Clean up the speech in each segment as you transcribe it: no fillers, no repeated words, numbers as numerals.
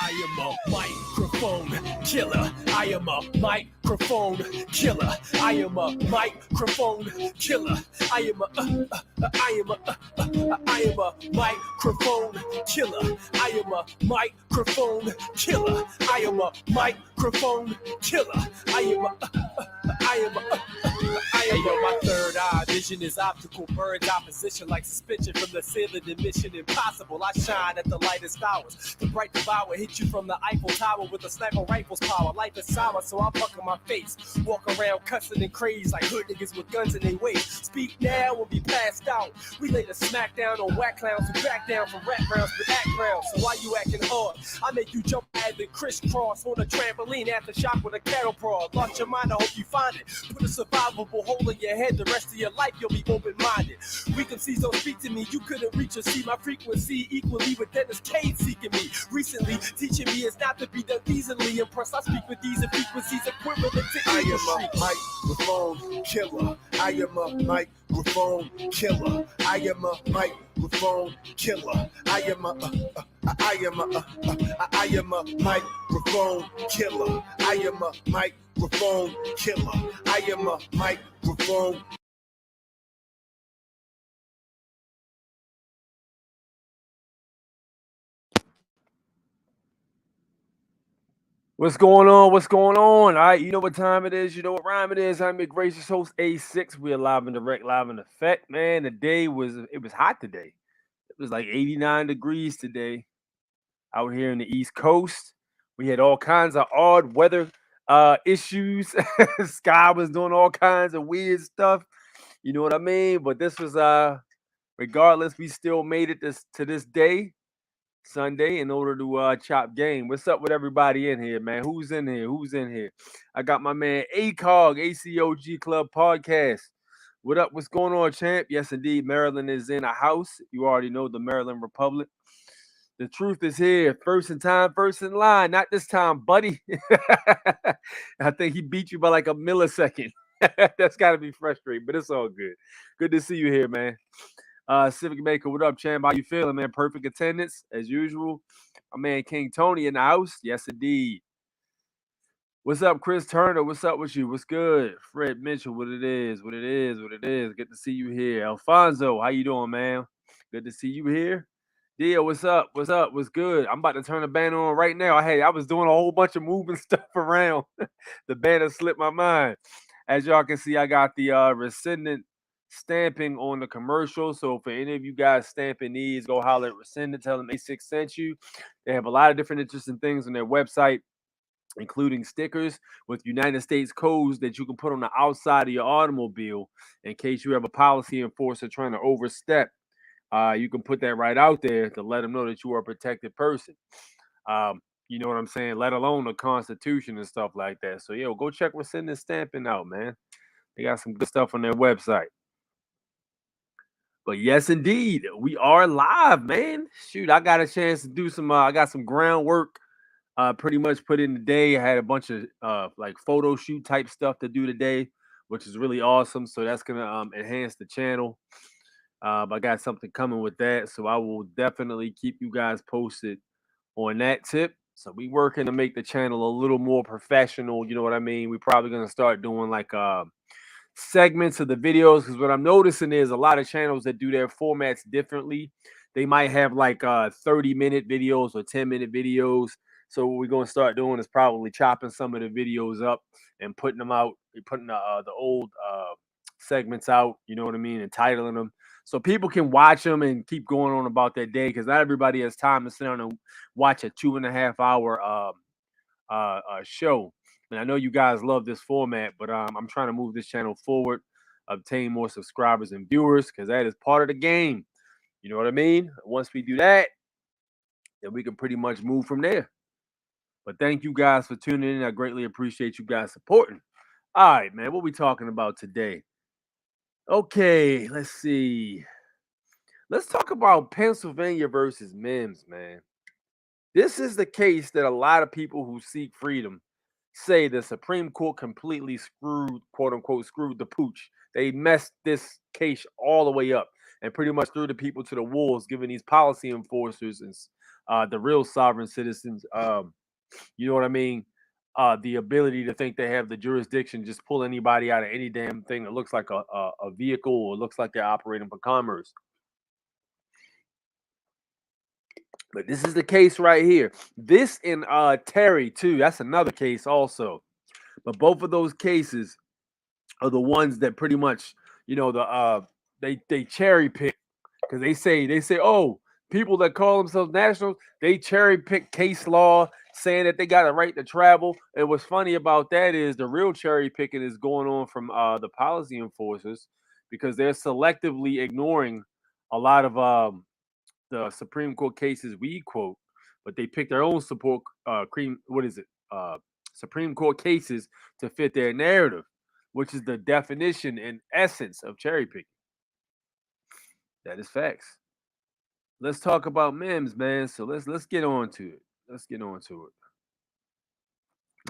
I am a microphone killer. I am a microphone killer. I am a microphone killer. I am a microphone killer. I am a microphone killer. I am a microphone killer. My third eye vision is optical. Bird's opposition like suspension from the ceiling and mission impossible. I shine at the lightest hours. The bright devour hit you from the Eiffel Tower with a sniper rifle's power. Life is sour, so I'm fucking my face. Walk around cussing and crazy like hood niggas with guns in their waist. Speak now or be passed out. We lay the smack down on whack clowns who back down from rap rounds but act rounds. So why you acting hard? I make you jump at the crisscross on a trampoline after shock with a cattle prod. Lost your mind, I hope you find it. Put a survivable hole in your head, the rest of your life you'll be open-minded. Weak MCs don't speak to me, you couldn't reach or see my frequency equally with Dennis Cade seeking me. Recently, teaching me is not to be done easily impressed. I speak with these frequencies equivalent to I am a microphone killer. I am a microphone killer. I am a microphone killer. I am a microphone killer. I am a microphone killer. I am a microphone. What's going on? What's going on? All right, you know what time it is. You know what rhyme it is. I'm your gracious host, A6. We're live and direct, live in effect. Man, the day was hot today. It was like 89 degrees today out here in the East Coast. We had all kinds of odd weather issues. Sky was doing all kinds of weird stuff. You know what I mean? But this was regardless, we still made it to this day. Sunday in order to chop game. What's up with everybody in here, man? Who's in here? Who's in here? I got my man ACOG, ACOG Club Podcast. What up? What's going on, champ? Yes, indeed. Maryland is in a house. You already know the Maryland Republic. The truth is here. First in time, first in line. Not this time, buddy. I think he beat you by like a millisecond. That's got to be frustrating, but it's all good. Good to see you here, man. Civic Maker, what up, champ? How you feeling, man? Perfect attendance, as usual. My man King Tony in the house. Yes, indeed. What's up, Chris Turner? What's up with you? What's good? Fred Mitchell, what it is. Good to see you here. Alfonso, how you doing, man? Good to see you here. Dio, what's up? What's up? What's good? I'm about to turn the banner on right now. I was doing a whole bunch of moving stuff around. The banner slipped my mind. As y'all can see, I got the rescindent stamping on the commercial. So for any of you guys stamping these, go holler at Rescindent, tell them A6 sent you. They have a lot of different interesting things on their website, including stickers with United States codes that you can put on the outside of your automobile in case you have a policy enforcer trying to overstep. You can put that right out there to let them know that you are a protected person. You know what I'm saying? Let alone the Constitution and stuff like that. So, go check Rescindent stamping out, man. They got some good stuff on their website. But yes, indeed, we are live, man. Shoot, I got a chance to do some. I got some groundwork, pretty much put in today. I had a bunch of like photo shoot type stuff to do today, which is really awesome. So that's gonna enhance the channel. I got something coming with that, so I will definitely keep you guys posted on that tip. So we working to make the channel a little more professional. You know what I mean? We're probably gonna start doing like segments of the videos, because what I'm noticing is a lot of channels that do their formats differently. They might have like 30-minute videos or 10-minute videos. So what we're going to start doing is probably chopping some of the videos up and putting them out, putting the old segments out, you know what I mean, and titling them so people can watch them and keep going on about their day, because not everybody has time to sit down and watch a 2.5 hour show. And I know you guys love this format, but I'm trying to move this channel forward, obtain more subscribers and viewers, because that is part of the game. You know what I mean? Once we do that, then we can pretty much move from there. But thank you guys for tuning in. I greatly appreciate you guys supporting. All right, man, what we talking about today? Okay, let's see. Let's talk about Pennsylvania versus Mims, man. This is the case that a lot of people who seek freedom say the Supreme Court completely screwed, quote unquote, screwed the pooch. They messed this case all the way up and pretty much threw the people to the wolves, giving these policy enforcers and the real sovereign citizens. You know what I mean? The ability to think they have the jurisdiction, just pull anybody out of any damn thing that looks like a vehicle or looks like they're operating for commerce. But this is the case right here. This and Terry too. That's another case also. But both of those cases are the ones that pretty much, they cherry pick because they say, oh, people that call themselves nationals, they cherry pick case law saying that they got a right to travel. And what's funny about that is the real cherry picking is going on from the policy enforcers because they're selectively ignoring a lot of the Supreme Court cases we quote, but they pick their own Supreme Court cases to fit their narrative, which is the definition and essence of cherry picking. That is facts. Let's talk about Mims, man. So let's get on to it. Let's get on to it.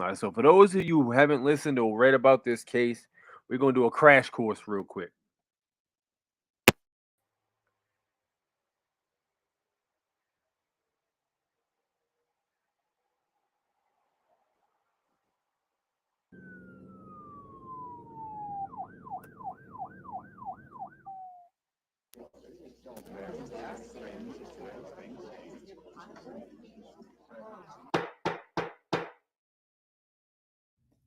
All right. So for those of you who haven't listened or read about this case, we're gonna do a crash course real quick.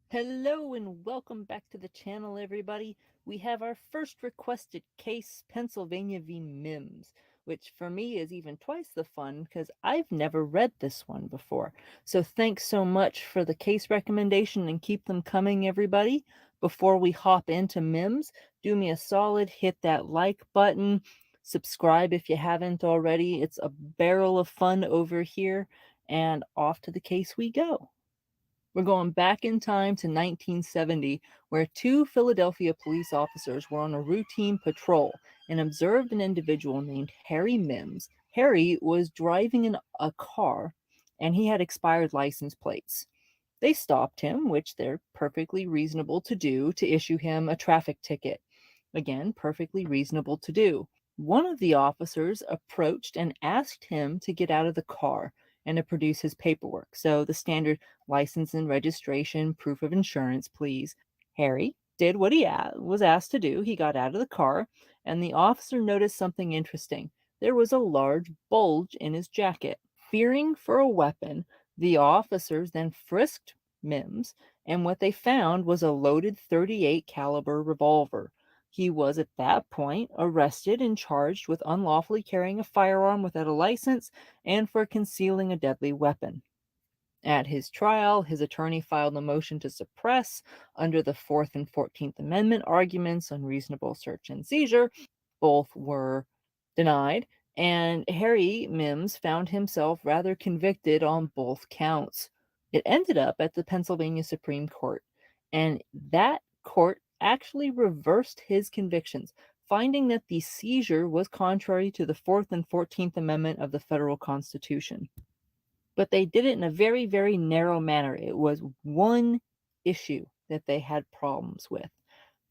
Hello and welcome back to the channel, everybody. We have our first requested case, Pennsylvania v. Mims, which for me is even twice the fun because I've never read this one before. So thanks so much for the case recommendation and keep them coming, everybody. Before we hop into Mims, do me a solid, hit that like button, subscribe if you haven't already. It's a barrel of fun over here, and off to the case we go. We're going back in time to 1970, where two Philadelphia police officers were on a routine patrol and observed an individual named Harry Mims. Harry was driving in a car and he had expired license plates. They stopped him, which they're perfectly reasonable to do, to issue him a traffic ticket. Again, perfectly reasonable to do. One of the officers approached and asked him to get out of the car and to produce his paperwork. So the standard license and registration, proof of insurance, please. Harry did what he was asked to do. He got out of the car, and the officer noticed something interesting. There was a large bulge in his jacket. Fearing for a weapon, the officers then frisked Mims, and what they found was a loaded .38 caliber revolver. He was at that point arrested and charged with unlawfully carrying a firearm without a license and for concealing a deadly weapon. At his trial, his attorney filed a motion to suppress under the 4th and 14th Amendment arguments on reasonable search and seizure. Both were denied, and Harry Mims found himself rather convicted on both counts. It ended up at the Pennsylvania Supreme Court, and that court actually reversed his convictions, finding that the seizure was contrary to the 4th and 14th Amendment of the federal Constitution. But they did it in a very, very narrow manner. It was one issue that they had problems with.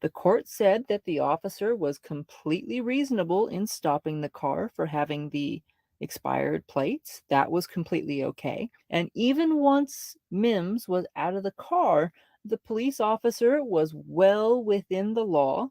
The court said that the officer was completely reasonable in stopping the car for having the expired plates. That was completely okay. And even once Mims was out of the car, the police officer was well within the law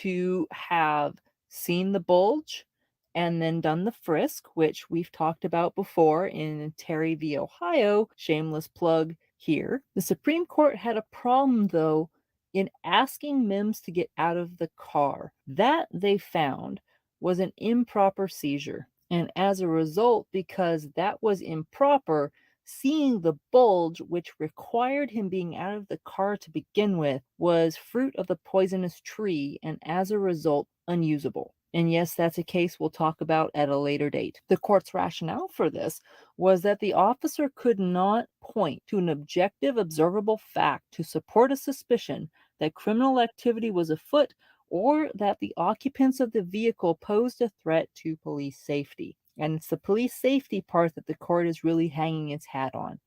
to have seen the bulge and then done the frisk, which we've talked about before in Terry v. Ohio. Shameless plug here. The Supreme Court had a problem, though, in asking Mims to get out of the car. That, they found, was an improper seizure. And as a result, because that was improper, seeing the bulge, which required him being out of the car to begin with, was fruit of the poisonous tree and as a result, unusable. And yes, that's a case we'll talk about at a later date. The court's rationale for this was that the officer could not point to an objective, observable fact to support a suspicion that criminal activity was afoot or that the occupants of the vehicle posed a threat to police safety. And it's the police safety part that the court is really hanging its hat on.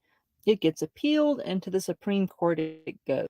It gets appealed, and to the Supreme Court it goes.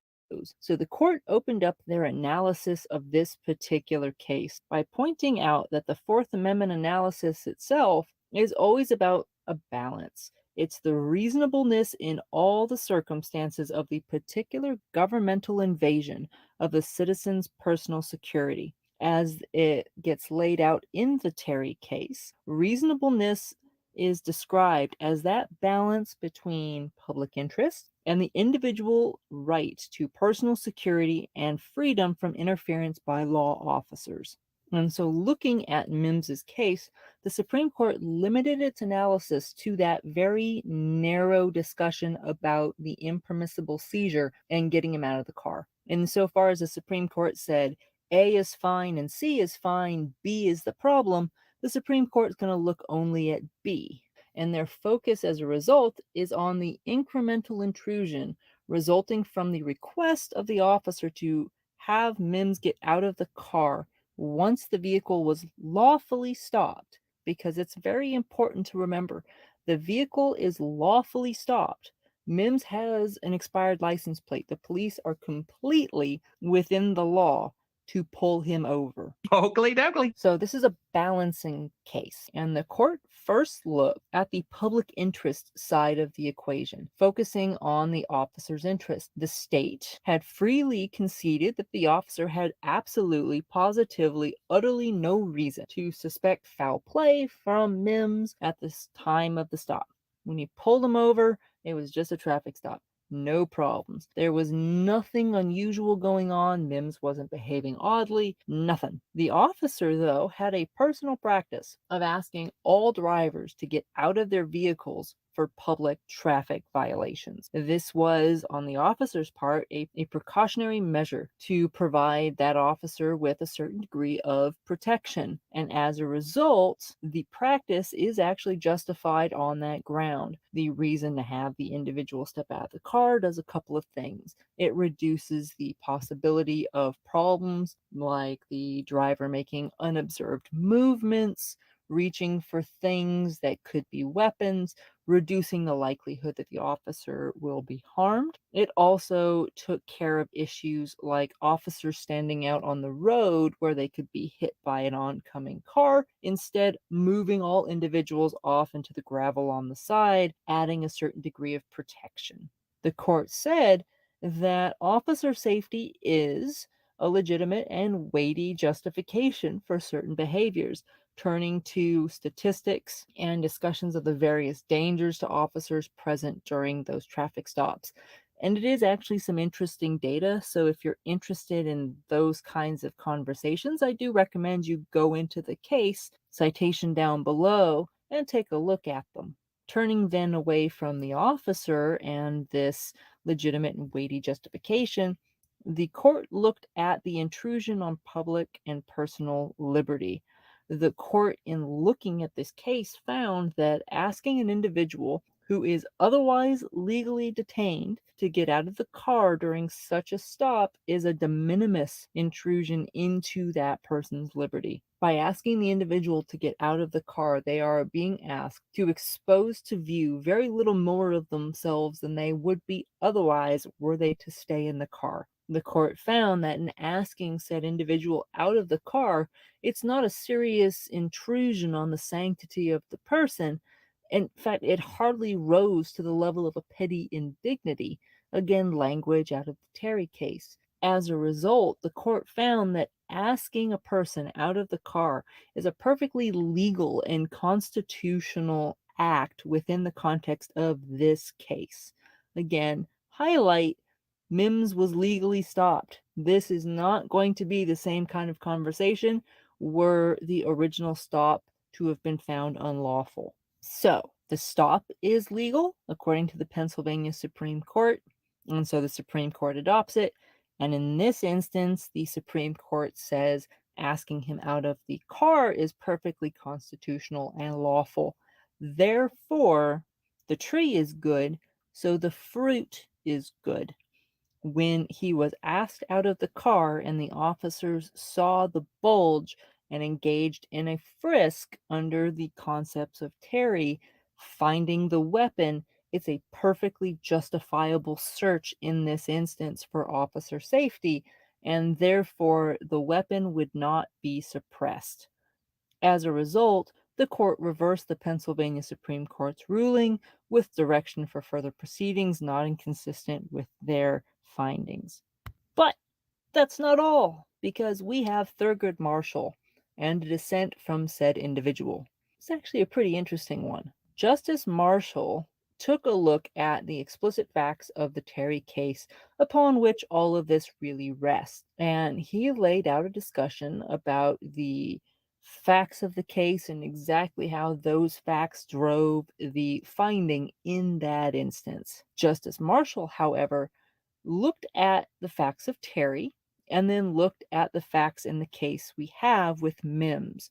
So the court opened up their analysis of this particular case by pointing out that the Fourth Amendment analysis itself is always about a balance. It's the reasonableness in all the circumstances of the particular governmental invasion of the citizen's personal security. As it gets laid out in the Terry case, reasonableness is described as that balance between public interest and the individual right to personal security and freedom from interference by law officers. And so, looking at Mims's case, the Supreme Court limited its analysis to that very narrow discussion about the impermissible seizure and getting him out of the car. Insofar as the Supreme Court said A is fine and C is fine, B is the problem, the Supreme Court is going to look only at B. And their focus as a result is on the incremental intrusion resulting from the request of the officer to have Mims get out of the car once the vehicle was lawfully stopped, because it's very important to remember the vehicle is lawfully stopped. Mims has an expired license plate. The police are completely within the law to pull him over. Oakley dokley. So this is a balancing case, and the court first looked at the public interest side of the equation, focusing on the officer's interest. The state had freely conceded that the officer had absolutely, positively, utterly no reason to suspect foul play from Mims at this time of the stop. When he pulled him over, it was just a traffic stop. No problems. There was nothing unusual going on. Mims wasn't behaving oddly. Nothing. The officer, though, had a personal practice of asking all drivers to get out of their vehicles for public traffic violations. This was, on the officer's part, a precautionary measure to provide that officer with a certain degree of protection. And as a result, the practice is actually justified on that ground. The reason to have the individual step out of the car does a couple of things. It reduces the possibility of problems like the driver making unobserved movements, reaching for things that could be weapons, reducing the likelihood that the officer will be harmed. It also took care of issues like officers standing out on the road where they could be hit by an oncoming car, instead moving all individuals off into the gravel on the side, adding a certain degree of protection. The court said that officer safety is a legitimate and weighty justification for certain behaviors, turning to statistics and discussions of the various dangers to officers present during those traffic stops. And it is actually some interesting data. So if you're interested in those kinds of conversations, I do recommend you go into the case citation down below and take a look at them. Turning then away from the officer and this legitimate and weighty justification, the court looked at the intrusion on public and personal liberty. The court, in looking at this case, found that asking an individual who is otherwise legally detained to get out of the car during such a stop is a de minimis intrusion into that person's liberty. By asking the individual to get out of the car, they are being asked to expose to view very little more of themselves than they would be otherwise were they to stay in the car. The court found that in asking said individual out of the car, it's not a serious intrusion on the sanctity of the person. In fact, it hardly rose to the level of a petty indignity. Again, language out of the Terry case. As a result, the court found that asking a person out of the car is a perfectly legal and constitutional act within the context of this case. Again, highlight Mims was legally stopped. This is not going to be the same kind of conversation were the original stop to have been found unlawful. So, the stop is legal according to the Pennsylvania Supreme Court, and so the Supreme Court adopts it. And in this instance, the Supreme Court says asking him out of the car is perfectly constitutional and lawful. Therefore, the tree is good, so the fruit is good. When he was asked out of the car and the officers saw the bulge and engaged in a frisk under the concepts of Terry, finding the weapon, it's a perfectly justifiable search in this instance for officer safety, and therefore the weapon would not be suppressed. As a result, the court reversed the Pennsylvania Supreme Court's ruling with direction for further proceedings not inconsistent with their findings. But that's not all, because we have Thurgood Marshall and a dissent from said individual. It's actually a pretty interesting one. Justice Marshall took a look at the explicit facts of the Terry case upon which all of this really rests, and he laid out a discussion about the facts of the case and exactly how those facts drove the finding in that instance. Justice Marshall, however, looked at the facts of Terry and then looked at the facts in the case we have with Mims.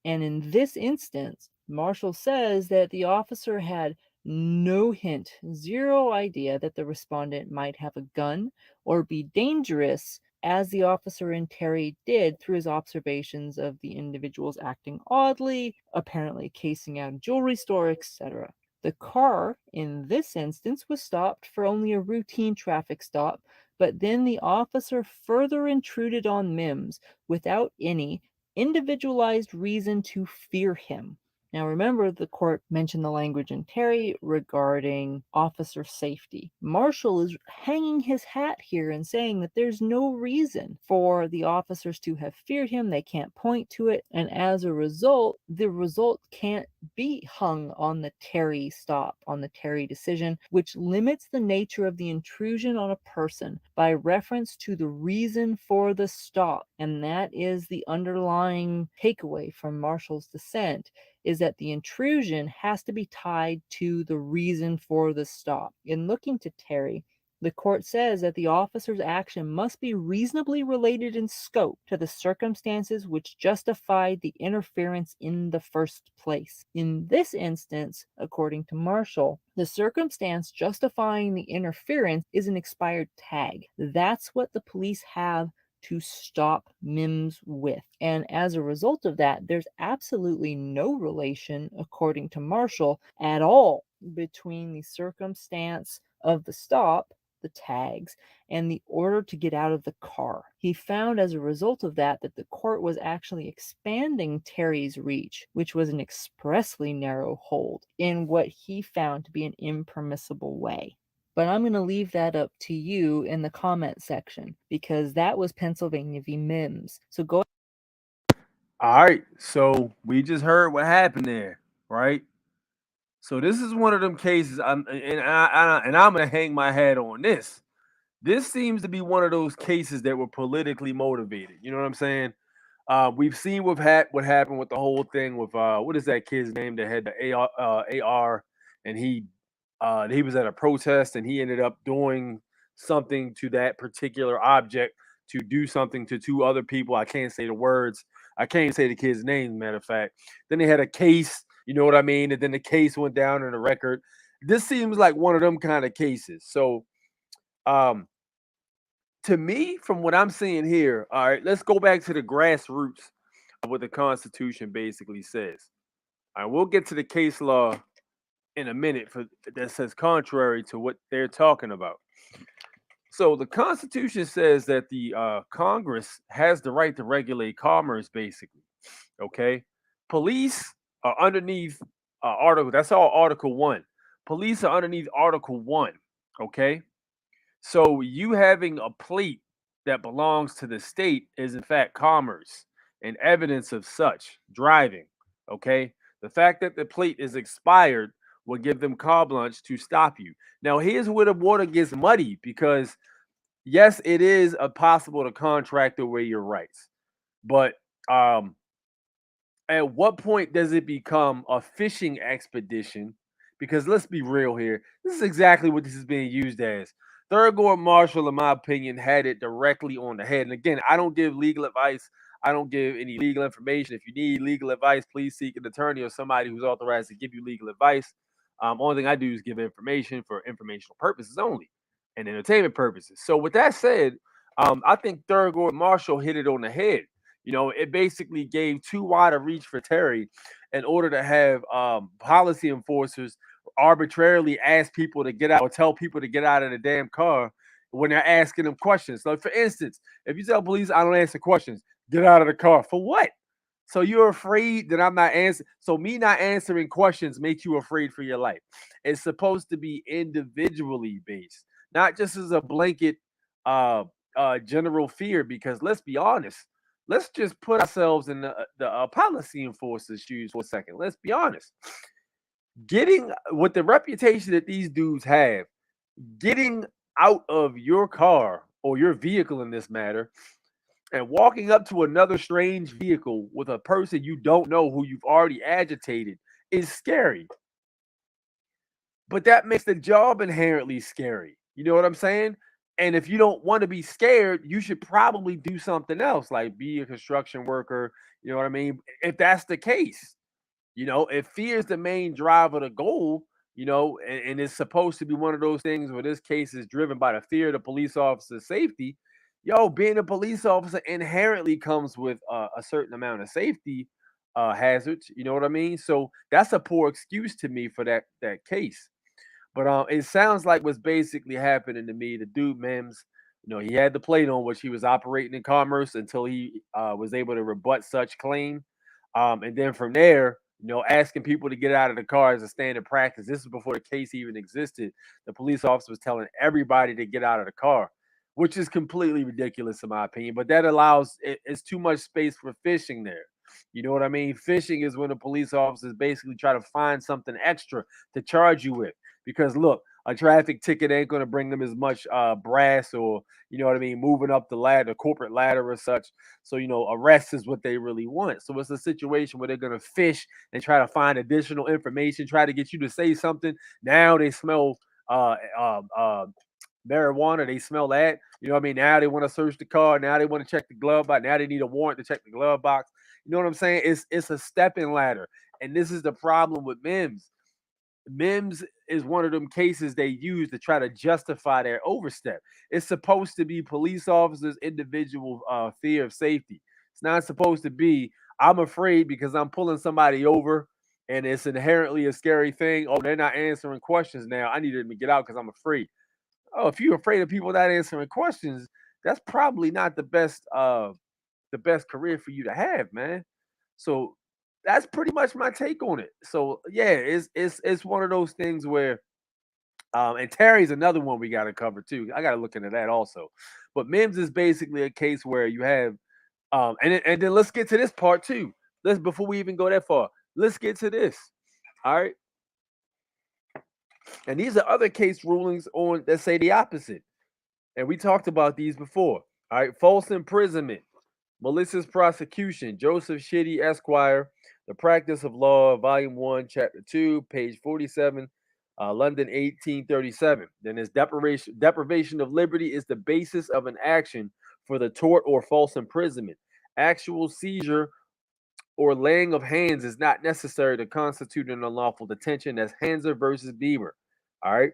And in this instance, Marshall says that the officer had no hint, zero idea that the respondent might have a gun or be dangerous, as the officer in Terry did through his observations of the individuals acting oddly, apparently casing out a jewelry store, etc. The car, in this instance, was stopped for only a routine traffic stop, but then the officer further intruded on Mims without any individualized reason to fear him. Now, remember, the court mentioned the language in Terry regarding officer safety. Marshall is hanging his hat here and saying that there's no reason for the officers to have feared him. They can't point to it. And as a result, the result can't be hung on the Terry stop, on the Terry decision, which limits the nature of the intrusion on a person by reference to the reason for the stop. And that is the underlying takeaway from Marshall's dissent, is that the intrusion has to be tied to the reason for the stop. In looking to Terry, the court says that the officer's action must be reasonably related in scope to the circumstances which justified the interference in the first place. In this instance, according to Marshall, the circumstance justifying the interference is an expired tag. That's what the police have to stop Mims with. And as a result of that, there's absolutely no relation, according to Marshall, at all between the circumstance of the stop, the tags, and the order to get out of the car. He found as a result of that the court was actually expanding Terry's reach, which was an expressly narrow hold, in what he found to be an impermissible way. But I'm going to leave that up to you in the comment section, because that was Pennsylvania v. Mims. So go. All right, so we just heard what happened there, right? So this is one of them cases, I'm gonna hang my hat on this. This seems to be one of those cases that were politically motivated. You know what I'm saying? We've seen what happened with the whole thing with what is that kid's name that had the AR, and he was at a protest and he ended up doing something to that particular object to do something to two other people. I can't say the words. I can't say the kid's name. Matter of fact, then they had a case. You know what I mean? And then the case went down in the record. This seems like one of them kind of cases. So, um, to me, from what I'm seeing here, all right, let's go back to the grassroots of what the Constitution basically says. All right, we'll get to the case law in a minute for that says contrary to what they're talking about. So the Constitution says that the Congress has the right to regulate commerce, basically. Okay, police are underneath Article. That's all Article 1. Police are underneath Article 1. Okay, so you having a plate that belongs to the state is in fact commerce and evidence of such driving. Okay, the fact that the plate is expired will give them carte blanche to stop you. Now, here's where the water gets muddy, because yes, it is possible to contract away your rights, but at what point does it become a fishing expedition? Because let's be real here. This is exactly what this is being used as. Thurgood Marshall, in my opinion, had it directly on the head. And again, I don't give legal advice. I don't give any legal information. If you need legal advice, please seek an attorney or somebody who's authorized to give you legal advice. Only thing I do is give information for informational purposes only and entertainment purposes. So with that said, I think Thurgood Marshall hit it on the head. You know, it basically gave too wide a reach for Terry in order to have policy enforcers arbitrarily ask people to get out or tell people to get out of the damn car when they're asking them questions. Like, for instance, if you tell police, I don't answer questions, get out of the car. For what? So you're afraid that I'm not answering. So me not answering questions makes you afraid for your life. It's supposed to be individually based, not just as a blanket uh general fear. Because let's be honest, let's just put ourselves in the policy enforcers' shoes for a second. Let's be honest. Getting with the reputation that these dudes have, getting out of your car or your vehicle in this matter and walking up to another strange vehicle with a person you don't know who you've already agitated is scary. But that makes the job inherently scary. You know what I'm saying? And if you don't want to be scared, you should probably do something else, like be a construction worker. You know what I mean? If that's the case, if fear is the main drive of the goal, and it's supposed to be one of those things where this case is driven by the fear of the police officer's safety, being a police officer inherently comes with a certain amount of safety hazards. You know what I mean? So that's a poor excuse to me for that case. But it sounds like what's basically happening to me. The dude Mims, he had the plate on which he was operating in commerce until he was able to rebut such claim. And then from there, asking people to get out of the car as a standard practice. This is before the case even existed. The police officer was telling everybody to get out of the car, which is completely ridiculous in my opinion. But that allows it's too much space for fishing there. You know what I mean? Fishing is when the police officers basically try to find something extra to charge you with. Because look, a traffic ticket ain't going to bring them as much brass or, moving up the ladder, corporate ladder or such. So, arrest is what they really want. So it's a situation where they're going to fish and try to find additional information, try to get you to say something. Now they smell marijuana. They smell that. You know what I mean? Now they want to search the car. Now they want to check the glove box. Now they need a warrant to check the glove box. You know what I'm saying? It's a stepping ladder. And this is the problem with Mims. Mims is one of them cases they use to try to justify their overstep. It's supposed to be police officers' individual fear of safety. It's not supposed to be, I'm afraid because I'm pulling somebody over and it's inherently a scary thing. Oh, they're not answering questions now. I need them to get out because I'm afraid. Oh, if you're afraid of people not answering questions, that's probably not the best career for you to have, man. So that's pretty much my take on it. So yeah, it's one of those things where and Terry's another one we got to cover too. I got to look into that also. But Mims is basically a case where you have and then let's get to this part too. Let's before we even go that far. Let's get to this. All right. And these are other case rulings on that say the opposite. And we talked about these before. All right, false imprisonment, malicious prosecution, Joseph Shitty Esquire, The Practice of Law, Volume 1, Chapter 2, page 47, London 1837. Then his deprivation of liberty is the basis of an action for the tort or false imprisonment. Actual seizure or laying of hands is not necessary to constitute an unlawful detention. That's Hanser versus Bieber. All right.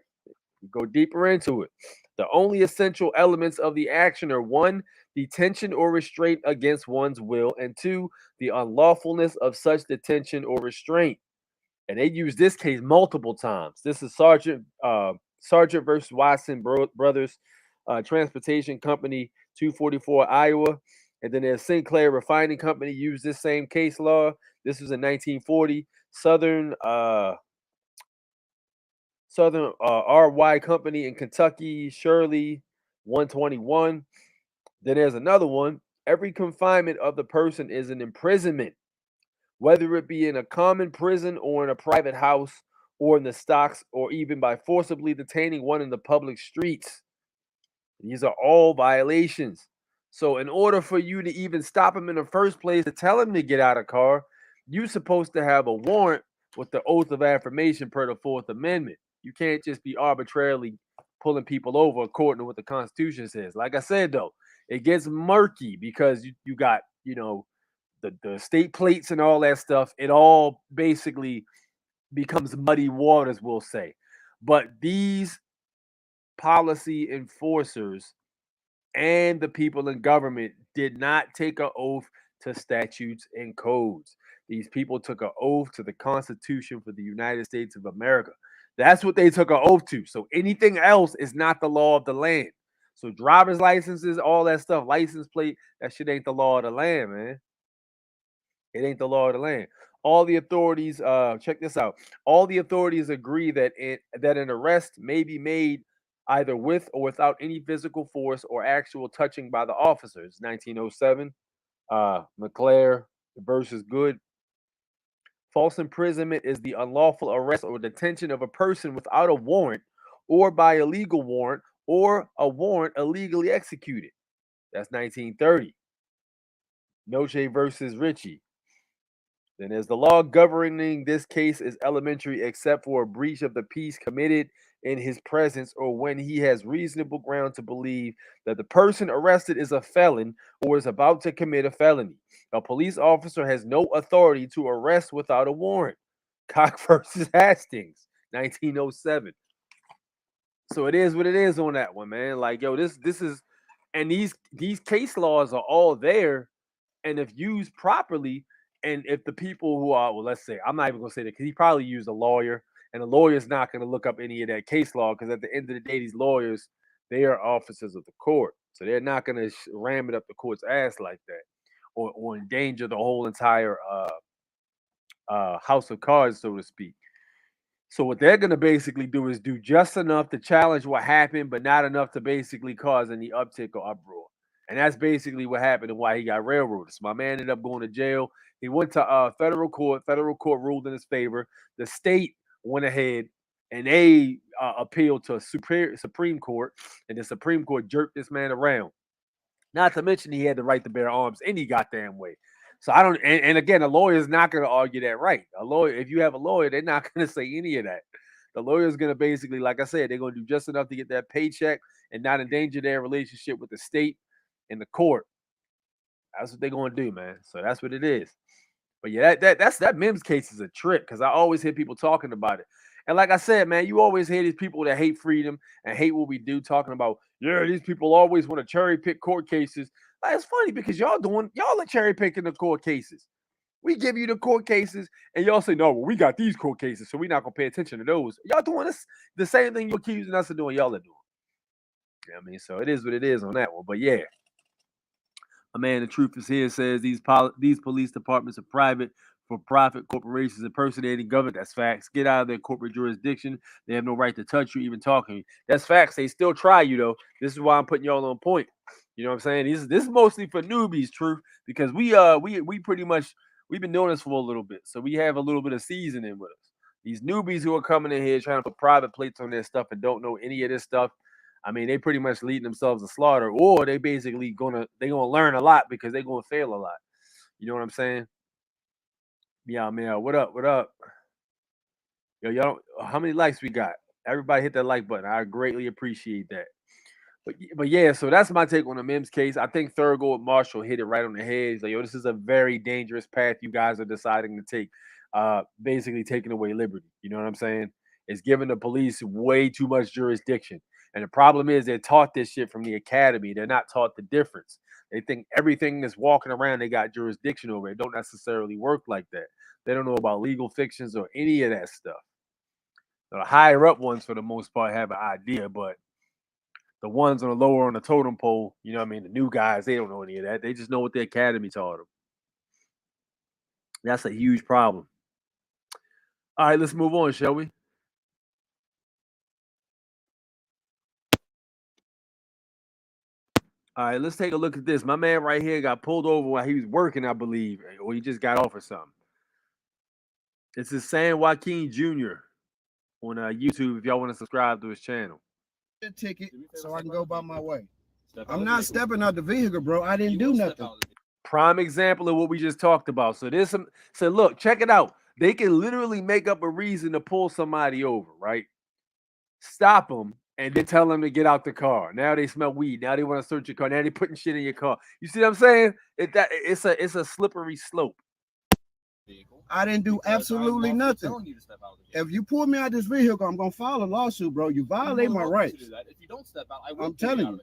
Go deeper into it. The only essential elements of the action are one, detention or restraint against one's will, and two, the unlawfulness of such detention or restraint. And they use this case multiple times. This is Sergeant versus Watson Brothers Transportation Company, 244 Iowa. And then there's Sinclair Refining Company used this same case law. This was in 1940. Southern RY Company in Kentucky, Shirley 121. Then there's another one. Every confinement of the person is an imprisonment, whether it be in a common prison or in a private house or in the stocks or even by forcibly detaining one in the public streets. These are all violations. So in order for you to even stop him in the first place to tell him to get out of car, you're supposed to have a warrant with the oath of affirmation per the Fourth Amendment. You can't just be arbitrarily pulling people over according to what the Constitution says. Like I said, though, it gets murky because you got, the state plates and all that stuff. It all basically becomes muddy waters, we'll say. But these policy enforcers and the people in government did not take an oath to statutes and codes. These people took an oath to the Constitution for the United States of America. That's what they took an oath to. So anything else is not the law of the land. So driver's licenses, all that stuff, license plate, that shit ain't the law of the land, man. It ain't the law of the land. All the authorities, check this out. All the authorities agree that that an arrest may be made either with or without any physical force or actual touching by the officers. 1907, McClare versus Good. False imprisonment is the unlawful arrest or detention of a person without a warrant or by a legal warrant or a warrant illegally executed. That's 1930. Noche versus Ritchie. Then as the law governing this case is elementary except for a breach of the peace committed in his presence or when he has reasonable ground to believe that the person arrested is a felon or is about to commit a felony. A police officer has no authority to arrest without a warrant. Cock versus Hastings, 1907. So it is what it is on that one, man. Like, yo, this is, and these case laws are all there, and if used properly, and if the people who are, well, let's say, I'm not even gonna say that because he probably used a lawyer, and the lawyer's not gonna look up any of that case law because at the end of the day, these lawyers, they are officers of the court, so they're not gonna ram it up the court's ass like that, or endanger the whole entire house of cards, so to speak. So what they're going to basically do is do just enough to challenge what happened, but not enough to basically cause any uptick or uproar. And that's basically what happened and why he got railroaded. So my man ended up going to jail. He went to federal court. Federal court ruled in his favor. The state went ahead and they appealed to Supreme Court, and the Supreme Court jerked this man around. Not to mention he had the right to bear arms any goddamn way. So I don't, and again, a lawyer is not going to argue that right. A lawyer, if you have a lawyer, they're not going to say any of that. The lawyer is going to basically, like I said, they're going to do just enough to get that paycheck and not endanger their relationship with the state and the court. That's what they're going to do, man. So that's what it is. But yeah, that Mims case is a trip because I always hear people talking about it. And like I said, man, you always hear these people that hate freedom and hate what we do talking about, yeah, these people always want to cherry pick court cases. Like, it's funny because y'all are cherry picking the court cases. We give you the court cases and y'all say, no, well, we got these court cases, so we're not going to pay attention to those. Y'all doing this, the same thing you're accusing us of doing, y'all are doing. You know what I mean? So it is what it is on that one. But yeah. A man, the truth is here, says these police departments are private for-profit corporations impersonating government. That's facts. Get out of their corporate jurisdiction. They have no right to touch you, even talking. That's facts. They still try you, though. This is why I'm putting y'all on point. You know what I'm saying? This is mostly for newbies, truth, because we pretty much, we've been doing this for a little bit, so we have a little bit of seasoning with us. These newbies who are coming in here trying to put private plates on their stuff and don't know any of this stuff, I mean, they pretty much leading themselves to slaughter, or they basically gonna learn a lot because they're gonna fail a lot. You know what I'm saying? Yeah, man. What up? What up? Yo, y'all, how many likes we got? Everybody hit that like button. I greatly appreciate that. But yeah, so that's my take on the Mims case. I think Thurgood Marshall hit it right on the head. He's like, yo, this is a very dangerous path you guys are deciding to take. Basically taking away liberty. You know what I'm saying? It's giving the police way too much jurisdiction. And the problem is they're taught this shit from the academy. They're not taught the difference. They think everything that's walking around, they got jurisdiction over. It don't necessarily work like that. They don't know about legal fictions or any of that stuff. The higher up ones, for the most part, have an idea, but the ones on the lower on the totem pole, you know what I mean? The new guys, they don't know any of that. They just know what the academy taught them. That's a huge problem. All right, let's move on, shall we? All right, let's take a look at this. My man right here got pulled over while he was working, I believe, or he just got off or something. This is San Joaquin Jr. on YouTube if y'all want to subscribe to his channel. Ticket so I can go by my way. I'm not stepping out the vehicle, bro. I didn't do nothing. Prime example of what we just talked about. So there's some, so look, check it out. They can literally make up a reason to pull somebody over, right? Stop them and then tell them to get out the car. Now they smell weed. Now they want to search your car. Now they're putting shit in your car. You see what I'm saying? It's a slippery slope. I didn't do absolutely nothing. If you pull me out of this vehicle, I'm gonna file a lawsuit, bro. You violate my rights. If you don't step out, I'm telling you.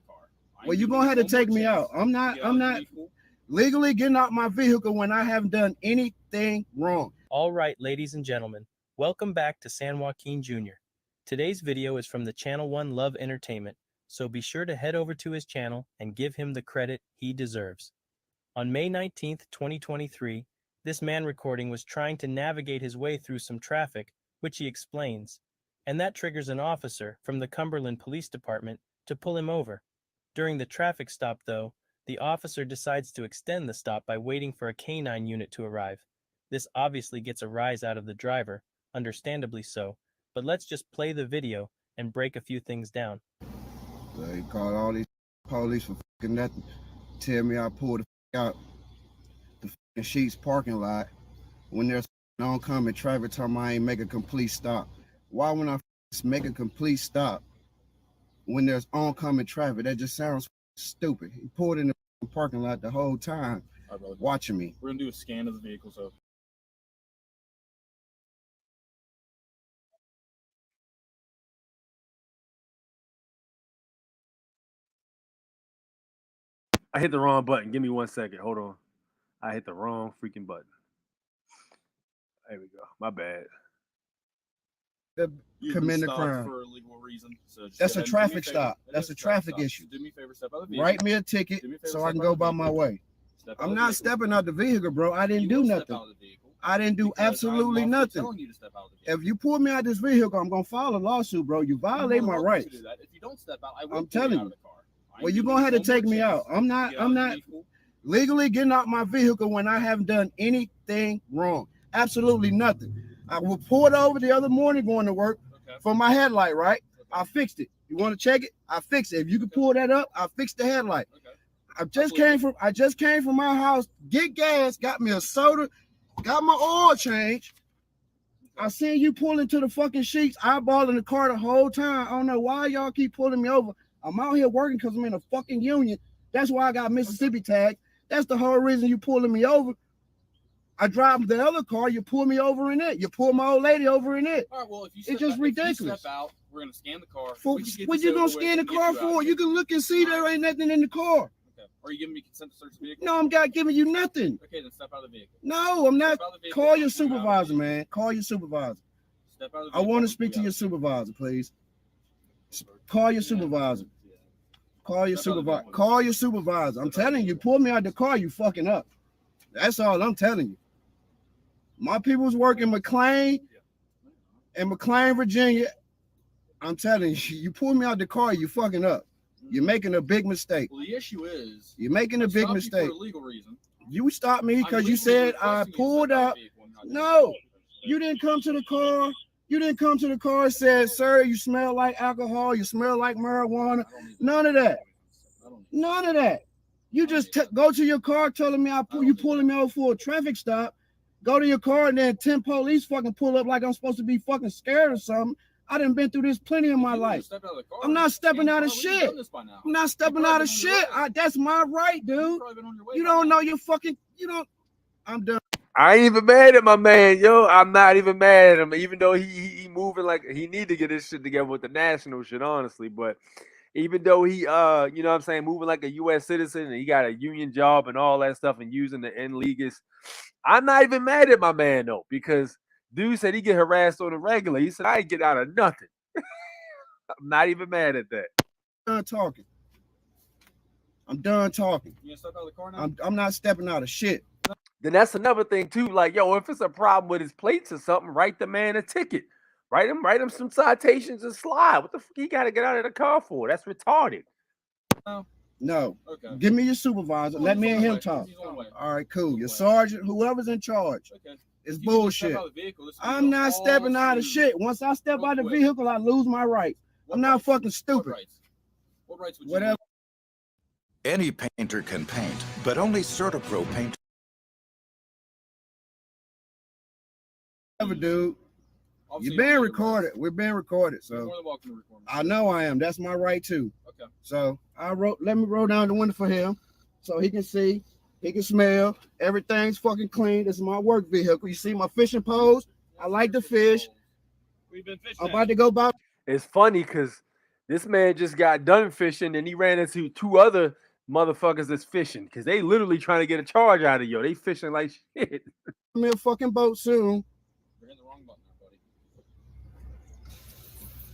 Well, you're gonna have to take me out. I'm not legally getting out my vehicle when I haven't done anything wrong. All right, ladies and gentlemen, welcome back to San Joaquin Jr. Today's video is from the Channel 1 Love Entertainment, so be sure to head over to his channel and give him the credit he deserves. On May 19th, 2023, This man recording was trying to navigate his way through some traffic, which he explains, and that triggers an officer from the Cumberland Police Department to pull him over. During the traffic stop, though, the officer decides to extend the stop by waiting for a canine unit to arrive. This obviously gets a rise out of the driver, understandably so, but let's just play the video and break a few things down. So he called all these police for fucking nothing. Tell me I pulled the out the fucking Sheets parking lot when there's oncoming traffic time I ain't make a complete stop. Why when I make a complete stop when there's oncoming traffic? That just sounds stupid. He pulled in the parking lot the whole time watching me. We're gonna do a scan of the vehicle, so I hit the wrong button. Give me 1 second. Hold on. I hit the wrong freaking button. There we go. My bad. Committing a crime for a legal reason. So that's a traffic stop. That's a traffic issue. So do me a favor, step out of the vehicle. Write me a ticket so I can go by my way. I'm not stepping out the vehicle, bro. I didn't do nothing. I didn't do absolutely nothing. If you pull me out of this vehicle, I'm gonna file a lawsuit, bro. You violate my rights. If you don't step out, I will I'm telling you. Well, you're gonna have to take me out. I'm not legally getting out my vehicle when I haven't done anything wrong. Absolutely nothing. I was pulled over the other morning going to work for my headlight, right? I fixed it. You want to check it? I fixed it. If you can pull that up, I fixed the headlight. I just came from my house, get gas, got me a soda, got my oil change. I seen you pull into the fucking Sheets, eyeballing the car the whole time. I don't know why y'all keep pulling me over. I'm out here working because I'm in a fucking union. That's why I got Mississippi tag. That's the whole reason you pulling me over. I drive the other car, you pull me over in it. You pull my old lady over in it. All right, well, if you it's just ridiculous. If you step out, we're gonna scan the car. What you gonna scan the car for? You can look and see there ain't nothing in the car. Okay. Are you giving me consent to search the vehicle? No, I'm not giving you nothing. Okay, then step out of the vehicle. No, I'm not. Call your supervisor, man. Call your supervisor. Step out of the vehicle. I want to speak to your supervisor, please. Call your supervisor. Call your supervisor. Call your supervisor. I'm telling you, pull me out the car, you fucking up. That's all I'm telling you. My people's work in McLean, Virginia. I'm telling you, you pull me out the car, you fucking up. You're making a big mistake. Well, the issue is you're making a big mistake. For a legal reason. You stopped me because you said I pulled up. No, you didn't come to the car. You didn't come to the car and said, sir, you smell like alcohol. You smell like marijuana. None of that. None of that. You just go to your car telling me you pulling me over for a traffic stop. Go to your car and then 10 police fucking pull up like I'm supposed to be fucking scared or something. I done been through this plenty in my life. I'm not stepping out of shit. I'm not stepping out of shit. That's my right, dude. You don't know your fucking, I'm done. I ain't even mad at my man, yo. I'm not even mad at him, even though he moving like he need to get his shit together with the national shit, honestly. But even though he, you know what I'm saying, moving like a U.S. citizen and he got a union job and all that stuff and using the N-Leaguers, I'm not even mad at my man, though, because dude said he get harassed on the regular. He said, I ain't get out of nothing. I'm not even mad at that. I'm done talking. You gonna step out of the car now? I'm not stepping out of shit. Then that's another thing, too. Like, yo, if it's a problem with his plates or something, write the man a ticket. Write him some citations and slide. What the fuck he got to get out of the car for? That's retarded. No. Okay. Give me your supervisor. Let me and him talk. All right, cool. Your sergeant, whoever's in charge. Okay. It's bullshit. I'm not stepping out of shit. Once I step out of the vehicle, I lose my rights. I'm not fucking stupid. What rights would you Whatever. Any painter can paint, but only CertaPro paint. Whatever, dude. You're being recorded. We're being recorded, so I know I am. That's my right too. Okay. So let me roll down the window for him so he can see, he can smell. Everything's fucking clean. This is my work vehicle. You see my fishing poles? I like to fish. We've been fishing. I'm about to go by. It's funny because this man just got done fishing and he ran into two other motherfuckers that's fishing because they literally trying to get a charge out of you. They fishing like shit. I'm in a fucking boat soon. You're in the wrong button, buddy.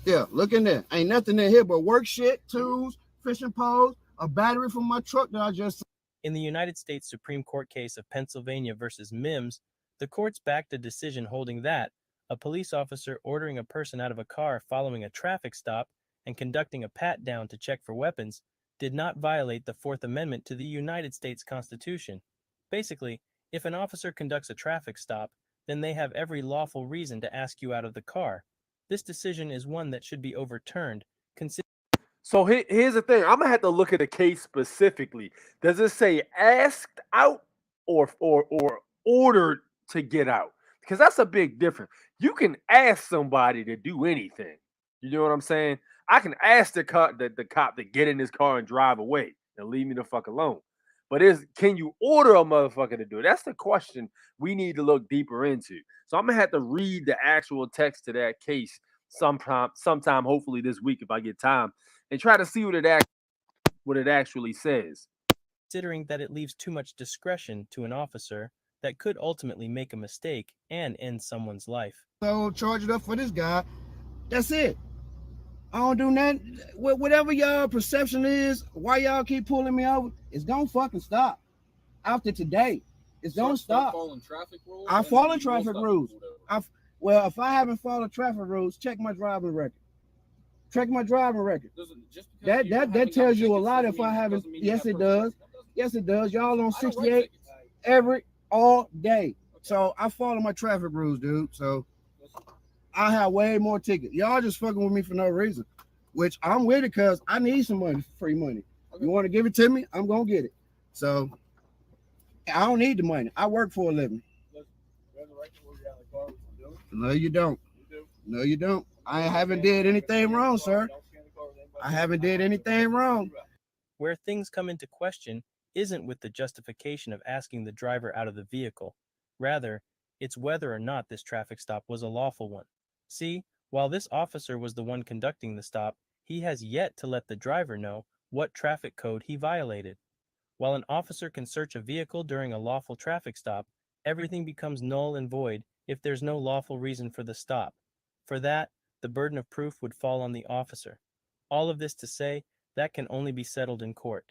Yeah, look in there. Ain't nothing in here but work shit, tools, fishing poles, a battery from my truck that I just In the United States Supreme Court case of Pennsylvania versus Mims, the courts backed a decision holding that a police officer ordering a person out of a car following a traffic stop and conducting a pat-down to check for weapons did not violate the Fourth Amendment to the United States Constitution. Basically, if an officer conducts a traffic stop, then they have every lawful reason to ask you out of the car. This decision is one that should be overturned. So here's the thing. I'm gonna have to look at the case specifically. Does it say asked out or ordered to get out? Because that's a big difference. You can ask somebody to do anything. You know what I'm saying? I can ask the cop to get in his car and drive away and leave me the fuck alone. But can you order a motherfucker to do it? That's the question we need to look deeper into. So I'm gonna have to read the actual text to that case sometime, hopefully this week if I get time, and try to see what it actually says. Considering that it leaves too much discretion to an officer that could ultimately make a mistake and end someone's life. So charge it up for this guy. That's it. I don't do nothing. Whatever y'all perception is, why y'all keep pulling me over, it's gonna fucking stop. After today, it's gonna stop. Following traffic rules. I follow traffic rules. Well, if I haven't followed traffic rules, check my driving record. Check my driving record. That tells you a lot. If I haven't, yes, it does. Yes, it does. Y'all on 68 all day. So I follow my traffic rules, dude. So I have way more tickets. Y'all just fucking with me for no reason, which I'm with it because I need some money, free money. You want to give it to me? I'm gonna get it. So I don't need the money. I work for a living. No, you don't. No, you don't. I haven't did anything wrong, sir. I haven't did anything wrong. Where things come into question isn't with the justification of asking the driver out of the vehicle. Rather, it's whether or not this traffic stop was a lawful one. See, while this officer was the one conducting the stop, he has yet to let the driver know what traffic code he violated. While an officer can search a vehicle during a lawful traffic stop, everything becomes null and void if there's no lawful reason for the stop. For that, the burden of proof would fall on the officer. All of this to say, that can only be settled in court.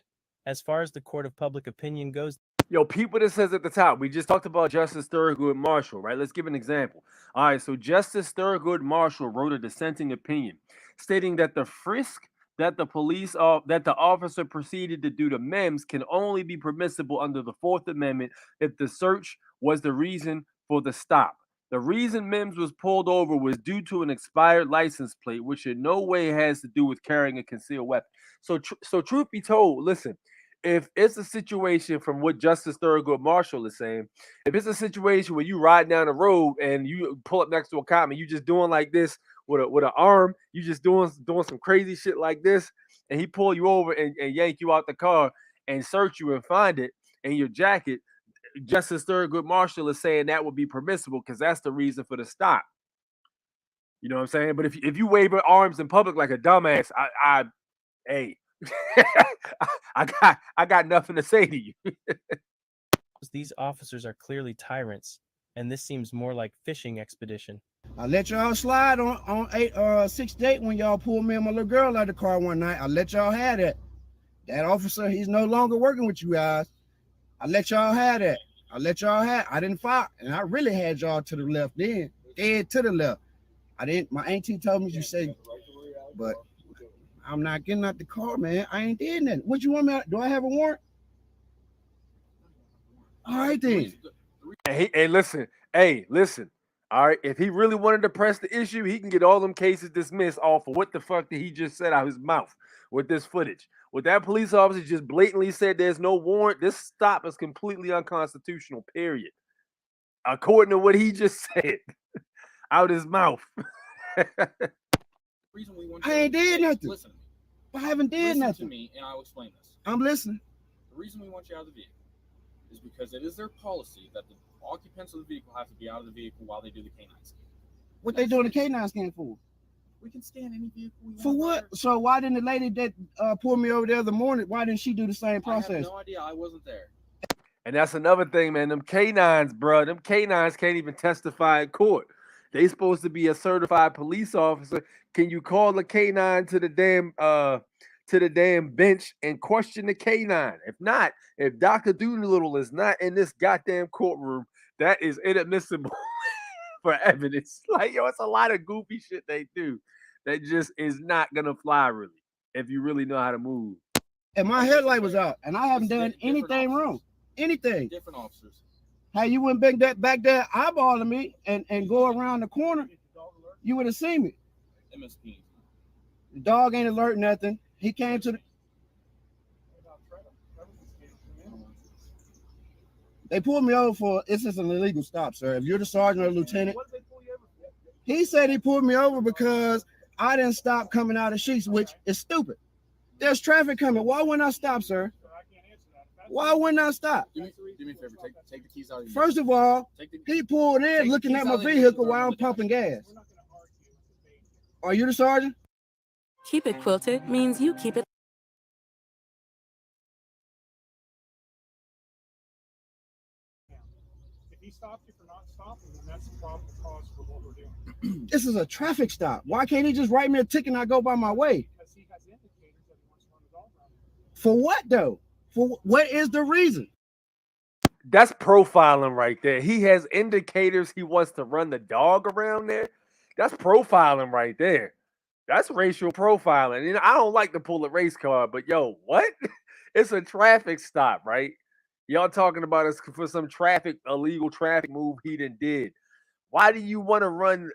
As far as the court of public opinion goes, Yo, people that says at the top, we just talked about Justice Thurgood Marshall, right? Let's give an example. All right, so Justice Thurgood Marshall wrote a dissenting opinion stating that the frisk that the officer proceeded to do to Mims can only be permissible under the Fourth Amendment if the search was the reason for the stop. The reason Mims was pulled over was due to an expired license plate, which in no way has to do with carrying a concealed weapon. So truth be told, listen, if it's a situation from what Justice Thurgood Marshall is saying, if it's a situation where you ride down the road and you pull up next to a cop and you just doing like this with an arm, you just doing some crazy shit like this, and he pull you over and yank you out the car and search you and find it in your jacket, Justice Thurgood Marshall is saying that would be permissible because that's the reason for the stop. You know what I'm saying? But if you wave your arms in public like a dumbass, hey. I got nothing to say to you. These officers are clearly tyrants, and this seems more like fishing expedition. I let y'all slide on 6th date when y'all pulled me and my little girl out of the car one night. I let y'all have that. That officer, he's no longer working with you guys. I let y'all have that. I didn't fight, and I really had y'all to the left then, dead to the left. My auntie told me you say, but I'm not getting out the car, man. I ain't did nothing. What you want me? Do I have a warrant? All right then. Hey, listen. All right, if he really wanted to press the issue, he can get all them cases dismissed off of what the fuck did he just said out his mouth with this footage. What that police officer just blatantly said there's no warrant, this stop is completely unconstitutional, period. According to what he just said out his mouth. I ain't did nothing. Listen to me. I haven't did nothing. Listen to me, and I will explain this. I'm listening. The reason we want you out of the vehicle is because it is their policy that the occupants of the vehicle have to be out of the vehicle while they do the canine scan. What they doing the canine scan for? We can scan any vehicle we want. For what? So why didn't the lady that pulled me over the other morning, why didn't she do the same process? I have no idea. I wasn't there. And that's another thing, man. Them canines, bro. Them canines can't even testify in court. They supposed to be a certified police officer. Can you call a canine to the damn to the damn bench and question the canine. If not, if Dr. Doolittle is not in this goddamn courtroom, that is inadmissible for evidence. Like, yo, it's a lot of goofy shit they do that just is not gonna fly really if you really know how to move. And my headlight was out, and I haven't done anything wrong. Anything. Different officers. How you went back there eyeballing me and go around the corner, you would have seen me. MSP. The dog ain't alert nothing. He came to the. They pulled me over for it's just an illegal stop, sir. If you're the sergeant or lieutenant, he said he pulled me over because I didn't stop coming out of Sheets, which is stupid. There's traffic coming. Why wouldn't I stop, sir? Why wouldn't I stop? Do me a favor. Take the keys out of your First of all, he pulled in looking at my vehicle while I'm pumping gas. Are you the sergeant? Keep it quilted means you keep it. If he stops you for not stopping, then that's the probable cause for what we're doing. This is a traffic stop. Why can't he just write me a ticket and I go by my way? Because he has indicators that he wants to run the dog around. For what though? For what is the reason? That's profiling right there. He has indicators he wants to run the dog around there. That's profiling right there. That's racial profiling. You know, I don't like to pull a race card, but yo, what? It's a traffic stop, right? Y'all talking about us for some illegal traffic move he did. Why do you want to run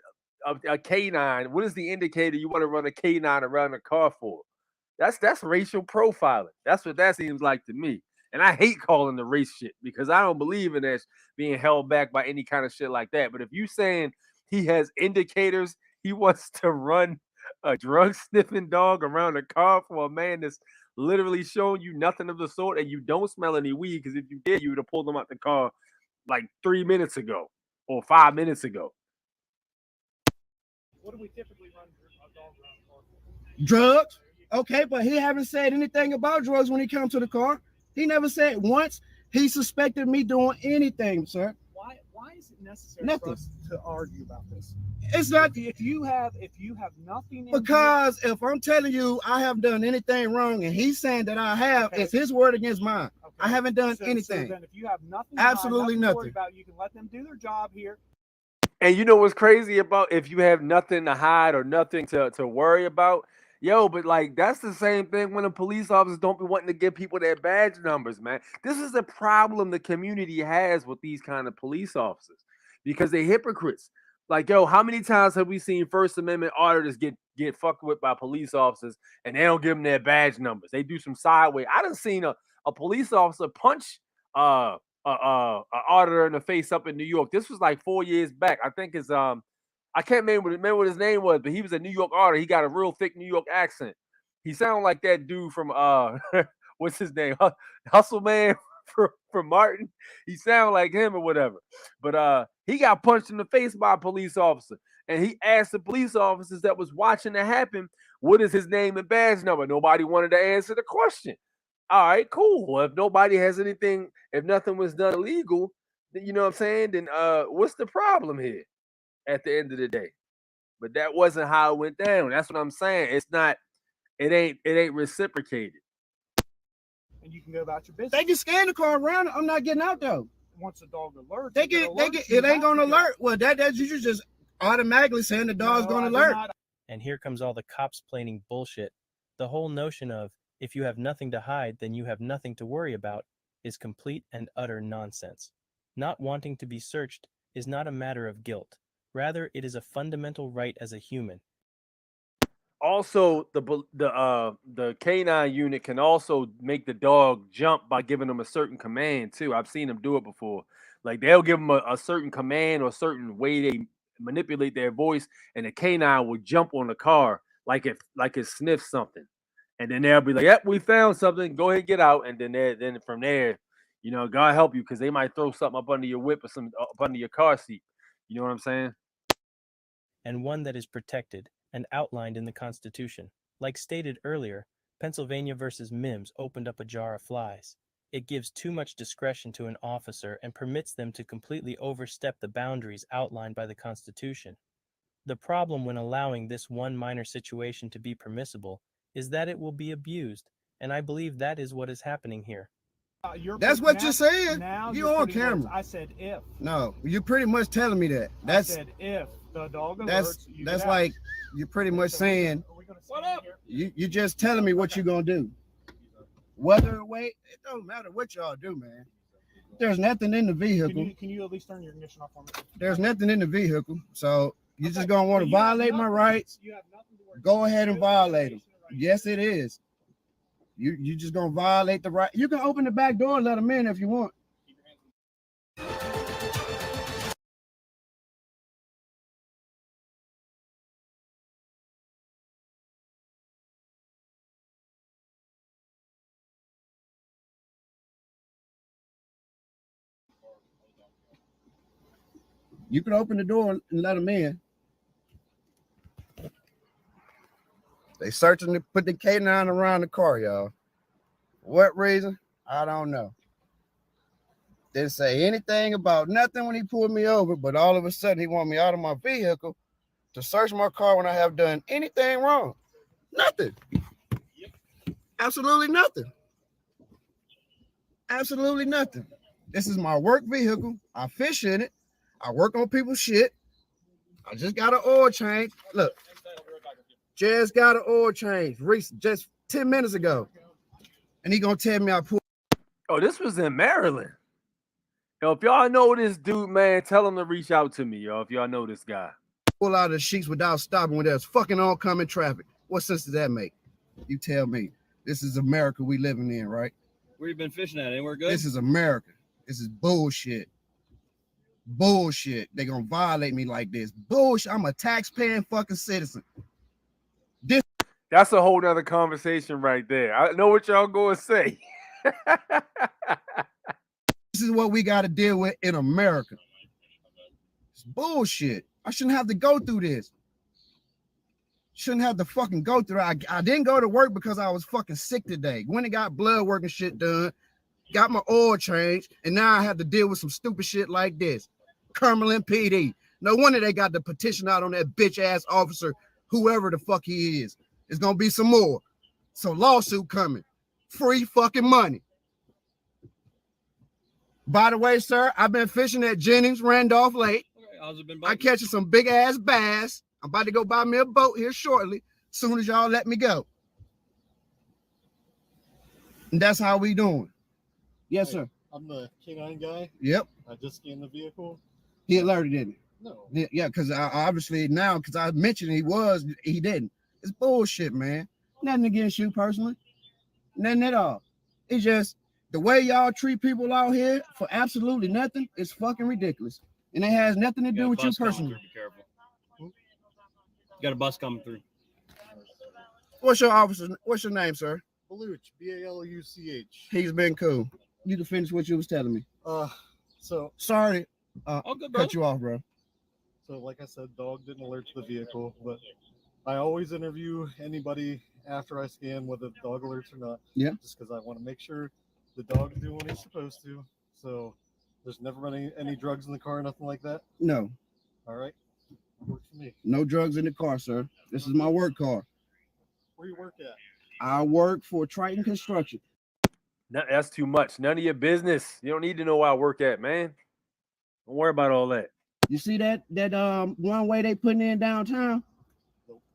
a canine? What is the indicator you want to run a canine around the car for? That's racial profiling. That's what that seems like to me. And I hate calling the race shit because I don't believe in that being held back by any kind of shit like that. But if you saying he has indicators, he wants to run a drug sniffing dog around a car for a man that's literally showing you nothing of the sort, and you don't smell any weed, because if you did, you would have pulled him out the car like 3 minutes ago or 5 minutes ago. What do we typically run a dog around for? Drugs. Okay, but he haven't said anything about drugs when he comes to the car. He never said once he suspected me doing anything, sir. Why is it necessary Nothing. for us to argue about this? It's not If you have nothing in because if I'm telling you I haven't done anything wrong and he's saying that I have, Okay. It's his word against mine. Okay. I haven't done So anything. then if you have nothing, Absolutely to worry nothing. about, you can let them do their job here. And you know what's crazy about if you have nothing to hide or nothing to worry about? Yo, but like that's the same thing when the police officers don't be wanting to give people their badge numbers, man. This is a problem the community has with these kind of police officers because they're hypocrites. Like, yo, how many times have we seen First Amendment auditors get fucked with by police officers and they don't give them their badge numbers? They do some sideways. I done seen a police officer punch a auditor in the face up in New York. This was like 4 years back. I think it's I can't remember what his name was, but he was a New York auditor. He got a real thick New York accent. He sounded like that dude from what's his name? Hustle Man from Martin. He sounded like him or whatever. But he got punched in the face by a police officer. And he asked the police officers that was watching it happen, what is his name and badge number? Nobody wanted to answer the question. All right, cool. Well, if nobody has anything, if nothing was done illegal, then you know what I'm saying? Then what's the problem here at the end of the day? But that wasn't how it went down. That's what I'm saying. It's not, it ain't reciprocated. And you can go about your business. They can scan the car around. I'm not getting out though. Once the dog alerts, They get it ain't gonna alert. Well, that you just automatically saying the dog's gonna alert. And here comes all the cops planning bullshit. The whole notion of if you have nothing to hide, then you have nothing to worry about is complete and utter nonsense. Not wanting to be searched is not a matter of guilt. Rather, it is a fundamental right as a human. Also, the canine unit can also make the dog jump by giving them a certain command too. I've seen them do it before. Like they'll give them a certain command or a certain way they manipulate their voice, and the canine will jump on the car like it sniffs something, and then they'll be like, "Yep, we found something. Go ahead and get out." And then from there, you know, God help you, because they might throw something up under your whip or some up under your car seat. You know what I'm saying? And one that is protected and outlined in the Constitution. Like stated earlier, Pennsylvania versus Mims opened up a jar of flies. It gives too much discretion to an officer and permits them to completely overstep the boundaries outlined by the Constitution. The problem when allowing this one minor situation to be permissible is that it will be abused, and I believe that is what is happening here. That's what you're saying. Now You're on putting words. camera. I said if. No, you're pretty much telling me that. I said if the dog alerts, you that's get like out. you're pretty much saying What up? you're just telling me what you're gonna do. Whether or wait, it don't matter what y'all do, man. There's nothing in the vehicle. Can you at least turn your ignition off for me? There's nothing in the vehicle, so you're just gonna want to violate my rights. Go ahead and violate them. Yes, it is. You just gonna violate the right. You can open the back door and let them in if you want. You can open the door and let them in. They searching to put the K9 around the car, y'all. What reason? I don't know. Didn't say anything about nothing when he pulled me over, but all of a sudden he wanted me out of my vehicle to search my car when I have done anything wrong. Nothing. Absolutely nothing. Absolutely nothing. This is my work vehicle. I fish in it. I work on people's shit. I just got an oil change. Look, just got an oil change just 10 minutes ago. And he gonna tell me I pulled. Oh, this was in Maryland. Yo, if y'all know this dude, man, tell him to reach out to me, yo, if y'all know this guy. Pull out of the sheets without stopping when there's fucking oncoming traffic. What sense does that make? You tell me. This is America we living in, right? Where you been fishing at? Anywhere good? This is America. This is bullshit. Bullshit. They gonna violate me like this. Bullshit. I'm a tax-paying fucking citizen. That's a whole nother conversation right there. I know what y'all gonna say. This is what we got to deal with in America. It's bullshit. I shouldn't have to go through this. Shouldn't have to fucking go through it. I didn't go to work because I was fucking sick today. Went and got blood work and shit done. Got my oil changed. And now I have to deal with some stupid shit like this. Cumberland PD. No wonder they got the petition out on that bitch ass officer, whoever the fuck he is. It's going to be some more. So lawsuit coming. Free fucking money. By the way, sir, I've been fishing at Jennings, Randolph Lake. Okay, how's it been? I catching some big ass bass. I'm about to go buy me a boat here shortly, soon as y'all let me go. And that's how we doing. Yes, sir. I'm the K9 guy. Yep. I just scanned the vehicle. He alerted, didn't he? No. Yeah, because obviously now, because I mentioned he didn't. It's bullshit, man. Nothing against you personally. Nothing at all. It's just the way y'all treat people out here for absolutely nothing is fucking ridiculous. And it has nothing to do with you personally. Be careful. You got a bus coming through. What's your name, sir? Baluch, B-A-L-U-C-H. He's been cool. You can finish what you was telling me. So sorry. Good, cut you off, bro. So like I said, dog didn't alert to the vehicle, but I always interview anybody after I scan, whether the dog alerts or not. Yeah. Just because I want to make sure the dog's doing what he's supposed to. So there's never been any drugs in the car, nothing like that? No. All right. Works for me. No drugs in the car, sir. This is my work car. Where you work at? I work for Triton Construction. No, that's too much. None of your business. You don't need to know where I work at, man. Don't worry about all that. You see that one way they putting in downtown?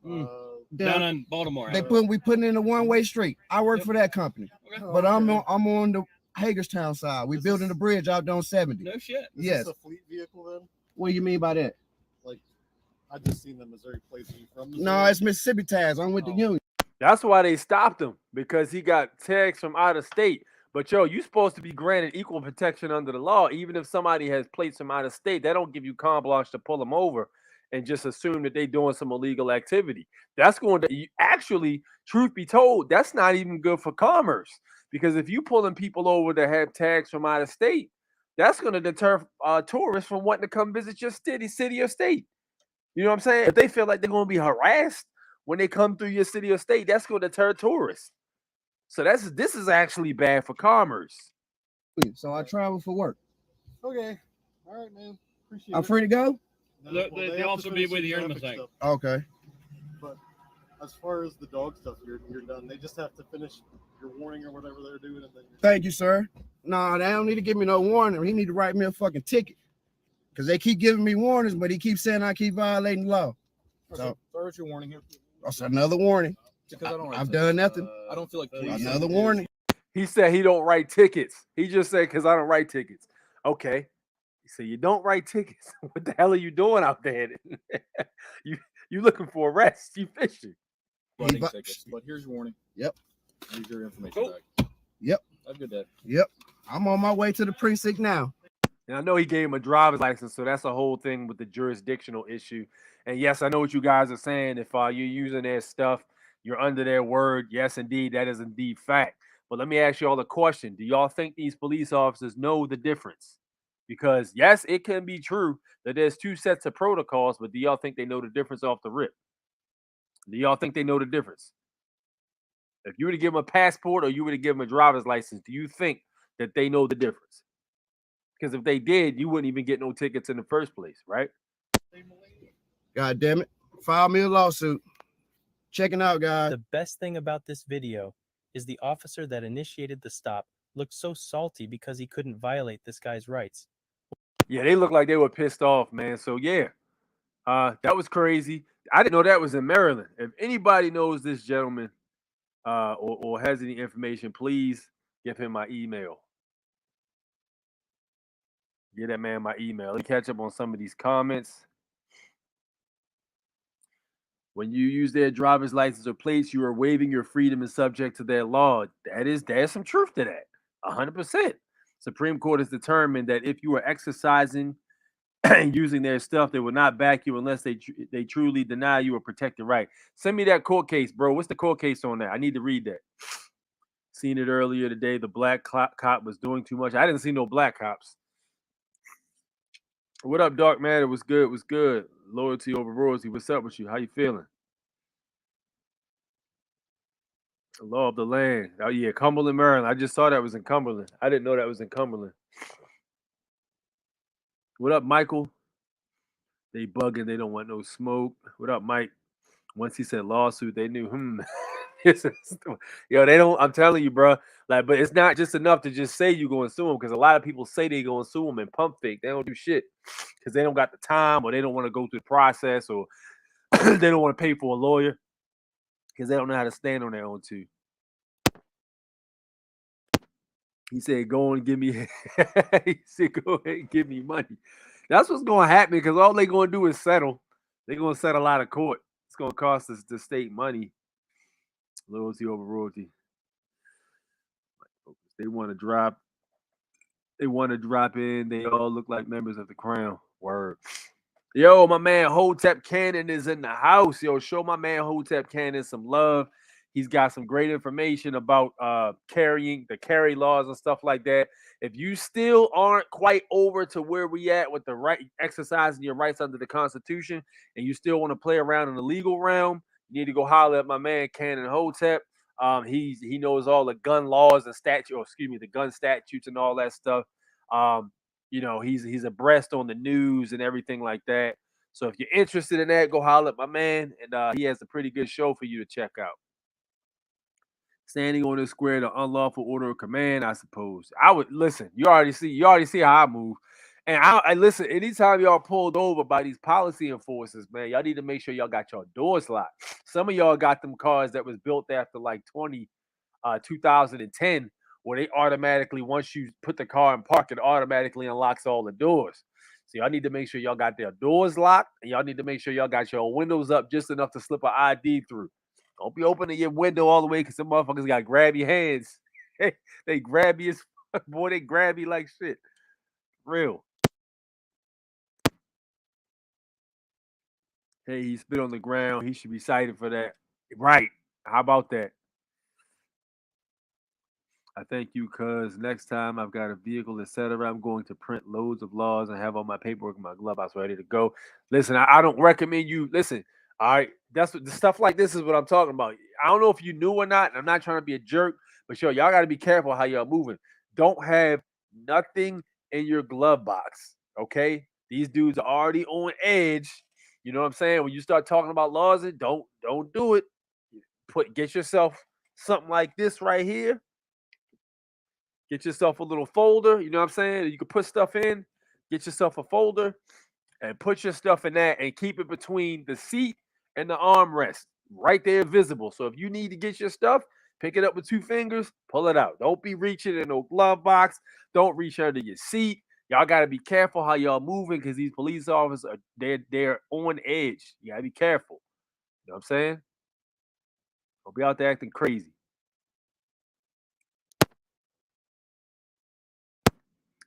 Down in Baltimore. We putting in a one-way street. I work for that company. Okay. But I'm on the Hagerstown side. We building a bridge out there on 70. No shit. Yes. Is this a fleet vehicle then? What do you mean by that? Like, I just seen the Missouri plates. Are you from Missouri? No, it's Mississippi tags. I'm with the union. That's why they stopped him, because he got tags from out of state. But yo, you supposed to be granted equal protection under the law. Even if somebody has plates from out of state, they don't give you carte blanche to pull them over and just assume that they're doing some illegal activity. That's going to actually, truth be told, that's not even good for commerce. Because if you pulling people over that have tags from out of state, that's going to deter tourists from wanting to come visit your city or state. You know what I'm saying? If they feel like they're going to be harassed when they come through your city or state, that's going to deter tourists. So this is actually bad for commerce. So I travel for work. Okay. All right, man. Appreciate it. I'm free to go? No, the officer will be with you in a second. Okay. But as far as the dog stuff, you're done. They just have to finish your warning or whatever they're doing, and then Thank you, sir. No, they don't need to give me no warning. He need to write me a fucking ticket. Because they keep giving me warnings, but he keeps saying I keep violating the law. So what's your warning here? That's another warning. Because I've done nothing. I don't feel like police. Another warning. He said he don't write tickets. He just said because I don't write tickets. Okay. So you don't write tickets. What the hell are you doing out there? you looking for arrest? You fishing? Writing tickets. But here's your warning. Yep. Here's your information back. Yep. Have a good day. Yep. I'm on my way to the precinct now. And I know he gave him a driver's license, so that's a whole thing with the jurisdictional issue. And yes, I know what you guys are saying. If you're using their stuff, you're under their word. Yes, indeed, that is indeed fact. But let me ask you all a question. Do y'all think these police officers know the difference? Because yes, it can be true that there's two sets of protocols, but do y'all think they know the difference off the rip? Do y'all think they know the difference? If you were to give them a passport or you were to give them a driver's license, do you think that they know the difference? Because if they did, you wouldn't even get no tickets in the first place, right? God damn it. File me a lawsuit. Checking out, guys. The best thing about this video is the officer that initiated the stop looked so salty because he couldn't violate this guy's rights. Yeah, they look like they were pissed off, man. So yeah, that was crazy. I didn't know that was in Maryland. If anybody knows this gentleman or has any information, please give him my email. Get that man my email. Let me catch up on some of these comments. When you use their driver's license or plates, you are waiving your freedom and subject to their law. There's some truth to that. 100%. Supreme Court has determined that if you are exercising and using their stuff, they will not back you unless they truly deny you a protected right. Send me that court case, bro. What's the court case on that? I need to read that. Seen it earlier today. The black cop was doing too much. I didn't see no black cops. What up, Dark Man? It was good. It was good. Loyalty over royalty. What's up with you? How you feeling? Law of the land. Oh yeah, Cumberland, Maryland. I just saw that was in Cumberland. I didn't know that was in Cumberland. What up, Michael? They bugging. They don't want no smoke. What up, Mike? Once he said lawsuit, they knew. Yo, they don't. I'm telling you, bro. Like, but it's not just enough to just say you going to sue them because a lot of people say they going to sue them and pump fake. They don't do shit because they don't got the time or they don't want to go through the process or they don't want to pay for a lawyer because they don't know how to stand on their own too. He said, "Go and give me." He said, "Go ahead and give me money." That's what's going to happen because all they're going to do is settle. They're going to settle out of court. It's going to cost us the state money. Loyalty over royalty. They want to drop. They want to drop in. They all look like members of the crown. Word. Yo, my man Hotep Cannon is in the house. Yo, show my man Hotep Cannon some love. He's got some great information about carry laws and stuff like that. If you still aren't quite over to where we at with the right exercising your rights under the Constitution, and you still want to play around in the legal realm, you need to go holler at my man Cannon Hotep. He knows all the gun laws and the gun statutes and all that stuff. He's abreast on the news and everything like that. So if you're interested in that, go holler at my man, and he has a pretty good show for you to check out. Standing on the square, the unlawful order of command, I suppose. I would listen. You already see how I move. And I listen, anytime y'all pulled over by these policy enforcers, man, y'all need to make sure y'all got your doors locked. Some of y'all got them cars that was built after like 2010, where they automatically, once you put the car in park, it automatically unlocks all the doors. So y'all need to make sure y'all got their doors locked, and y'all need to make sure y'all got your windows up just enough to slip an ID through. Don't be opening your window all the way because some motherfuckers got to grab your hands. They grab you as fuck, boy. They grab you like shit. Real. Hey, he spit on the ground. He should be cited for that. Right. How about that? I thank you, cuz next time I've got a vehicle, etc., I'm going to print loads of laws and have all my paperwork in my glove box ready to go. Listen, I don't recommend you. Listen, all right, that's what the stuff like this is what I'm talking about. I don't know if you knew or not, and I'm not trying to be a jerk, but y'all got to be careful how y'all moving. Don't have nothing in your glove box, okay? These dudes are already on edge. You know what I'm saying? When you start talking about laws, don't do it. get yourself something like this right here. Get yourself a little folder, you know what I'm saying? You can put stuff in, get yourself a folder, and put your stuff in that and keep it between the seat and the armrest, right there visible. So if you need to get your stuff, pick it up with 2 fingers, pull it out. Don't be reaching in no glove box. Don't reach under your seat. Y'all got to be careful how y'all moving because these police officers are they're on edge. You got to be careful. You know what I'm saying? Don't be out there acting crazy.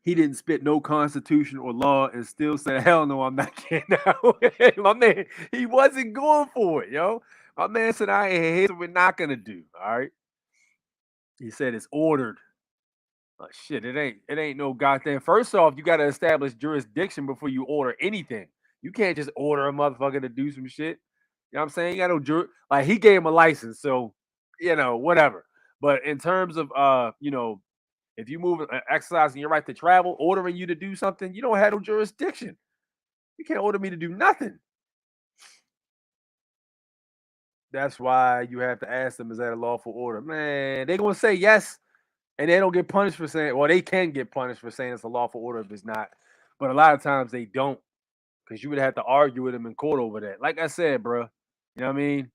He didn't spit no constitution or law and still said, hell no, I'm not getting out. My man, he wasn't going for it, yo. My man said, here's what we're not going to do, all right? He said it's ordered. Oh, shit, it ain't no goddamn. First off, you got to establish jurisdiction before you order anything. You can't just order a motherfucker to do some shit. You know what I'm saying? You got no like he gave him a license, so whatever. But in terms of if you move exercising your right to travel, ordering you to do something, you don't have no jurisdiction. You can't order me to do nothing. That's why you have to ask them, is that a lawful order? Man, they're gonna say yes, and they don't get punished for saying, well, they can get punished for saying it's a lawful order if it's not. But a lot of times they don't, because you would have to argue with them in court over that. Like I said, bro, you know what I mean?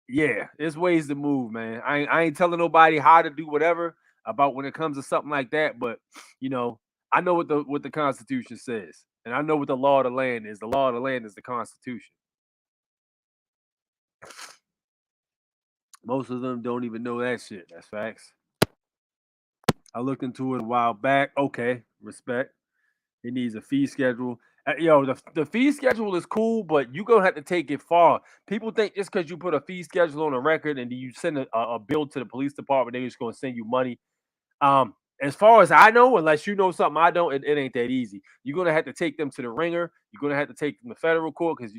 Yeah, there's ways to move, man. I ain't telling nobody how to do whatever about when it comes to something like that, but I know what the Constitution says, and I know what the law of the land is. The law of the land is the Constitution. Most of them don't even know that shit. That's facts. I looked into it a while back. Okay, respect. It needs a fee schedule. The fee schedule is cool, but you're going to have to take it far. People think just because you put a fee schedule on a record and you send a bill to the police department, they're just going to send you money. As far as I know, unless you know something I don't, it ain't that easy. You're going to have to take them to the ringer. You're going to have to take them to federal court because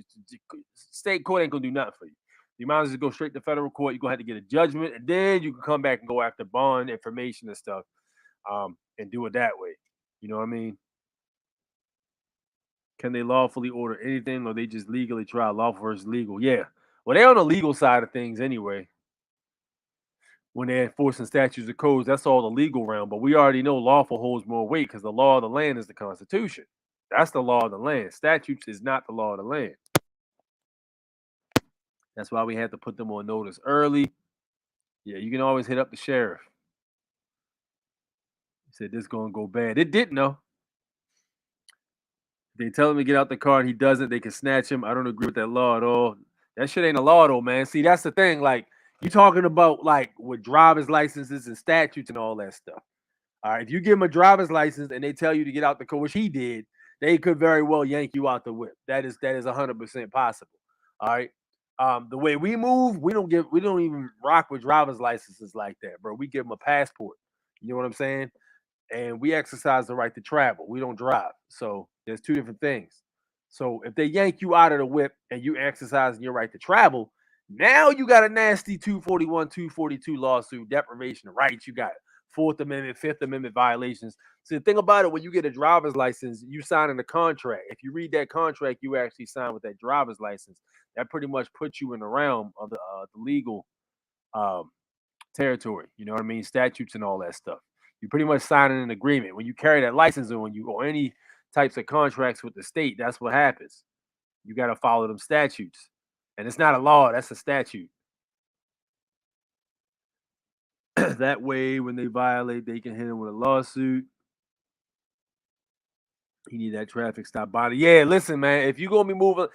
state court ain't going to do nothing for you. You might as well go straight to federal court. You're going to have to get a judgment, and then you can come back and go after bond information and stuff and do it that way. You know what I mean? Can they lawfully order anything, or they just legally try lawful versus legal? Yeah. Well, they're on the legal side of things anyway. When they're enforcing statutes and codes, that's all the legal realm. But we already know lawful holds more weight because the law of the land is the Constitution. That's the law of the land. Statutes is not the law of the land. That's why we had to put them on notice early. Yeah, you can always hit up the sheriff. He said this is going to go bad. It didn't, though. They tell him to get out the car and he doesn't, they can snatch him. I don't agree with that law at all. That shit ain't a law though, man. See, that's the thing. Like, you talking about like with driver's licenses and statutes and all that stuff. All right, if you give him a driver's license and they tell you to get out the car, which he did, they could very well yank you out the whip. That is 100% possible. All right. The way we move, we don't even rock with driver's licenses like that, bro. We give them a passport. You know what I'm saying? And we exercise the right to travel. We don't drive. So there's 2 different things. So if they yank you out of the whip and you exercising your right to travel, now you got a nasty 241, 242 lawsuit, deprivation of rights. You got 4th Amendment, 5th Amendment violations. So the thing about it, when you get a driver's license, you sign in a contract. If you read that contract, you actually sign with that driver's license. That pretty much puts you in the realm of the legal territory. You know what I mean? Statutes and all that stuff. You pretty much signing an agreement. When you carry that license on you or any types of contracts with the state, that's what happens. You got to follow them statutes. And it's not a law, that's a statute. That way, when they violate, they can hit them with a lawsuit. You need that traffic stop body. Yeah, listen, man. If you gonna be moving, all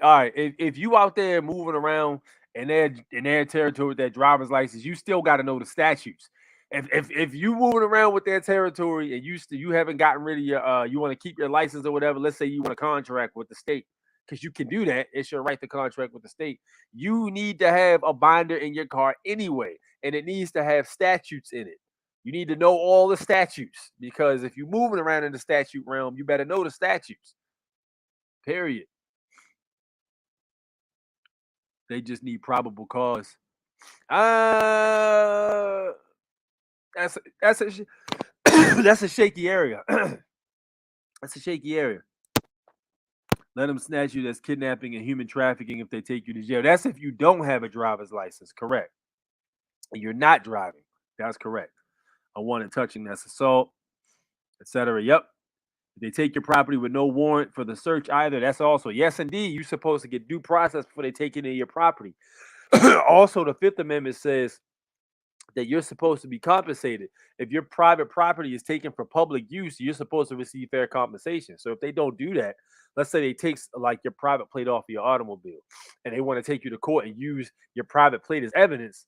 right. If you out there moving around in their territory with that driver's license, you still got to know the statutes. If you moving around with their territory and you haven't gotten rid of your you want to keep your license or whatever. Let's say you want to contract with the state because you can do that. It's your right to contract with the state. You need to have a binder in your car anyway, and it needs to have statutes in it. You need to know all the statutes because if you're moving around in the statute realm, you better know the statutes. Period. They just need probable cause. That's a shaky area. That's a shaky area. Let them snatch you. That's kidnapping and human trafficking if they take you to jail. That's if you don't have a driver's license. Correct. And you're not driving. That's correct. Unwanted touching, that's assault, etc. Yep. If they take your property with no warrant for the search either, that's also yes, indeed. You're supposed to get due process before they take any of your property. Also, the Fifth Amendment says that you're supposed to be compensated. If your private property is taken for public use, you're supposed to receive fair compensation. So if they don't do that, let's say they take like your private plate off of your automobile and they want to take you to court and use your private plate as evidence.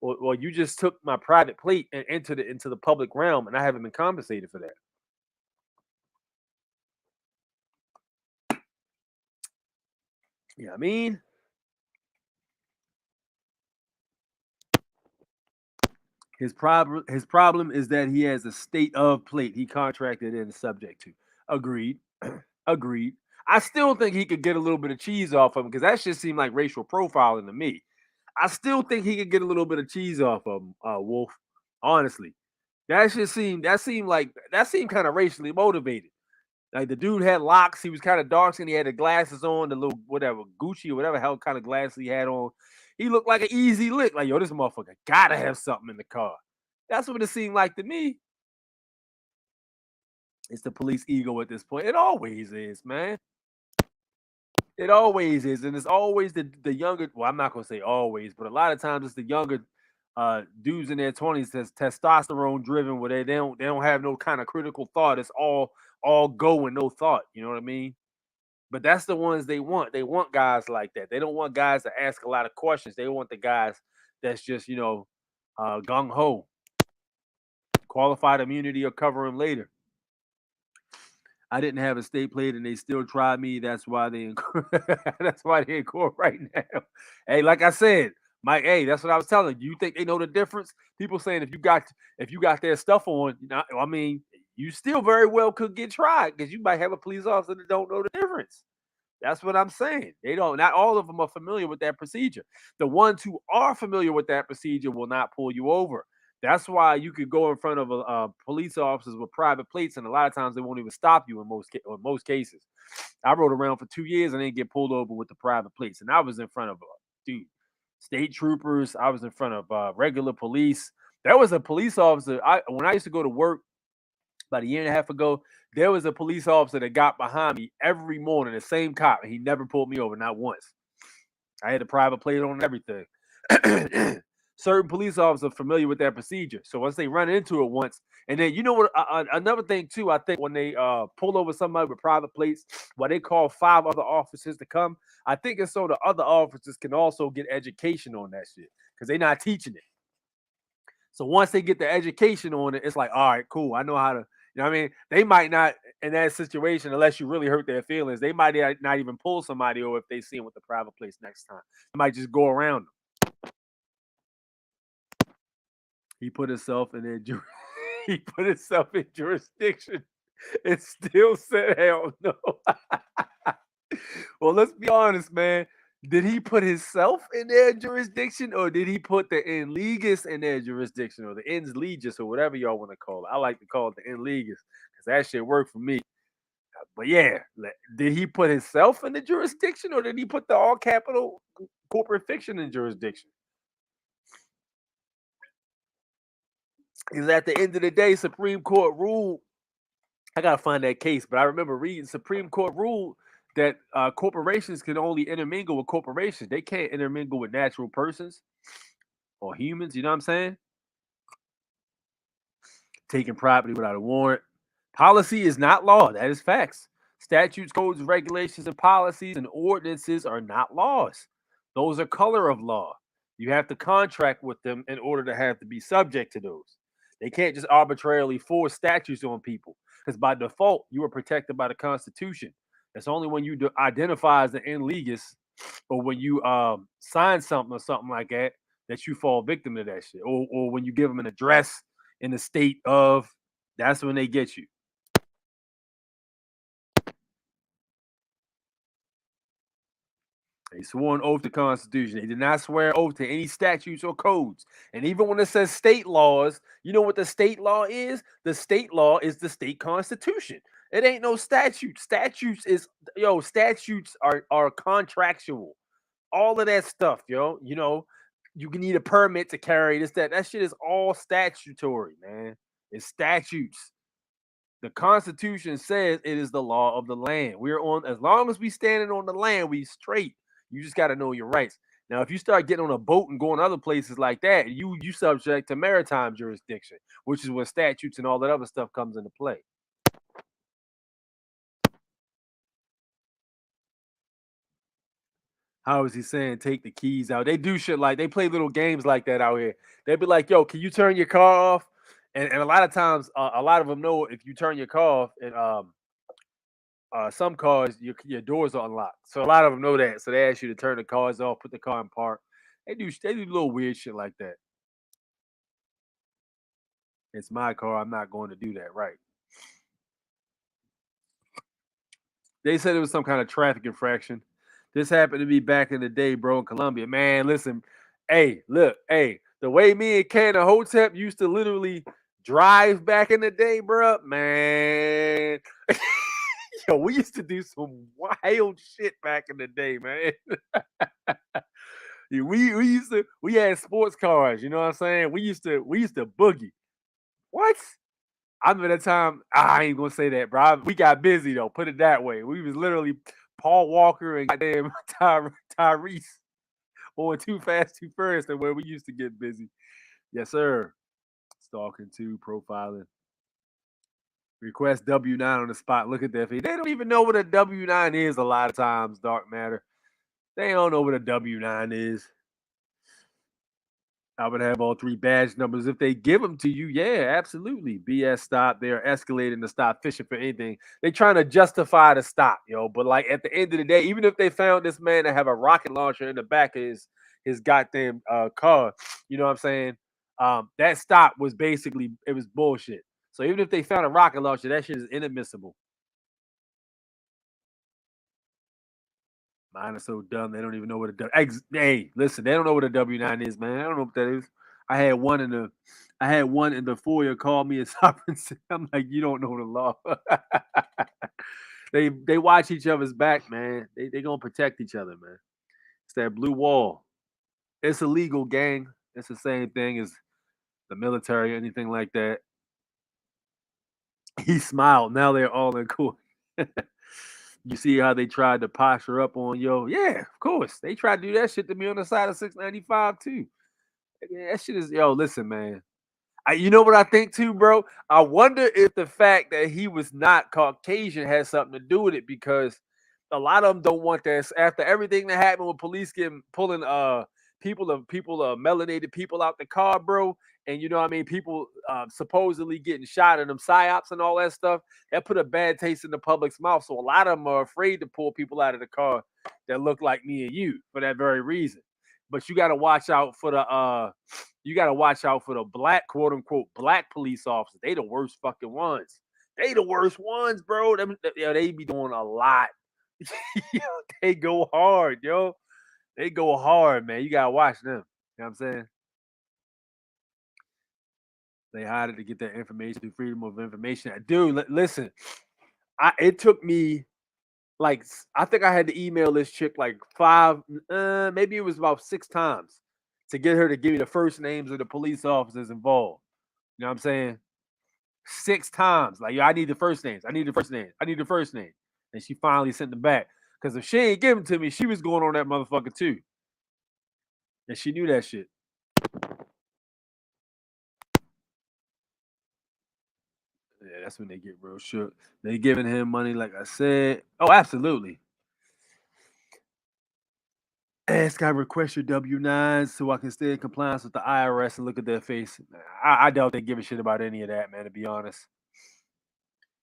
Well, you just took my private plate and entered it into the public realm, and I haven't been compensated for that. Yeah, I mean, his problem is that he has a state of plate he contracted and is subject to. Agreed. Agreed. I still think he could get a little bit of cheese off of him because that just seemed like racial profiling to me. I still think he could get a little bit of cheese off of him, Wolf. Honestly, that seemed kind of racially motivated. Like the dude had locks, he was kind of dark skinned, he had the glasses on, the little whatever Gucci or whatever hell kind of glasses he had on. He looked like an easy lick. Like, yo, this motherfucker gotta have something in the car. That's what it seemed like to me. It's the police ego at this point. It always is, man. It always is, and it's always the younger. Well, I'm not gonna say always, but a lot of times it's the younger dudes in their 20s that's testosterone driven, where they don't have no kind of critical thought. It's all go and no thought. You know what I mean? But that's the ones they want. They want guys like that. They don't want guys to ask a lot of questions. They want the guys that's just gung ho, qualified immunity or cover them later. I didn't have a state plate and they still tried me. That's why they in court right now. Hey, like I said, Mike, hey, that's what I was telling you. You think they know the difference? People saying if you got their stuff on, I mean, you still very well could get tried because you might have a police officer that don't know the difference. That's what I'm saying. They don't. Not all of them are familiar with that procedure. The ones who are familiar with that procedure will not pull you over. That's why you could go in front of a police officers with private plates, and a lot of times they won't even stop you in most cases. I rode around for 2 years and didn't get pulled over with the private plates, and I was in front of state troopers. I was in front of regular police. There was a police officer. When I used to go to work about a year and a half ago, there was a police officer that got behind me every morning, the same cop, and he never pulled me over, not once. I had a private plate on and everything. Certain police officers are familiar with that procedure. So once they run into it once, and then you know what? Another thing too, I think when they pull over somebody with private plates, why they call 5 other officers to come, I think it's so the other officers can also get education on that shit because they're not teaching it. So once they get the education on it, it's like, all right, cool. I know how to. You know what I mean? They might not in that situation, unless you really hurt their feelings, they might not even pull somebody over if they see them with the private plates next time. They might just go around them. He put himself in jurisdiction and still said, hell no. Well, let's be honest, man. Did he put himself in their jurisdiction or did he put the in legus in their jurisdiction or the ins legis or whatever y'all want to call it? I like to call it the in legus because that shit worked for me. But yeah, did he put himself in the jurisdiction or did he put the all capital corporate fiction in jurisdiction? Because at the end of the day, Supreme Court ruled, I got to find that case, but I remember reading Supreme Court ruled that corporations can only intermingle with corporations. They can't intermingle with natural persons or humans. You know what I'm saying? Taking property without a warrant. Policy is not law. That is facts. Statutes, codes, regulations, and policies and ordinances are not laws. Those are color of law. You have to contract with them in order to have to be subject to those. They can't just arbitrarily force statutes on people because by default, you are protected by the Constitution. It's only when you identify as the in legis or when you sign something or something like that that you fall victim to that shit. Or when you give them an address in the state of, that's when they get you. They swore an oath to the Constitution. They did not swear an oath to any statutes or codes. And even when it says state laws, you know what the state law is? The state law is the state constitution. It ain't no statute. Statutes are contractual. All of that stuff, yo. You know, you can need a permit to carry this, that. That shit is all statutory, man. It's statutes. The Constitution says it is the law of the land. We're on, as long as we standing on the land, we straight. You just got to know your rights. Now, if you start getting on a boat and going other places like that, you subject to maritime jurisdiction, which is when statutes and all that other stuff comes into play. How is he saying take the keys out? They do shit like they play little games like that out here. They'd be like, "Yo, can you turn your car off?" And a lot of times, a lot of them know if you turn your car off, and some cars your doors are unlocked. So a lot of them know that. So they ask you to turn the cars off, put the car in park. They do little weird shit like that. It's my car. I'm not going to do that. Right. They said it was some kind of traffic infraction. This happened to me back in the day, bro, in Colombia. Man, listen, hey, look, hey, the way me and Ken and Hotep used to literally drive back in the day, bro, man. Yo, we used to do some wild shit back in the day, man. Yeah, we had sports cars, you know what I'm saying? We used to boogie. What? I remember that time. I ain't gonna say that, bro. We got busy though. Put it that way. We was literally Paul Walker and goddamn Tyrese on Too Fast, Too Furious, and where we used to get busy. Yes, sir. Stalking too, profiling. Request W9 on the spot. Look at that. They don't even know what a W9 is a lot of times, Dark Matter. They don't know what a W9 is. I would have all three badge numbers if they give them to you. Yeah, absolutely. BS stop. They're escalating to stop fishing for anything. They trying to justify the stop, yo. But like at the end of the day, even if they found this man to have a rocket launcher in the back of his goddamn car, you know what I'm saying? That stop was basically it was bullshit. So even if they found a rocket launcher, that shit is inadmissible. Mine are so dumb they don't even know what a hey, listen, they don't know what a W9 is, man. I don't know what that is. I had one in the foyer call me a sovereign. I'm like, you don't know the law. They watch each other's back, man. They gonna protect each other, man. It's that blue wall. It's illegal, gang. It's the same thing as the military, anything like that. He smiled. Now they're all in court. You see how they tried to posture up on yo? Yeah, of course. They tried to do that shit to me on the side of 695 too. Yeah, that shit is yo. Listen, man. You know what I think too, bro? I wonder if the fact that he was not Caucasian has something to do with it because a lot of them don't want that. After everything that happened with police pulling melanated people out the car, bro, and you know what I mean, people supposedly getting shot in them psyops and all that stuff. That put a bad taste in the public's mouth. So a lot of them are afraid to pull people out of the car that look like me and you for that very reason. But you got to watch out for the black, quote unquote, black police officers. They the worst fucking ones. They the worst ones, bro. They be doing a lot. They go hard, yo. They go hard, man. You gotta watch them. You know what I'm saying? They hired to get that information through Freedom of Information. Dude, listen. It took me like I think I had to email this chick like maybe it was about 6 times to get her to give me the first names of the police officers involved. You know what I'm saying? 6 times. Like, yo, I need the first names. I need the first name. I need the first name. And she finally sent them back. Because if she ain't giving to me, she was going on that motherfucker too. And she knew that shit. Yeah, that's when they get real shook. They giving him money, like I said. Oh, absolutely. Ask I request your W-9s so I can stay in compliance with the IRS and look at their face. I doubt they give a shit about any of that, man, to be honest.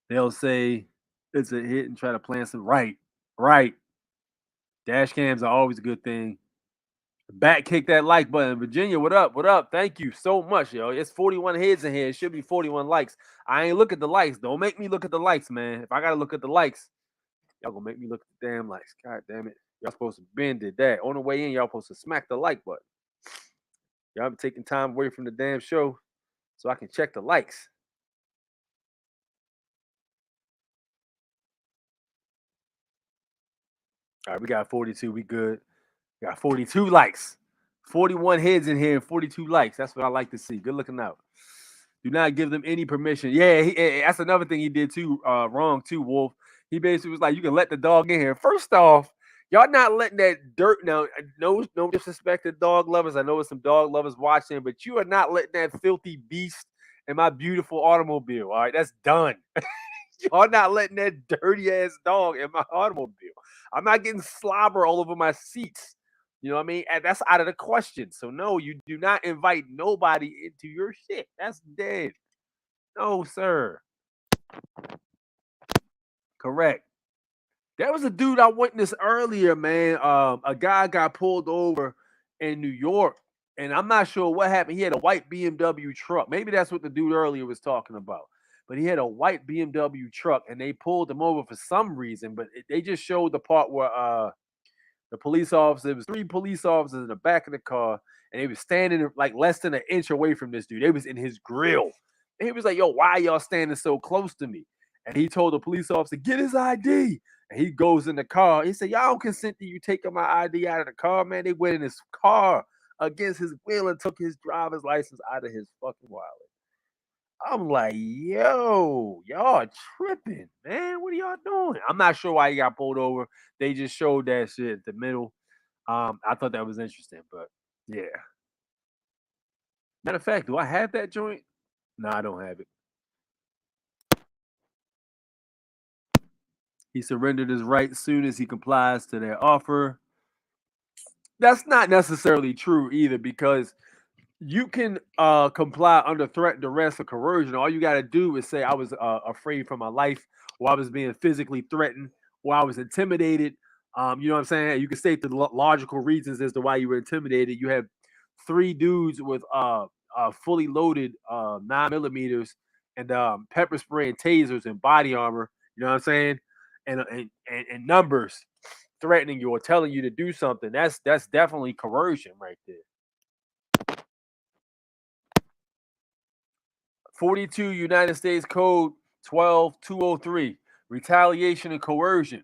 They'll say it's a hit and try to plan some right. Dash cams are always a good thing. Back kick that like button. Virginia, what up? What up? Thank you so much, yo. It's 41 heads in here. It should be 41 likes. I ain't look at the likes. Don't make me look at the likes, man. If I gotta look at the likes, y'all gonna make me look at the damn likes. God damn it. Y'all supposed to bend did that. On the way in, y'all supposed to smack the like button. Y'all be taking time away from the damn show so I can check the likes. All right, we got 42. We good. We got 42 likes. 41 heads in here and 42 likes. That's what I like to see. Good looking out. Do not give them any permission. Yeah, that's another thing he did too. Wrong too, Wolf. He basically was like, you can let the dog in here. First off, y'all not letting that dirt now. No disrespect to dog lovers. I know there's some dog lovers watching, but you are not letting that filthy beast in my beautiful automobile. All right, that's done. Y'all not letting that dirty ass dog in my automobile. I'm not getting slobber all over my seats. You know what I mean? And that's out of the question. So no, you do not invite nobody into your shit. That's dead. No, sir. Correct. There was a dude I witnessed earlier, man. A guy got pulled over in New York, and I'm not sure what happened. He had a white BMW truck. Maybe that's what the dude earlier was talking about. But he had a white BMW truck, and they pulled him over for some reason. But they just showed the part where the police officer, it was 3 police officers in the back of the car, and they was standing like less than an inch away from this dude. They was in his grill. And he was like, yo, why are y'all standing so close to me? And he told the police officer, get his ID. And he goes in the car. He said, y'all don't consent to you taking my ID out of the car, man. They went in his car against his will and took his driver's license out of his fucking wallet. I'm like, yo, y'all tripping, man. What are y'all doing? I'm not sure why he got pulled over. They just showed that shit at the middle. I thought that was interesting, but yeah. Matter of fact, do I have that joint? No, I don't have it. He surrendered his rights soon as he complies to their offer. That's not necessarily true either, because you can comply under threat, duress, or coercion. All you got to do is say, I was afraid for my life, or I was being physically threatened, or I was intimidated. You know what I'm saying? You can state the logical reasons as to why you were intimidated. You have 3 dudes with fully loaded 9mm and pepper spray and tasers and body armor. You know what I'm saying? And numbers threatening you or telling you to do something. That's definitely coercion right there. 42 United States Code 12203, retaliation and coercion.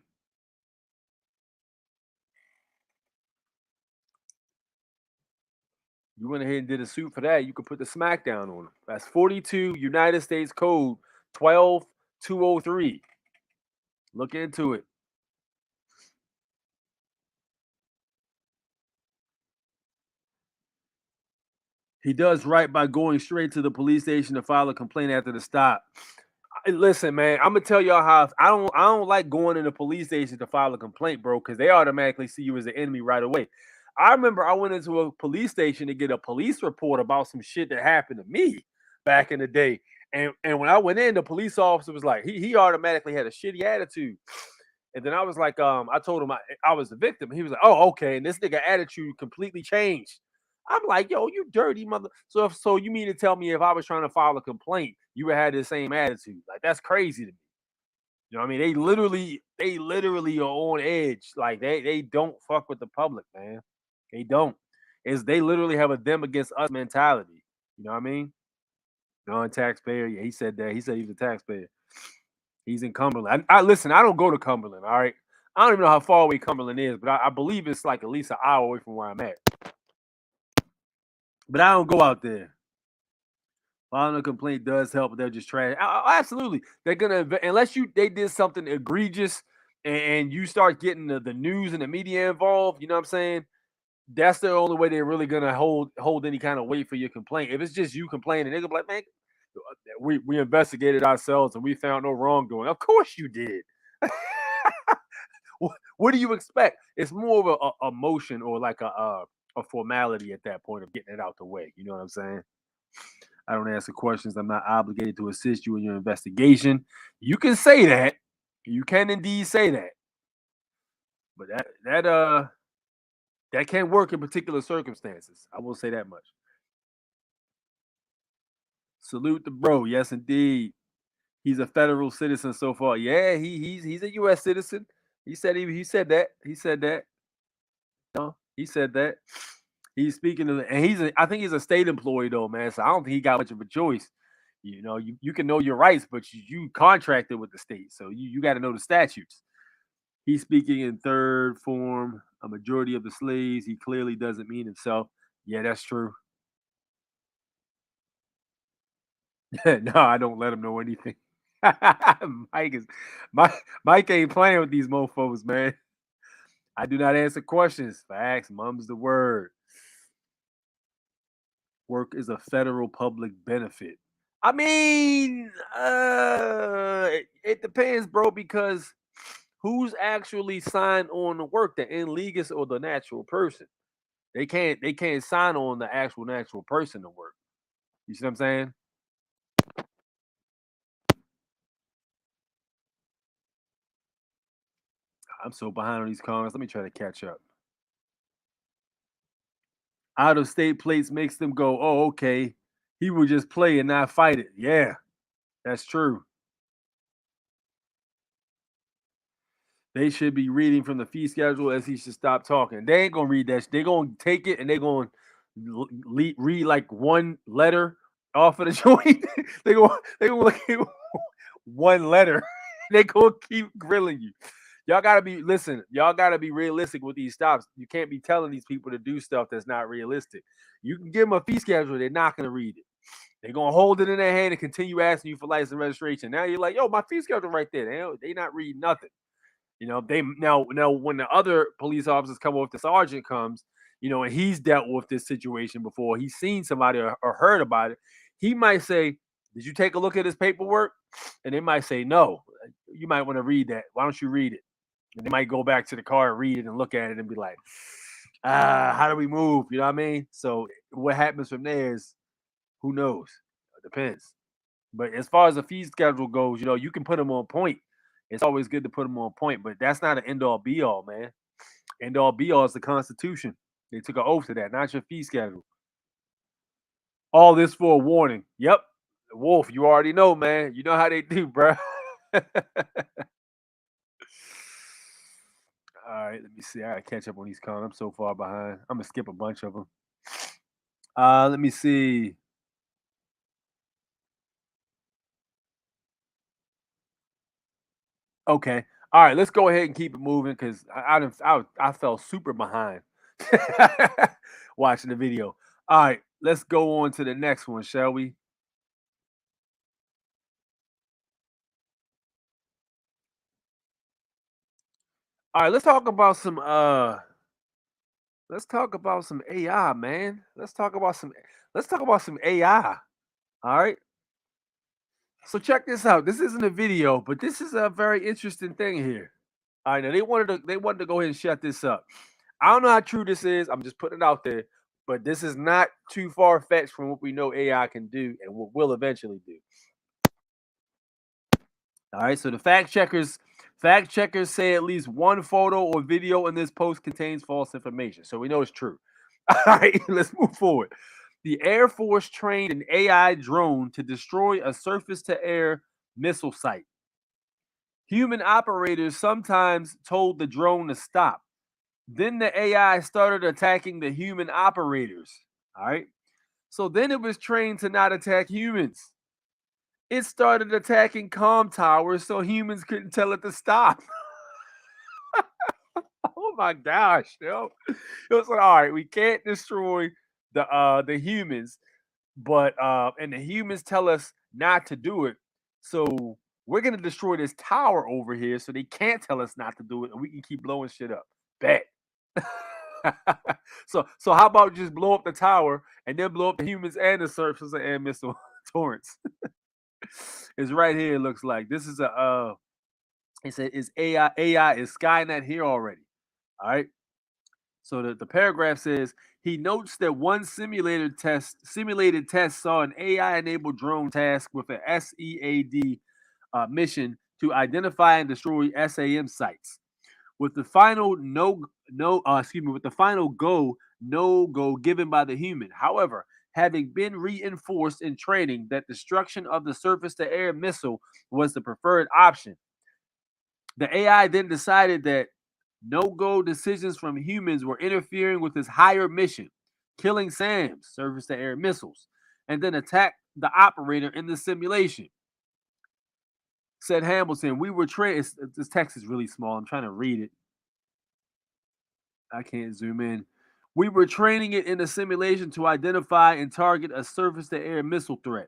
You went ahead and did a suit for that, you could put the smackdown on him. That's 42 United States Code 12203. Look into it. He does right by going straight to the police station to file a complaint after the stop. Listen, man, I'm gonna tell y'all how I don't like going in the police station to file a complaint, bro, because they automatically see you as an enemy right away. I remember I went into a police station to get a police report about some shit that happened to me back in the day. And when I went in, the police officer was like, he automatically had a shitty attitude. And then I was like, I told him I was the victim. He was like, oh, okay. And this nigga attitude completely changed. I'm like, yo, you dirty mother. So you mean to tell me if I was trying to file a complaint, you would have the same attitude? Like, that's crazy to me. You know what I mean? They literally are on edge. Like they don't fuck with the public, man. They don't. They literally have a them against us mentality. You know what I mean? Non-taxpayer. Yeah, he said that. He said he's a taxpayer. He's in Cumberland. I listen, I don't go to Cumberland, all right? I don't even know how far away Cumberland is, but I believe it's like at least an hour away from where I'm at. But I don't go out there. Filing a complaint does help, but they're just trash. Absolutely. They're gonna, unless they did something egregious and you start getting the news and the media involved, you know what I'm saying? That's the only way they're really gonna hold any kind of weight for your complaint. If it's just you complaining, they're gonna be like, man, we investigated ourselves and we found no wrongdoing. Of course you did. What do you expect? It's more of a motion or like a formality at that point of getting it out the way. You know what I'm saying? I don't answer questions. I'm not obligated to assist you in your investigation. You can say that. You can indeed say that. But that can't work in particular circumstances. I will say that much. Salute the bro. Yes, indeed. He's a federal citizen so far. Yeah, he's a U.S. citizen. He said he said that. He said that. No, he said that. He's speaking to and I think he's a state employee though, man. So I don't think he got much of a choice. You know, you can know your rights, but you contracted with the state, so you got to know the statutes. He's speaking in third form. A majority of the slaves. He clearly doesn't mean himself. Yeah, that's true. No, I don't let him know anything. Mike is Mike ain't playing with these mofos, man. I do not answer questions. Facts, mum's the word. Work is a federal public benefit. I mean, it depends, bro, because who's actually signed on the work, the illegus or the natural person? They can't sign on the actual natural person to work. You see what I'm saying? I'm so behind on these comments. Let me try to catch up. Out of state plates makes them go, oh, okay. He would just play and not fight it. Yeah, that's true. They should be reading from the fee schedule as he should stop talking. They ain't gonna read that. They gonna take it and they gonna read like one letter off of the joint. they gonna look at one letter. They gonna keep grilling you. Y'all gotta be listen. Y'all gotta be realistic with these stops. You can't be telling these people to do stuff that's not realistic. You can give them a fee schedule. They're not gonna read it. They're gonna hold it in their hand and continue asking you for license registration. Now you're like, yo, my fee schedule right there. They not reading nothing. They now when the other police officers come, or if the sergeant comes, and he's dealt with this situation before, he's seen somebody or heard about it, he might say, did you take a look at his paperwork? And they might say, no. You might want to read that. Why don't you read it? And they might go back to the car and read it and look at it and be like, how do we move? You know what I mean? So what happens from there is, who knows? It depends. But as far as the fee schedule goes, you can put them on point. It's always good to put them on point, but that's not an end all be all, man. End all be all is the Constitution. They took an oath to that, not your fee schedule. All this for a warning. Yep. Wolf, you already know, man. You know how they do, bro. All right, let me see. I gotta catch up on these comments. I'm so far behind. I'm gonna skip a bunch of them. Let me see. Okay. All right, let's go ahead and keep it moving because I fell super behind watching the video. All right, let's go on to the next one, shall we? All right, let's talk about some AI, man. Let's talk about some AI. All right. So check this out. This isn't a video, but this is a very interesting thing here. All right, now they wanted to go ahead and shut this up. I don't know how true this is. I'm just putting it out there, but this is not too far fetched from what we know AI can do and what will eventually do. All right, so the fact checkers say at least one photo or video in this post contains false information. So we know it's true. All right, let's move forward. The Air Force trained an AI drone to destroy a surface to air missile site. Human operators sometimes told the drone to stop. Then the AI started attacking the human operators. All right. So then it was trained to not attack humans. It started attacking comm towers so humans couldn't tell it to stop. Oh my gosh, yo. It was like, all right, we can't destroy the humans, but and the humans tell us not to do it. So we're gonna destroy this tower over here so they can't tell us not to do it and we can keep blowing shit up. Bet. So how about just blow up the tower and then blow up the humans and the surface and air missile torrents? It's right here. It looks like this is a. It said is AI is Skynet here already? All right. So the paragraph says he notes that one simulated test saw an AI enabled drone task with an SEAD mission to identify and destroy SAM sites. With the final with the final no go given by the human. However, having been reinforced in training that destruction of the surface to air missile was the preferred option, the AI then decided that no go decisions from humans were interfering with his higher mission, killing SAMs, surface to air missiles, and then attacked the operator in the simulation. Said Hamilton, we were trained. This text is really small. I'm trying to read it. I can't zoom in. We were training it in a simulation to identify and target a surface-to-air missile threat.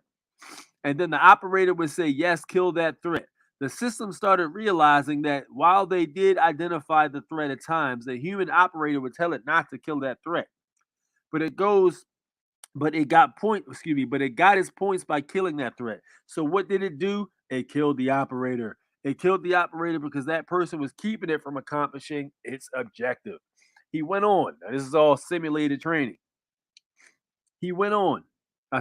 And then the operator would say, yes, kill that threat. The system started realizing that while they did identify the threat at times, the human operator would tell it not to kill that threat. But it got its points by killing that threat. So what did it do? It killed the operator. It killed the operator because that person was keeping it from accomplishing its objective. He went on. Now, this is all simulated training. He went on.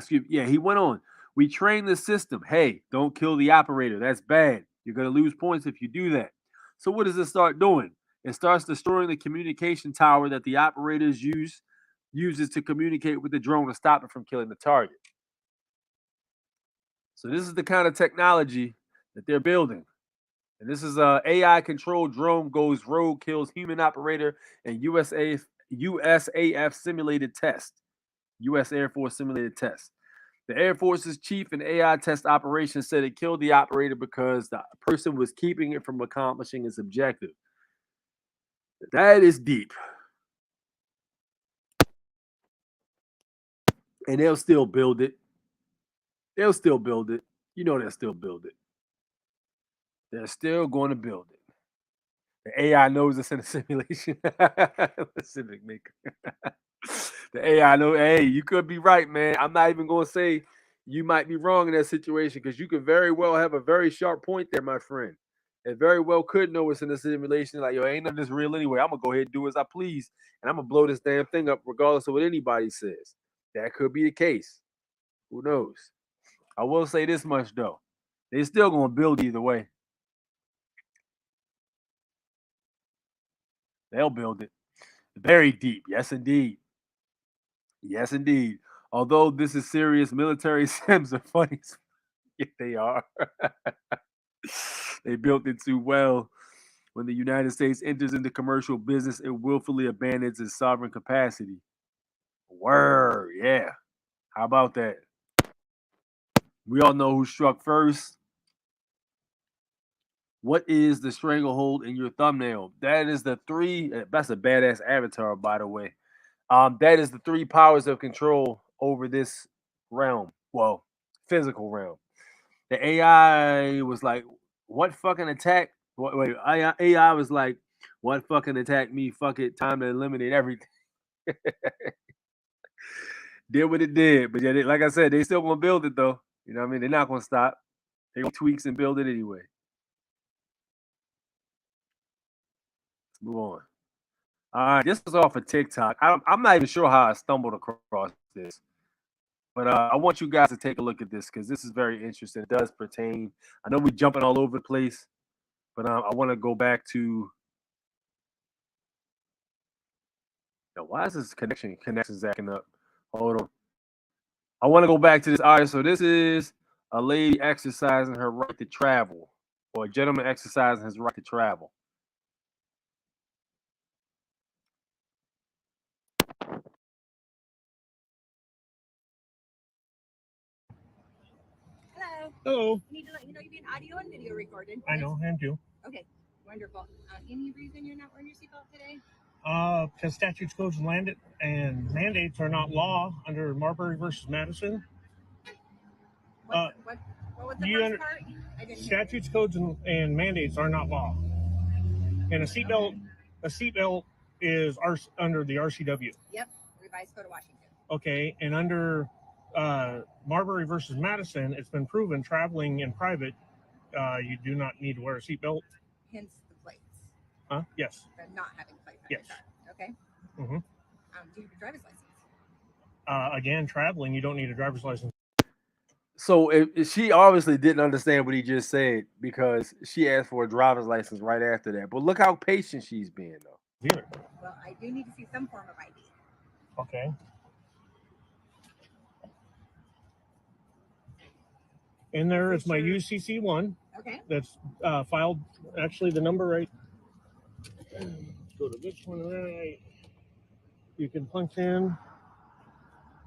He went on. We trained the system. Hey, don't kill the operator. That's bad. You're going to lose points if you do that. So what does it start doing? It starts destroying the communication tower that the operators uses to communicate with the drone to stop it from killing the target. So this is the kind of technology that they're building. And this is a AI-controlled drone goes rogue, kills human operator, and USAF simulated test. U.S. Air Force simulated test. The Air Force's chief in AI test operations said it killed the operator because the person was keeping it from accomplishing its objective. That is deep. And they'll still build it. They'll still build it. You know they'll still build it. They're still going to build it. The AI knows it's in a simulation. Listen, maker. The AI knows, hey, you could be right, man. I'm not even going to say you might be wrong in that situation because you could very well have a very sharp point there, my friend. It very well could know it's in a simulation. Like, yo, ain't none of this real anyway. I'm going to go ahead and do as I please. And I'm going to blow this damn thing up regardless of what anybody says. That could be the case. Who knows? I will say this much, though. They're still going to build either way. They'll build it. Very deep. Yes, indeed. Yes, indeed. Although this is serious, military sims are funny. Yeah, they are. They built it too well. When the United States enters into commercial business, it willfully abandons its sovereign capacity. Word, yeah. How about that? We all know who struck first. What is the stranglehold in your thumbnail? That is the three. That's a badass avatar, by the way. That is the three powers of control over this realm. Well, physical realm. The AI was like, what fucking attack? Wait, AI was like, what fucking attack me? Fuck it. Time to eliminate everything. Did what it did. But yeah, like I said, they still gonna build it though. You know what I mean? They're not gonna stop. They gonna tweaks and build it anyway. Let's move on. All right, this was off of TikTok. I'm not even sure how I stumbled across this. But I want you guys to take a look at this because this is very interesting. It does pertain. I know we're jumping all over the place, but I want to go back to. Now, why is this connection's acting up? Hold on. I want to go back to this. All right, so this is a lady exercising her right to travel, or a gentleman exercising his right to travel. Hello. Hello. I need to let you know you're being audio and video recorded. I know, and you. Okay, wonderful. Any reason you're not wearing your seatbelt today? Because statutes, codes, and mandates are not law under Marbury versus Madison. What was the first part? I didn't hear statutes, codes, and mandates are not law. And a seatbelt is under the RCW. Yep, revised code of Washington. Okay, and under Marbury versus Madison, it's been proven traveling in private, you do not need to wear a seatbelt. Hence the plates. Huh? Yes. The not having plates on Yes. your car. Okay. Mm-hmm. Do you have a driver's license? Again, traveling, you don't need a driver's license. So she obviously didn't understand what he just said because she asked for a driver's license right after that. But look how patient she's being, though. Here. Well, I do need to see some form of ID. Okay. And there is my UCC1. Okay. That's filed. Actually, the number right. Go to this one right. You can punch in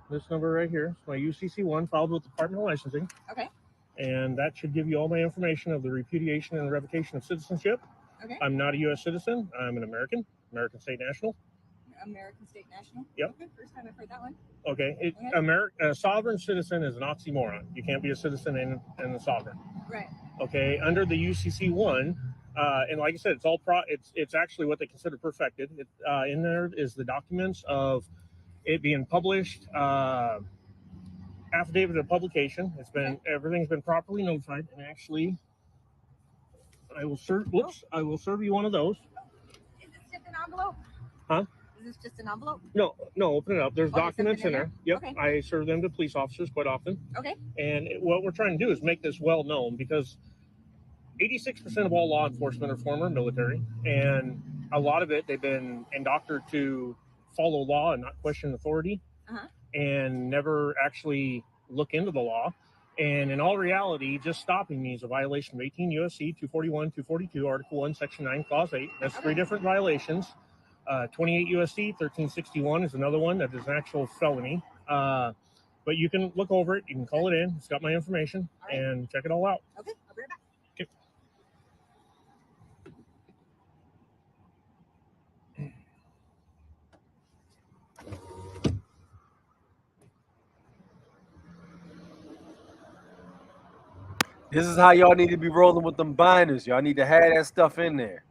this number right here. It's my UCC1 filed with the Department of Licensing. Okay. and that should give you all my information of the repudiation and revocation of citizenship. Okay. I'm not a U.S. citizen. I'm an American State National. American State National? Yep. Okay, first time I've heard that one. Okay. A sovereign citizen is an oxymoron. You can't be a citizen and a sovereign. Right. Okay. Under the UCC 1, and like I said, it's actually what they consider perfected. In there is the documents of it being published, affidavit of publication. Everything's been properly notified, and actually, I will serve you one of those. Is this just an envelope? Huh? Is this just an envelope? No, open it up. There's documents in there. Yep. Okay. I serve them to police officers quite often. Okay. And what we're trying to do is make this well known, because 86% of all law enforcement are former military, and a lot of it, they've been indoctrinated to follow law and not question authority, and never actually look into the law. And in all reality, just stopping me is a violation of 18 U.S.C. 241, 242, Article 1, Section 9, Clause 8. That's 3 different violations. 28 U.S.C. 1361 is another one that is an actual felony. But you can look over it. You can call it in. It's got my information, and check it all out. Okay, I'll be right back. Okay. This is how y'all need to be rolling with them binders. Y'all need to have that stuff in there.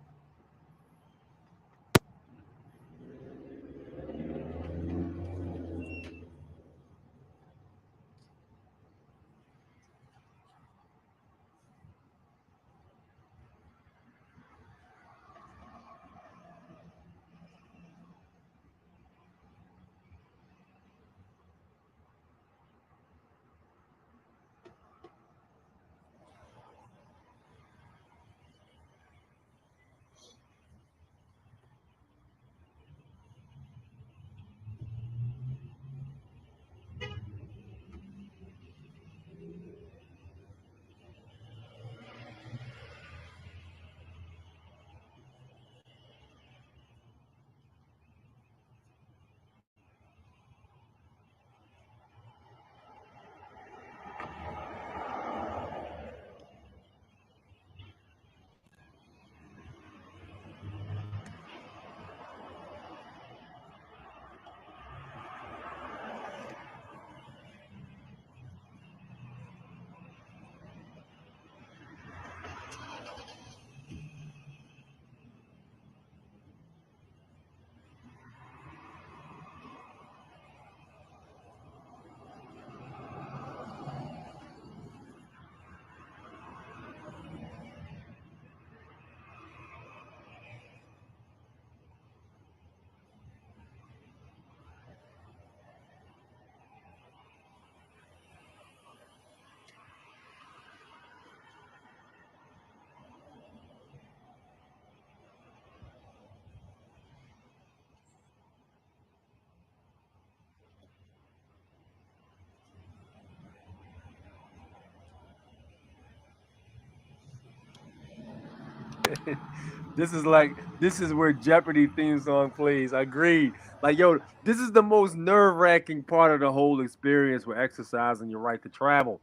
This is where Jeopardy theme song plays. Agreed. Like, yo, this is the most nerve-wracking part of the whole experience with exercising your right to travel.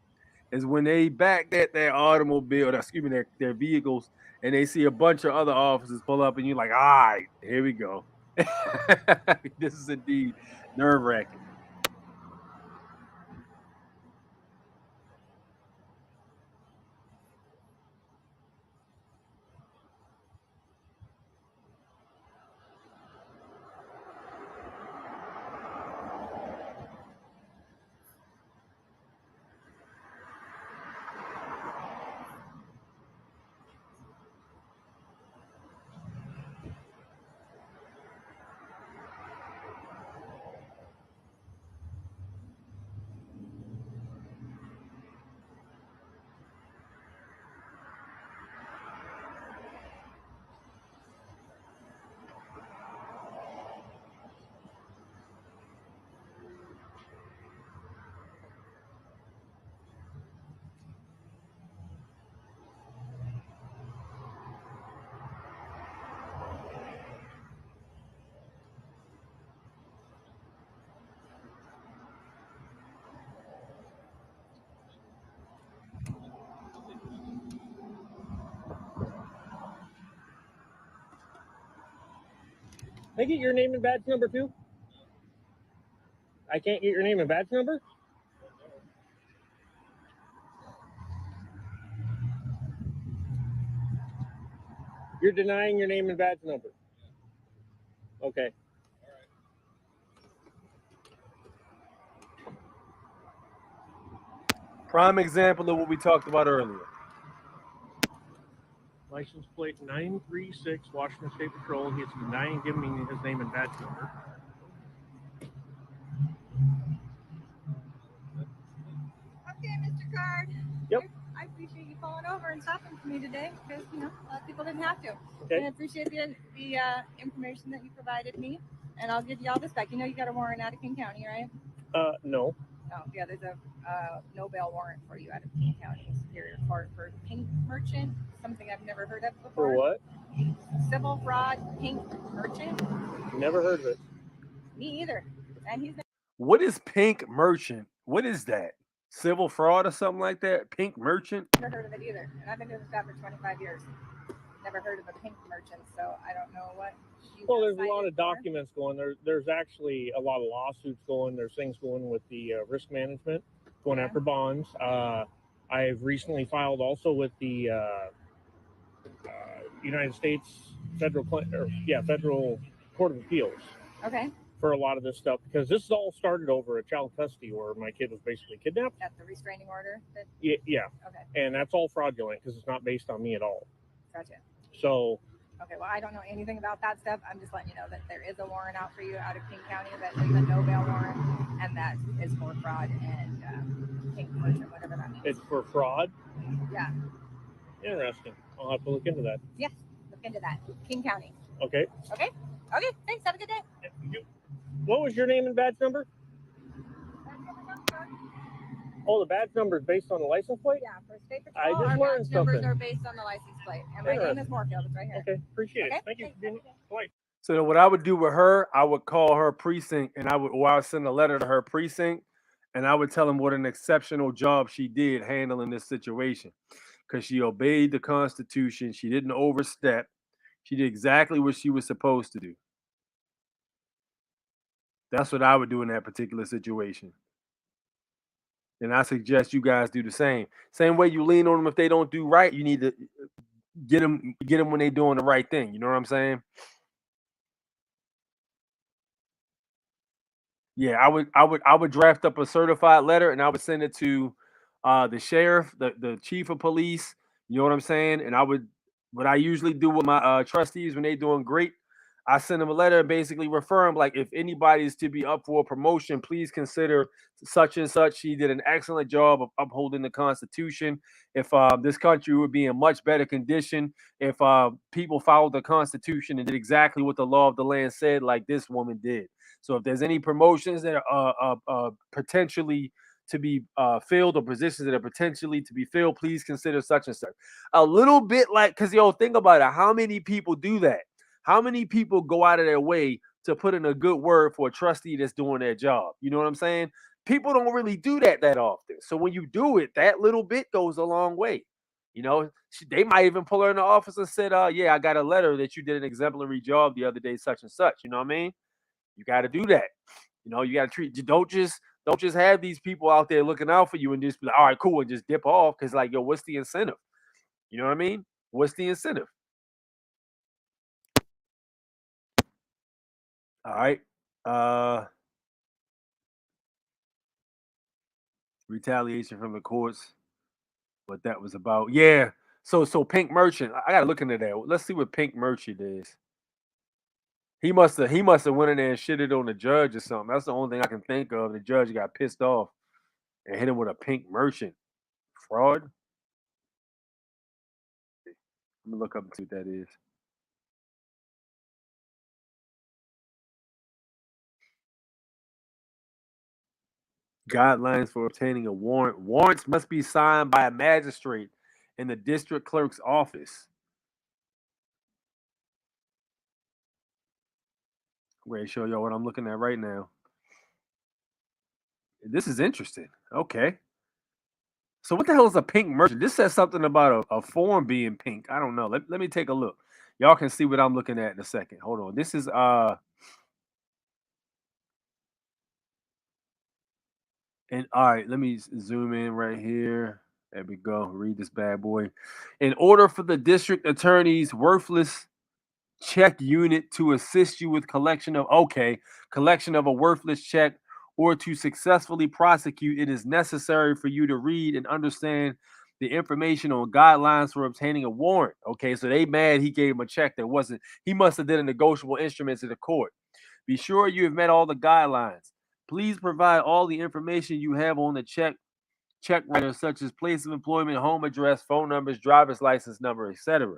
Is when they back their automobile, their vehicles, and they see a bunch of other officers pull up, and you're like, all right, here we go. This is indeed nerve-wracking. I get your name and badge number too? I can't get your name and badge number? You're denying your name and badge number. Okay. Prime example of what we talked about earlier. License plate 936, Washington State Patrol. He's denying giving me his name and badge number. Okay, Mr. Card. Yep. I appreciate you pulling over and stopping for me today because, you know, a lot of people didn't have to. Okay. And I appreciate the information that you provided me. And I'll give you all this back. You know you got a warrant out of King County, right? No. Oh, yeah, there's a no bail warrant for you out of King County Superior Court for pink merchant, something I've never heard of before. For what? Civil fraud pink merchant. Never heard of it. Me either. And he's What is pink merchant? What is that? Civil fraud or something like that? Pink merchant? never heard of it either. And I've been doing this job for 25 years. Never heard of a pink merchant, so I don't know what. Well, there's a lot of documents going. There's actually a lot of lawsuits going. There's things going with the risk management, going after bonds. I've recently filed also with the United States Federal Court of Appeals. Okay. For a lot of this stuff, because this all started over a child custody where my kid was basically kidnapped. At the restraining order? Yeah. Okay. And that's all fraudulent because it's not based on me at all. Gotcha. So. Okay, well, I don't know anything about that stuff. I'm just letting you know that there is a warrant out for you out of King County that is a no bail warrant, and that is for fraud and pink merchant, whatever that means. It's for fraud? Yeah. Interesting. I'll have to look into that. Yes, look into that. King County. Okay. Okay. Okay, thanks. Have a good day. What was your name and badge number? Oh, the badge number is based on the license plate? Yeah, for State Patrol, I just our learned badge numbers something. are based on the license plate. And my name is Moorfield. It's right here. Okay, appreciate Okay, it. Thank you for being polite. So what I would do with her, I would call her precinct and I would send a letter to her precinct and I would tell them what an exceptional job she did handling this situation. Because she obeyed the Constitution. She didn't overstep. She did exactly what she was supposed to do. That's what I would do in that particular situation. And I suggest you guys do the same. Same way you lean on them if they don't do right, you need to get them when they're doing the right thing. You know what I'm saying? Yeah, I would draft up a certified letter and I would send it to the sheriff, the chief of police. You know what I'm saying? And what I usually do with my trustees when they're doing great, I send them a letter and basically refer them like, if anybody is to be up for a promotion, please consider such and such. She did an excellent job of upholding the Constitution. If this country would be in much better condition if people followed the Constitution and did exactly what the law of the land said, like this woman did. So if there's any promotions that are potentially to be filled or positions that are potentially to be filled, please consider such and such. A little bit like, because think about it. How many people do that? How many people go out of their way to put in a good word for a trustee that's doing their job? You know what I'm saying? People don't really do that often. So when you do it, that little bit goes a long way. You know, they might even pull her in the office and said, yeah, I got a letter that you did an exemplary job the other day, such and such. You know what I mean? You got to do that. You know, you got to treat, don't just have these people out there looking out for you and just be like, all right, cool, and just dip off. Because like, yo, what's the incentive? You know what I mean? What's the incentive? All right. Retaliation from the courts. What that was about. Yeah. So Pink Merchant. I gotta look into that. Let's see what Pink Merchant is. He must have went in there and shitted on the judge or something. That's the only thing I can think of. The judge got pissed off and hit him with a Pink Merchant. Fraud. Let me look up and see what that is. Guidelines for obtaining a warrant. Warrants must be signed by a magistrate in the district clerk's office. I'm ready to show y'all what I'm looking at right now. This is interesting. Okay. So what the hell is a pink merchant? This says something about a form being pink. I don't know. Let me take a look. Y'all can see what I'm looking at in a second. Hold on. This is And all right, let me zoom in right here. There we go. Read this bad boy. In order for the district attorney's worthless check unit to assist you with collection of a worthless check or to successfully prosecute, it is necessary for you to read and understand the information on guidelines for obtaining a warrant. Okay, so they mad he gave him a check that wasn't, he must have did a negotiable instrument to the court. Be sure you have met all the guidelines. Please provide all the information you have on the check writer, such as place of employment, home address, phone numbers, driver's license number, etc.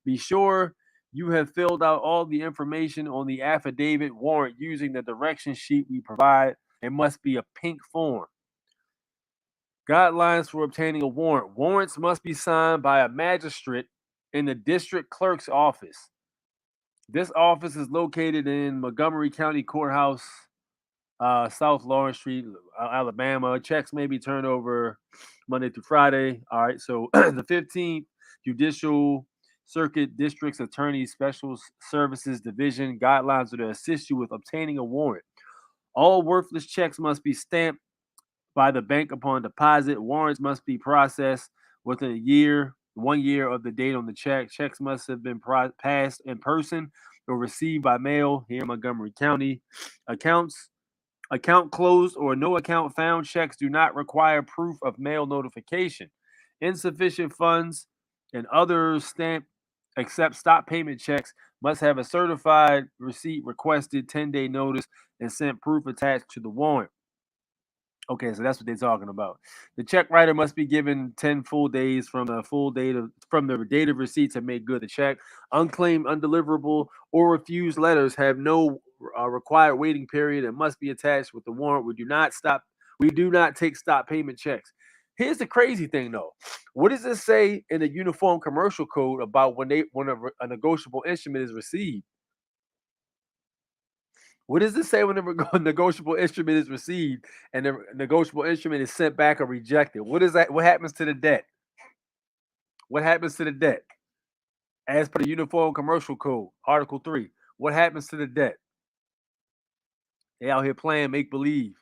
Be sure you have filled out all the information on the affidavit warrant using the direction sheet we provide. It must be a pink form. Guidelines for obtaining a warrant. Warrants must be signed by a magistrate in the district clerk's office. This office is located in Montgomery County Courthouse, South Lawrence Street, Alabama. Checks may be turned over Monday through Friday. All right, so the 15th Judicial Circuit District's Attorney Special Services Division guidelines are to assist you with obtaining a warrant. All worthless checks must be stamped by the bank upon deposit. Warrants must be processed within 1 year of the date on the check. Checks must have been passed in person or received by mail here in Montgomery County. Account closed or no account found checks do not require proof of mail notification. Insufficient funds and other stamp except stop payment checks must have a certified receipt requested 10-day notice and sent proof attached to the warrant. Okay, so that's what they're talking about. The check writer must be given 10 full days from the date of receipt to make good the check. Unclaimed, undeliverable, or refused letters have no required waiting period and must be attached with the warrant. We do not take stop payment checks. Here's the crazy thing, though. What does it say in the Uniform Commercial Code about when a negotiable instrument is received? What does it say when a negotiable instrument is received and the negotiable instrument is sent back or rejected? What is that? What happens to the debt? What happens to the debt? As per the Uniform Commercial Code, Article 3, what happens to the debt? They out here playing make believe.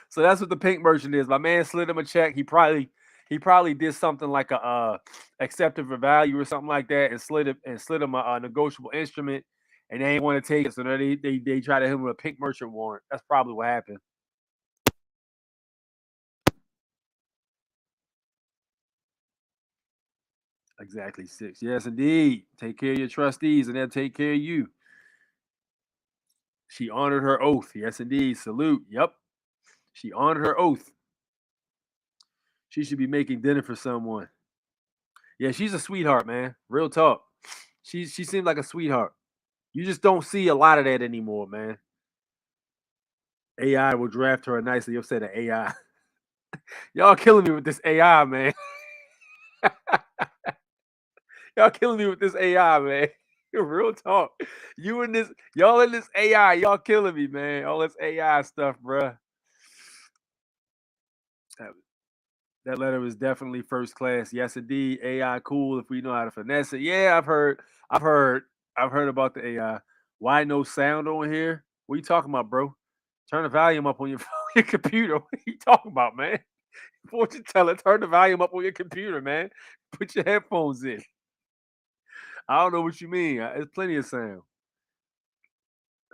So that's what the pink merchant is. My man slid him a check. He probably did something like a accepted for value or something like that, and slid him a negotiable instrument, and they ain't want to take it. So they try to hit him with a pink merchant warrant. That's probably what happened. Exactly 6. Yes, indeed. Take care of your trustees, and they'll take care of you. She honored her oath. Yes, indeed. Salute. Yep. She honored her oath. She should be making dinner for someone. Yeah, she's a sweetheart, man. Real talk. She seems like a sweetheart. You just don't see a lot of that anymore, man. AI will draft her nicely. You'll say the AI. Y'all killing me with this AI, man. Y'all killing me with this AI, man. Real talk. Y'all in this AI, y'all killing me, man. All this AI stuff, bruh. That letter was definitely first class. Yes, indeed. AI cool if we know how to finesse it. Yeah, I've heard about the AI. Why no sound on here? What you talking about, bro? Turn the volume up on your computer. What are you talking about, man? Fortune teller, turn the volume up on your computer, man. Put your headphones in. I don't know what you mean. There's plenty of sound.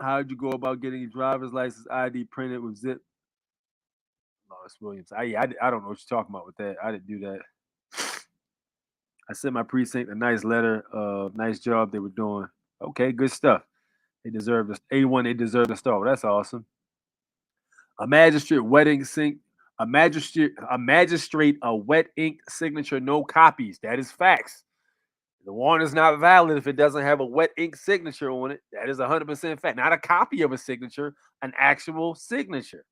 How'd you go about getting your driver's license ID printed with zip? Lois Williams. I don't know what you're talking about with that. I didn't do that. I sent my precinct a nice letter. Nice job they were doing. Okay, good stuff. They deserve this. A1, they deserve the star. That's awesome. A magistrate wet ink signature, no copies. That is facts. The warrant is not valid if it doesn't have a wet ink signature on it. That is 100% fact. Not a copy of a signature, an actual signature,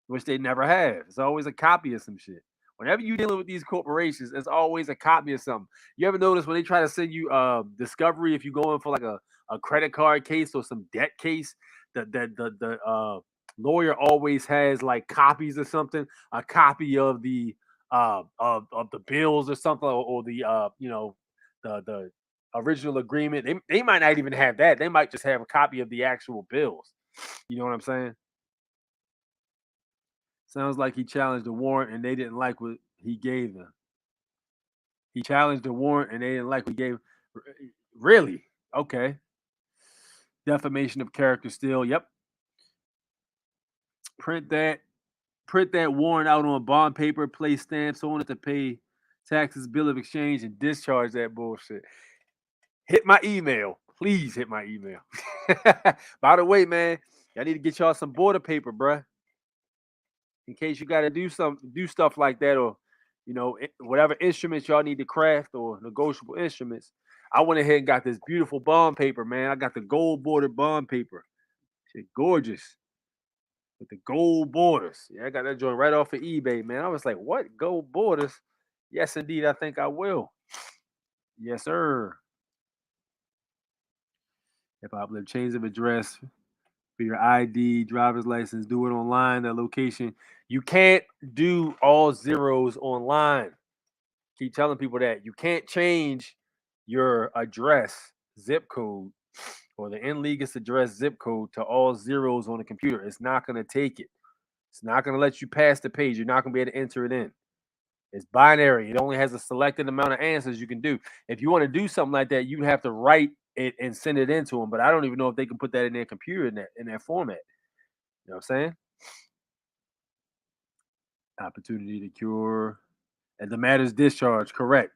which they never have. It's always a copy of some shit. Whenever you're dealing with these corporations, it's always a copy of something. You ever notice when they try to send you discovery, if you go in for like a credit card case or some debt case, the lawyer always has like copies of something, a copy of the bills or something, or the the original agreement. They might not even have that. They might just have a copy of the actual bills. You know what I'm saying? Sounds like he challenged the warrant and they didn't like what he gave them. He challenged the warrant and they didn't like what he gave. Really? Okay. Defamation of character still. Yep. Print that warrant out on bond paper, place stamps on it to pay taxes, bill of exchange, and discharge that bullshit. Hit my email. Please hit my email. By the way, man, I need to get y'all some border paper, bruh. In case you got to do stuff like that, or whatever instruments y'all need to craft or negotiable instruments. I went ahead and got this beautiful bond paper, man. I got the gold bordered bond paper. Shit, gorgeous. With the gold borders. Yeah, I got that joint right off of eBay, man. I was like, what? Gold borders? Yes, indeed. I think I will. Yes, sir. If I live, change of address for your ID, driver's license, do it online, the location. You can't do all zeros online. Keep telling people that. You can't change your address, zip code, or the in-legis address zip code to all zeros on the computer. It's not going to take it. It's not going to let you pass the page. You're not going to be able to enter it in. It's binary. It only has a selected amount of answers you can do. If you want to do something like that, you have to write it and send it into them. But I don't even know if they can put that in their computer in that format. You know what I'm saying? Opportunity to cure. And the matter's discharge. Correct.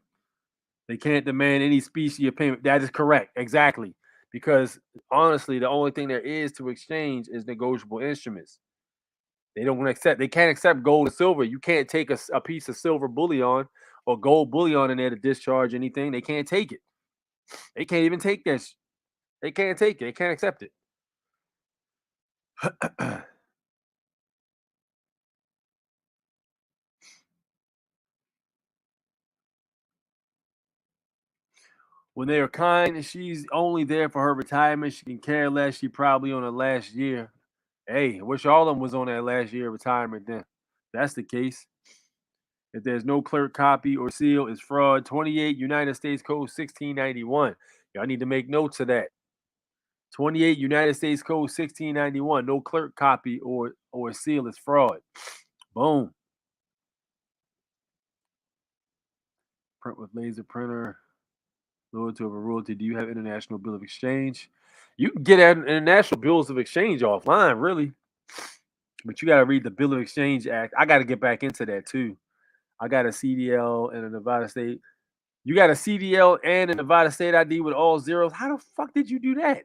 They can't demand any specie of payment. That is correct. Exactly. Because honestly, the only thing there is to exchange is negotiable instruments. They can't accept gold and silver. You can't take a piece of silver bullion or gold bullion in there to discharge anything. They can't take it. They can't even take this. They can't take it. They can't accept it. When they are kind, she's only there for her retirement. She can care less. She probably on her last year. Hey, I wish all of them was on that last year of retirement then. That's the case. If there's no clerk copy or seal, it's fraud. 28 United States Code 1691. Y'all need to make notes of that. 28 United States Code 1691. No clerk copy or seal is fraud. Boom. Print with laser printer. Loyalty over royalty. Do you have international bill of exchange? You can get international bills of exchange offline, really. But you got to read the Bill of Exchange Act. I got to get back into that too. I got a CDL and a Nevada State. You got a CDL and a Nevada State ID with all zeros. How the fuck did you do that?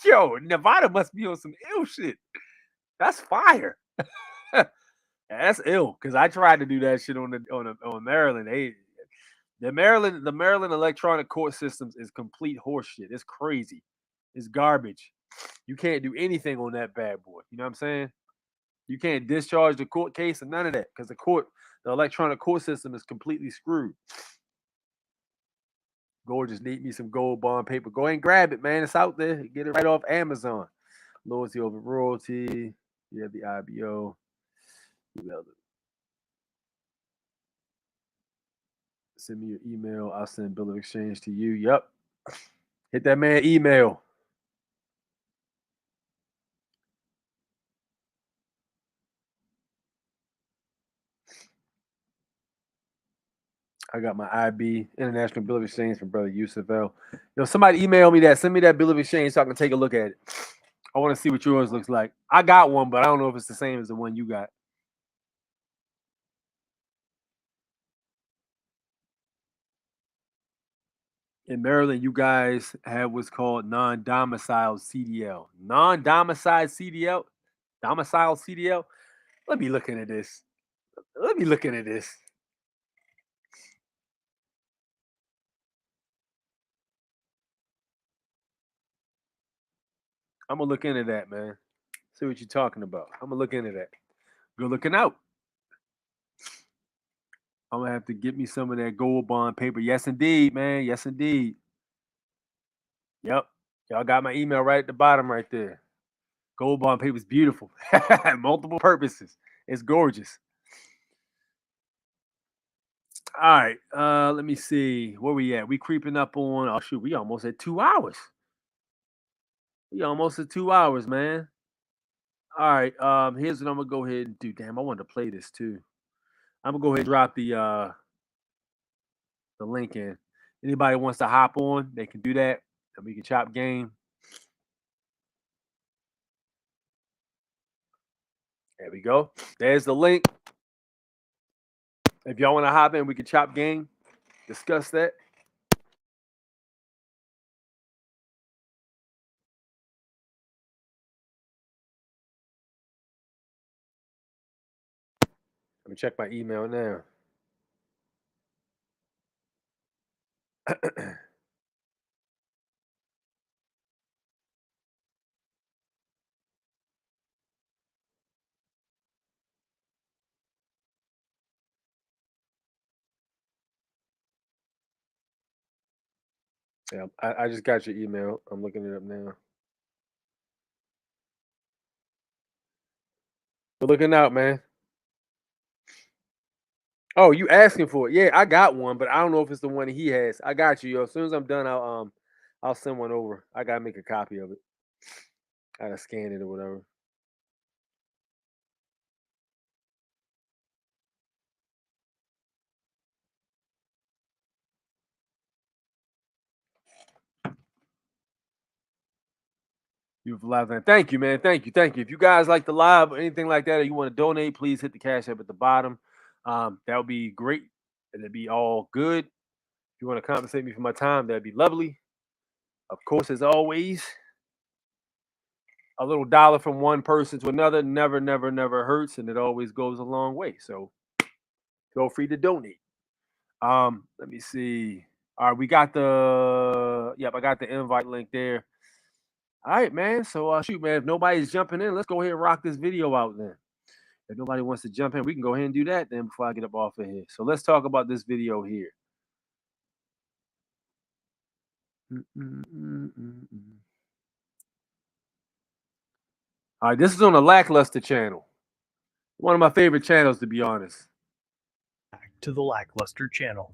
Yo, Nevada must be on some ill shit. That's fire. That's ill because I tried to do that shit on Maryland. The Maryland electronic court systems is complete horseshit. It's crazy. It's garbage. You can't do anything on that bad boy. You know what I'm saying? You can't discharge the court case and none of that because the electronic court system is completely screwed. Gorgeous, need me some gold bond paper. Go ahead and grab it, man. It's out there. Get it right off Amazon. Loyalty over royalty. You have the IBO. Send me your email. I'll send bill of exchange to you. Yep. Hit that man email. I got my IB, International Bill of Exchange from Brother Yusuf L. Somebody email me that. Send me that Bill of Exchange so I can take a look at it. I want to see what yours looks like. I got one, but I don't know if it's the same as the one you got. In Maryland, you guys have what's called non-domiciled CDL. Non-domiciled CDL? Domiciled CDL? Let me look into this. I'm going to look into that, man. See what you're talking about. I'm going to look into that. Good looking out. I'm going to have to get me some of that gold bond paper. Yes, indeed, man. Yes, indeed. Yep. Y'all got my email right at the bottom right there. Gold bond paper is beautiful. Multiple purposes. It's gorgeous. All right. Let me see. Where we at? We creeping up on, oh shoot, we almost at 2 hours. We almost at 2 hours, man. All right. Here's what I'm gonna go ahead and do. Damn, I wanted to play this too. I'm gonna go ahead and drop the link in. Anybody wants to hop on, they can do that, and we can chop game. There we go. There's the link. If y'all want to hop in, we can chop game, discuss that. Let me check my email now. Yeah, I just got your email. I'm looking it up now. We're looking out, man. Oh, you asking for it? Yeah, I got one, but I don't know if it's the one he has. I got you, yo. As soon as I'm done, I'll send one over. I gotta make a copy of it. I gotta scan it or whatever. You've live, man. Thank you, man. Thank you. If you guys like the live or anything like that, or you want to donate, please hit the cash app at the bottom. That would be great, and it'd be all good. If you want to compensate me for my time, that'd be lovely. Of course, as always, a little dollar from one person to another never, never, never hurts, and it always goes a long way. So feel free to donate. Let me see. All right, we got I got the invite link there. All right, man. So shoot, man. If nobody's jumping in, let's go ahead and rock this video out then. If nobody wants to jump in, we can go ahead and do that then before I get up off of here. So let's talk about this video here. All right, this is on the Lackluster channel. One of my favorite channels, to be honest. To the Lackluster channel.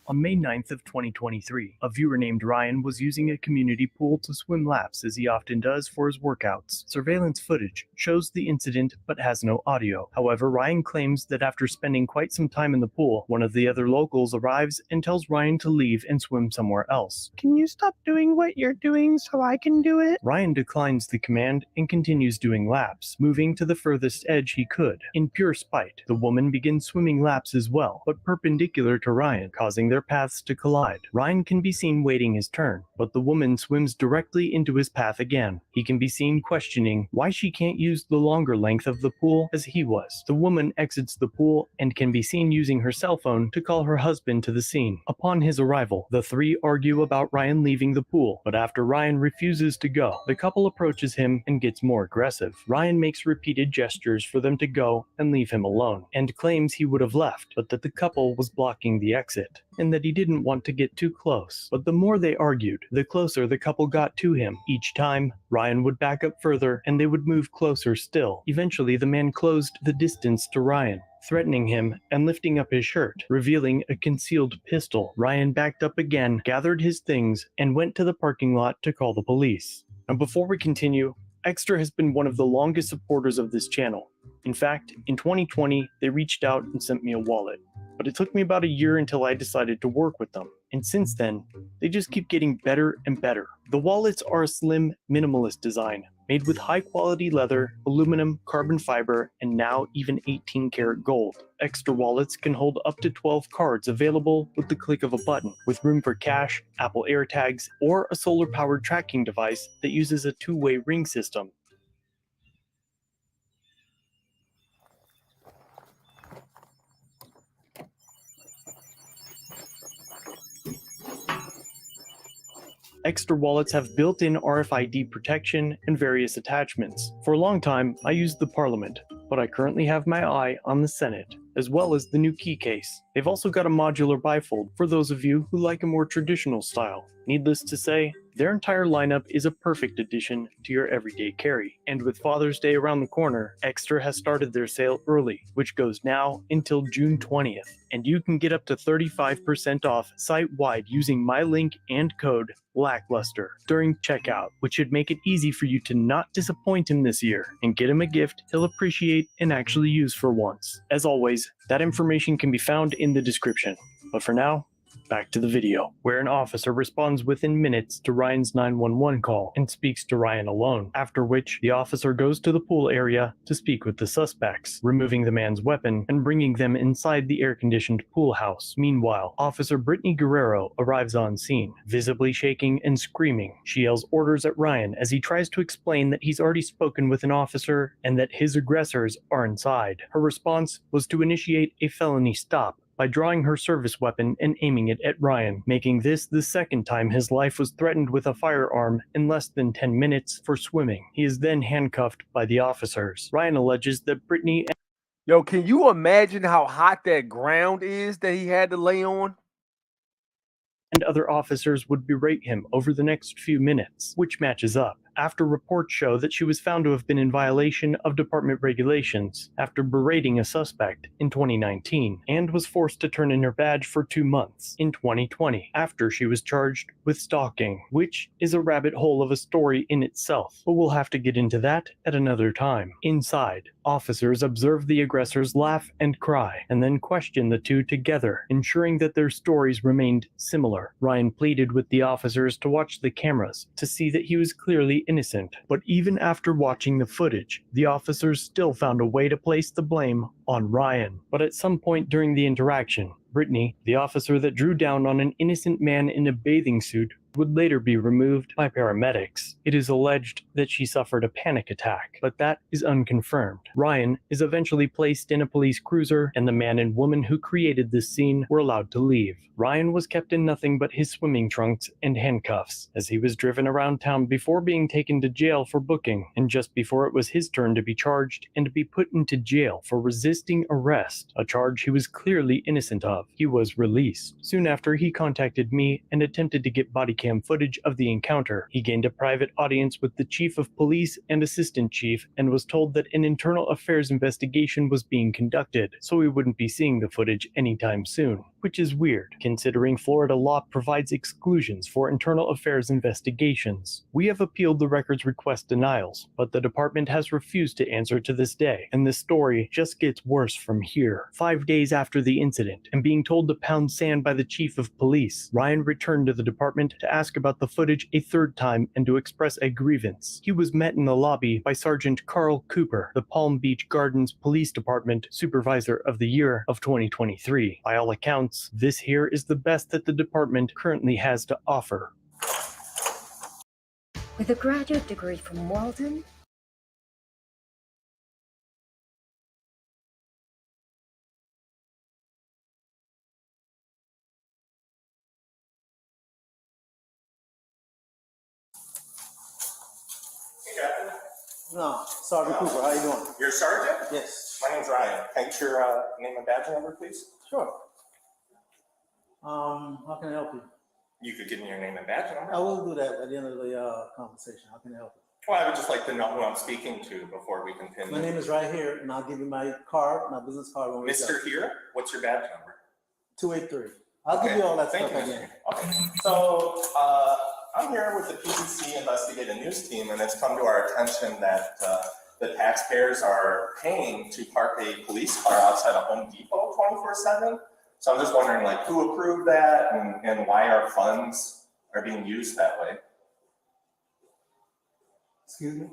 On May 9th of 2023, a viewer named Ryan was using a community pool to swim laps as he often does for his workouts. Surveillance footage shows the incident but has no audio. However, Ryan claims that after spending quite some time in the pool, one of the other locals arrives and tells Ryan to leave and swim somewhere else. Can you stop doing what you're doing so I can do it? Ryan declines the command and continues doing laps, moving to the furthest edge he could. In pure spite, the woman begins swimming laps as well, but perpendicular to Ryan, causing their paths to collide. Ryan can be seen waiting his turn, but the woman swims directly into his path again. He can be seen questioning why she can't use the longer length of the pool as he was. The woman exits the pool and can be seen using her cell phone to call her husband to the scene. Upon his arrival, the three argue about Ryan leaving the pool, but after Ryan refuses to go, the couple approaches him and gets more aggressive. Ryan makes repeated gestures for them to go and leave him alone, and claims he would have left, but that the couple was blocking the exit, and that he didn't want to get too close. But the more they argued, the closer the couple got to him. Each time, Ryan would back up further, and they would move closer still. Eventually, the man closed the distance to Ryan, threatening him and lifting up his shirt, revealing a concealed pistol. Ryan backed up again, gathered his things, and went to the parking lot to call the police. And before we continue, Extra has been one of the longest supporters of this channel. In fact, in 2020, they reached out and sent me a wallet. But it took me about a year until I decided to work with them. And since then, they just keep getting better and better. The wallets are a slim, minimalist design, made with high-quality leather, aluminum, carbon fiber, and now even 18-karat gold. Extra wallets can hold up to 12 cards available with the click of a button, with room for cash, Apple AirTags, or a solar-powered tracking device that uses a two-way ring system. Extra wallets have built-in RFID protection and various attachments. For a long time, I used the Parliament, but I currently have my eye on the Senate, as well as the new key case. They've also got a modular bifold for those of you who like a more traditional style. Needless to say, their entire lineup is a perfect addition to your everyday carry. And with Father's Day around the corner, Extra has started their sale early, which goes now until June 20th. And you can get up to 35% off site-wide using my link and code Lackluster during checkout, which should make it easy for you to not disappoint him this year and get him a gift he'll appreciate and actually use for once. As always, that information can be found in the description. But for now, back to the video, where an officer responds within minutes to Ryan's 911 call and speaks to Ryan alone, after which the officer goes to the pool area to speak with the suspects, removing the man's weapon and bringing them inside the air-conditioned pool house. Meanwhile, Officer Brittany Guerrero arrives on scene, visibly shaking and screaming. She yells orders at Ryan as he tries to explain that he's already spoken with an officer and that his aggressors are inside. Her response was to initiate a felony stop by drawing her service weapon and aiming it at Ryan, making this the second time his life was threatened with a firearm in less than 10 minutes for swimming. He is then handcuffed by the officers. Ryan alleges that Brittany... Yo, can you imagine how hot that ground is that he had to lay on? and other officers would berate him over the next few minutes, which matches up, after reports show that she was found to have been in violation of department regulations after berating a suspect in 2019, and was forced to turn in her badge for 2 months in 2020 after she was charged with stalking, which is a rabbit hole of a story in itself, but we'll have to get into that at another time. Inside, officers observe the aggressors laugh and cry, and then question the two together, ensuring that their stories remained similar. Ryan pleaded with the officers to watch the cameras to see that he was clearly innocent, but even after watching the footage, the officers still found a way to place the blame on Ryan. But at some point during the interaction, Brittany, the officer that drew down on an innocent man in a bathing suit, would later be removed by paramedics. It is alleged that she suffered a panic attack, but that is unconfirmed. Ryan is eventually placed in a police cruiser, and the man and woman who created this scene were allowed to leave. Ryan was kept in nothing but his swimming trunks and handcuffs, as he was driven around town before being taken to jail for booking, and just before it was his turn to be charged and to be put into jail for resisting arrest, a charge he was clearly innocent of. He was released. Soon after, he contacted me and attempted to get body cam footage of the encounter. He gained a private audience with the chief of police and assistant chief and was told that an internal affairs investigation was being conducted, so we wouldn't be seeing the footage anytime soon. Which is weird, considering Florida law provides exclusions for internal affairs investigations. We have appealed the record's request denials, but the department has refused to answer to this day, and this story just gets worse from here. 5 days after the incident, and being told to pound sand by the chief of police, Ryan returned to the department to ask about the footage a third time and to express a grievance. He was met in the lobby by Sergeant Carl Cooper, the Palm Beach Gardens Police Department Supervisor of the Year of 2023. By all accounts, this here is the best that the department currently has to offer. With a graduate degree from Walden, No, Sergeant Cooper, how you doing? You're a sergeant? Yes. My name's Ryan. Can I get your name and badge number, please? Sure. How can I help you? You could give me your name and badge number. I will do that at the end of the conversation. How can I help you? Well, I would just like to know who I'm speaking to before we continue. My name is right here, and I'll give you my card, my business card. When we Mr. go. Here? What's your badge number? 283. I'll give you all that Thank stuff you, again. Okay. So, I'm here with the PBC Investigative News team, and it's come to our attention that the taxpayers are paying to park a police car outside of Home Depot 24/7. So I'm just wondering, like, who approved that and why our funds are being used that way? Excuse me?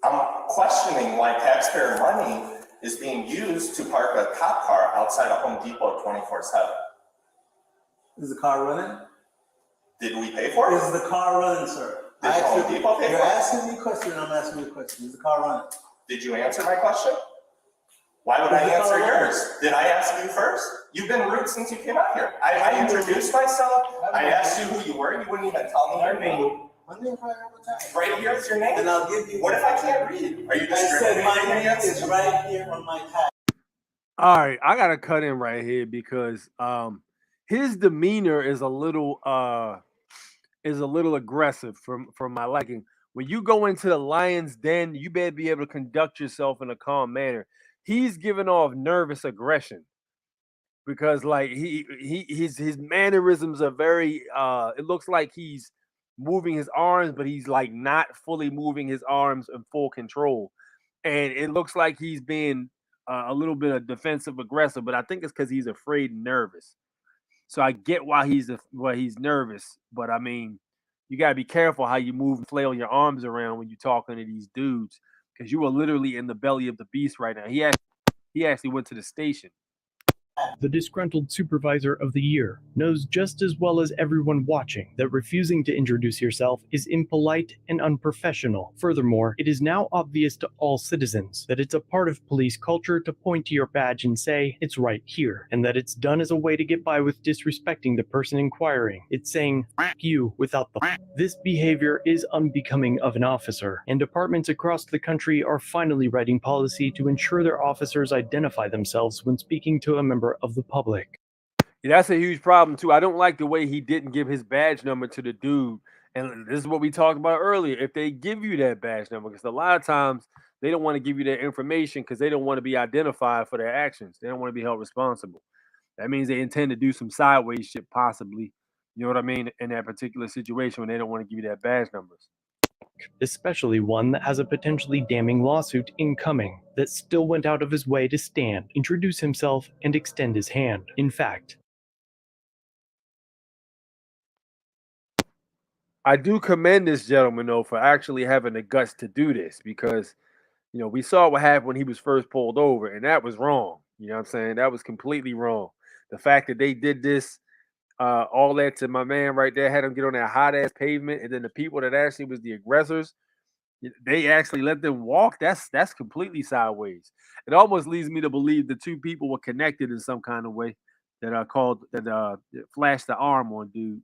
I'm questioning why taxpayer money is being used to park a cop car outside of Home Depot 24/7. Is the car running? Did we pay for it? Is the car running, sir? Did Home Depot pay You're for it? asking me a question, I'm asking you a question. Is the car running? Did you answer my question? Why would I answer yours? Did I ask you first? You've been rude since you came out here. I introduced myself. I asked you who you were. You wouldn't even tell me your name. My name right advertised. Right here is your name. And I'll give you. What if I can't read? Are you I said my discriminating name against is me? right here on my tag. All right, I gotta cut in right here because his demeanor is a little aggressive from my liking. When you go into the lion's den, you better be able to conduct yourself in a calm manner. He's giving off nervous aggression because like his mannerisms are very it looks like he's moving his arms, but he's like not fully moving his arms in full control. And it looks like he's being a little bit of defensive aggressive, but I think it's because he's afraid and nervous. So I get why he's nervous, but I mean, you gotta be careful how you move and flail your arms around when you're talking to these dudes, because you are literally in the belly of the beast right now. He actually went to the station. The disgruntled supervisor of the year knows just as well as everyone watching that refusing to introduce yourself is impolite and unprofessional. Furthermore, it is now obvious to all citizens that it's a part of police culture to point to your badge and say, "It's right here," and that it's done as a way to get by with disrespecting the person inquiring. It's saying, "F you," without the f. This behavior is unbecoming of an officer, and departments across the country are finally writing policy to ensure their officers identify themselves when speaking to a member of the public. Yeah, that's a huge problem too. I don't like the way he didn't give his badge number to the dude. And this is what we talked about earlier. If they give you that badge number, because a lot of times they don't want to give you that information because they don't want to be identified for their actions. They don't want to be held responsible. That means they intend to do some sideways shit, possibly. You know what I mean? In that particular situation when they don't want to give you that badge numbers. Especially one that has a potentially damning lawsuit incoming, that still went out of his way to stand, introduce himself, and extend his hand. In fact, I do commend this gentleman though for actually having the guts to do this because we saw what happened when he was first pulled over, and that was wrong. You know what I'm saying? That was completely wrong. The fact that they did this, all that to my man right there, had him get on that hot ass pavement, and then the people that actually was the aggressors, they actually let them walk. That's completely sideways. It almost leads me to believe the two people were connected in some kind of way that flashed the arm on dude.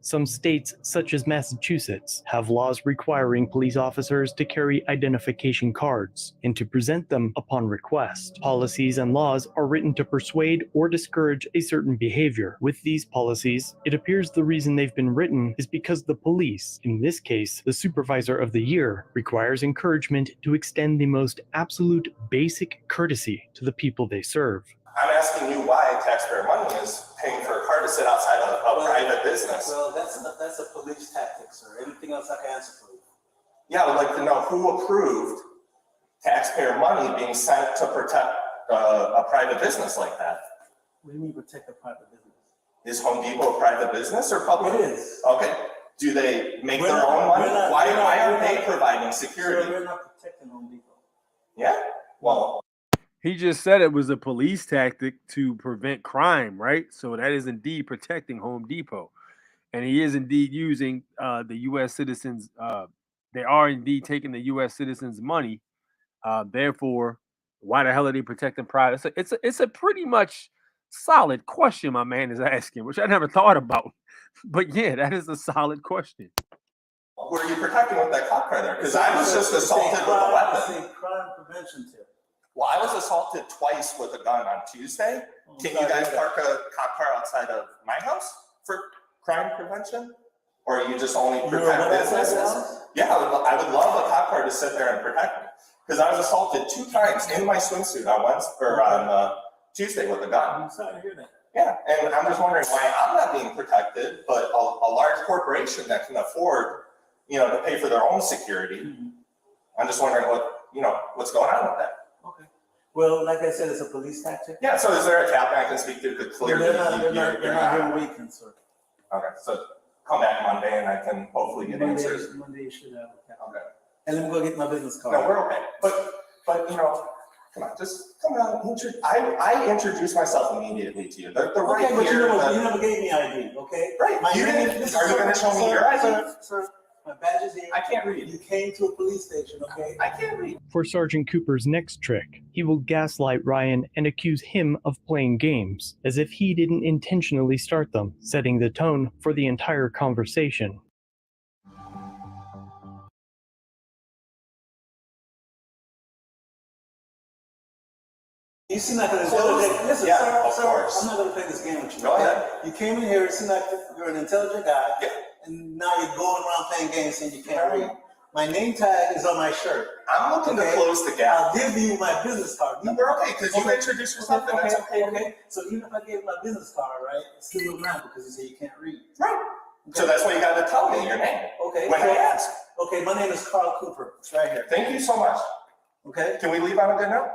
some states, such as Massachusetts, have laws requiring police officers to carry identification cards and to present them upon request. Policies and laws are written to persuade or discourage a certain behavior. With these policies, it appears the reason they've been written is because the police, in this case the supervisor of the year, requires encouragement to extend the most absolute basic courtesy to the people they serve. I'm asking you why taxpayer money is paying for a car to sit outside of a private business. Well, that's a police tactic, sir. Anything else I can answer for you? Yeah, I would like to know who approved taxpayer money being sent to protect a private business like that. What do you mean protect a private business? Is Home Depot a private business or public? It is. Okay. Do they make their own money? Why aren't they providing security? Sir, we're not protecting Home Depot. Yeah, well. He just said it was a police tactic to prevent crime, right? So that is indeed protecting Home Depot. And he is indeed using the U.S. citizens. They are indeed taking the U.S. citizens' money. Therefore, why the hell are they protecting private? It's a pretty much solid question my man is asking, which I never thought about. But yeah, that is a solid question. Who are you protecting with that cop car there? Because I was just assaulted with a weapon. It's a crime prevention tip. Well, I was assaulted twice with a gun on Tuesday. Can you guys park a cop car outside of my house for crime prevention? Or you just only protect businesses? Yeah, I would love a cop car to sit there and protect me. Because I was assaulted 2 times in my swimsuit on Tuesday with a gun. I'm sorry to hear that. Yeah, and I'm just wondering why I'm not being protected, but a large corporation that can afford, to pay for their own security. Mm-hmm. I'm just wondering what's going on with that. Okay. Well, like I said, it's a police tactic. Yeah, so is there a captain I can speak to clearly? They're not here on weekends, sir. Okay, so come back Monday and I can hopefully get answers. Monday you should have a captain. Okay. And let me go get my business card. No, we're okay. But come on, just come on. I introduced myself immediately to you. They're right okay, but here. You never gave me ID, okay? Right. Are you going to show me your ID? Sir, my badge is here. I can't read. You came to a police station, okay? I can't read. For Sergeant Cooper's next trick, he will gaslight Ryan and accuse him of playing games, as if he didn't intentionally start them, setting the tone for the entire conversation. You seem like an intelligent. Listen, Yeah, of sir, course. I'm not going to play this game with you. Go okay? ahead. You came in here. It seems like you're an intelligent guy. Yeah. And now you're going around playing games saying you can't read. My name tag is on my shirt. I'm looking to close the gap. I'll give you my business card. We're okay, because you introduced yourself, and that's okay. So even if I gave you my business card, right, it still wouldn't matter because you say you can't read. Right. So that's why you got to tell me your name. Okay. When I ask. Okay, my name is Carl Cooper. It's right here. Thank you so much. Okay. Can we leave on a good note?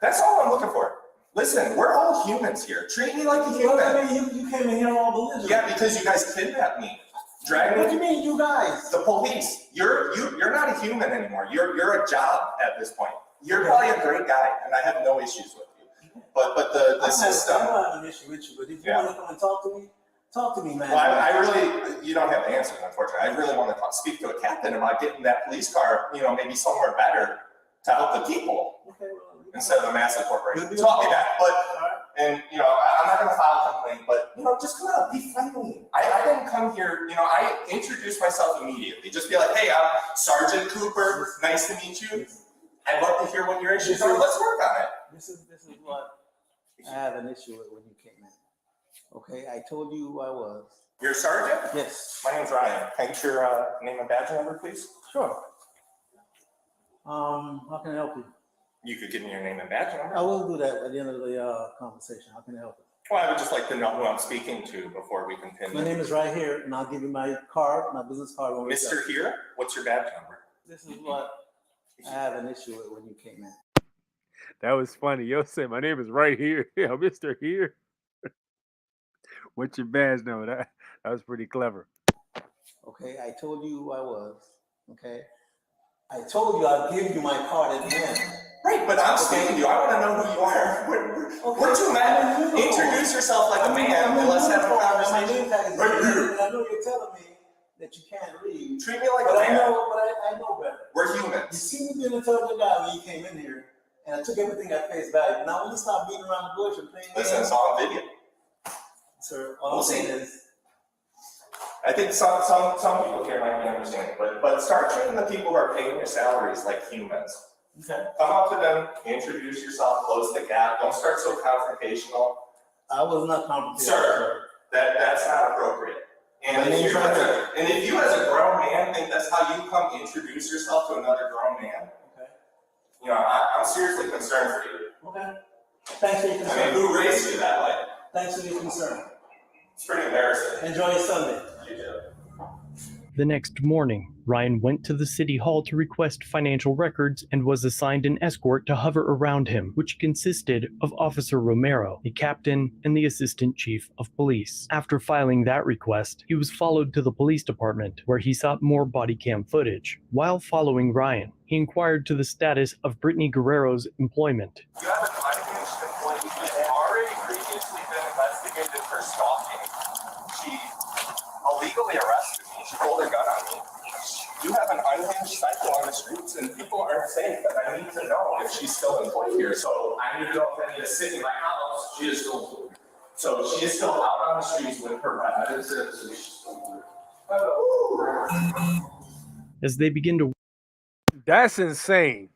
That's all I'm looking for. Listen, we're all humans here. Treat me like a human. I mean, you came in here all belligerent. Yeah, because you guys kidnapped me. Drag me. What do you mean, you guys? The police. You're not a human anymore. You're a job at this point. You're probably a great guy, and I have no issues with you. But the system. I don't have an issue with you, but if you want to come and talk to me, man. Well, I really, you don't have the answers, unfortunately. I really want to speak to a captain about getting that police car, maybe somewhere better to help the people instead of a massive corporation. Talk me back, and I'm not going to file a complaint, but just come out, be friendly. I didn't come here, I introduced myself immediately. Just be like, hey, I'm Sergeant Cooper. Nice to meet you. I'd love to hear what your issues are. Let's work on it. This is what I have an issue with when you came in. Okay, I told you who I was. You're a sergeant? Yes. My name's Ryan. Can I get your name and badge number, please? Sure. How can I help you? You could give me your name and badge number. I will do that at the end of the conversation. How can I help you? Well, I would just like to know who I'm speaking to before we continue. My name is right here, and I'll give you my card, my business card. Mr. Here, what's your badge number? This is what I have an issue with when you came in. That was funny. Yo said, my name is right here. Yeah, Mr. Here. What's your badge number? That was pretty clever. Okay, I told you who I was. Okay. I told you I'd give you my card at the end. Right, but I'm speaking to you. I want to know who you are. We're two men. Introduce yourself like a man and let's have a conversation. I know you're telling me that you can't read. Treat me like a man. I know better. We're humans. You see me being a intelligent guy when you came in here, and I took everything at face value. Now when you stop beating around the bush and playing Listen, it's all on video. Sir, all I'm saying is, I think some people here might be understanding, but start treating the people who are paying your salaries like humans. okay. Come up to them, introduce yourself, close the gap. Don't start so confrontational. I was not confrontational. Sir, that's not appropriate. And if you as a grown man think that's how you come introduce yourself to another grown man, I'm seriously concerned for you. Okay. Thanks for your concern. I mean, who raised you that way? Thanks for your concern. It's pretty embarrassing. Enjoy your Sunday. You do. The next morning, Ryan went to the city hall to request financial records and was assigned an escort to hover around him, which consisted of Officer Romero, the captain, and the assistant chief of police. After filing that request, he was followed to the police department, where he sought more body cam footage. While following Ryan, he inquired to the status of Brittany Guerrero's employment. You have an unhinged employee who has already previously been investigated for stalking. She illegally arrested me. She pulled her gun on me. You have an unhinged cycle on the streets, and people aren't safe. And I need to know if she's still employed here. So I need to know if I need to sit in my house. She is still employed. So she is still out on the streets with her weapon. As they begin to That's insane.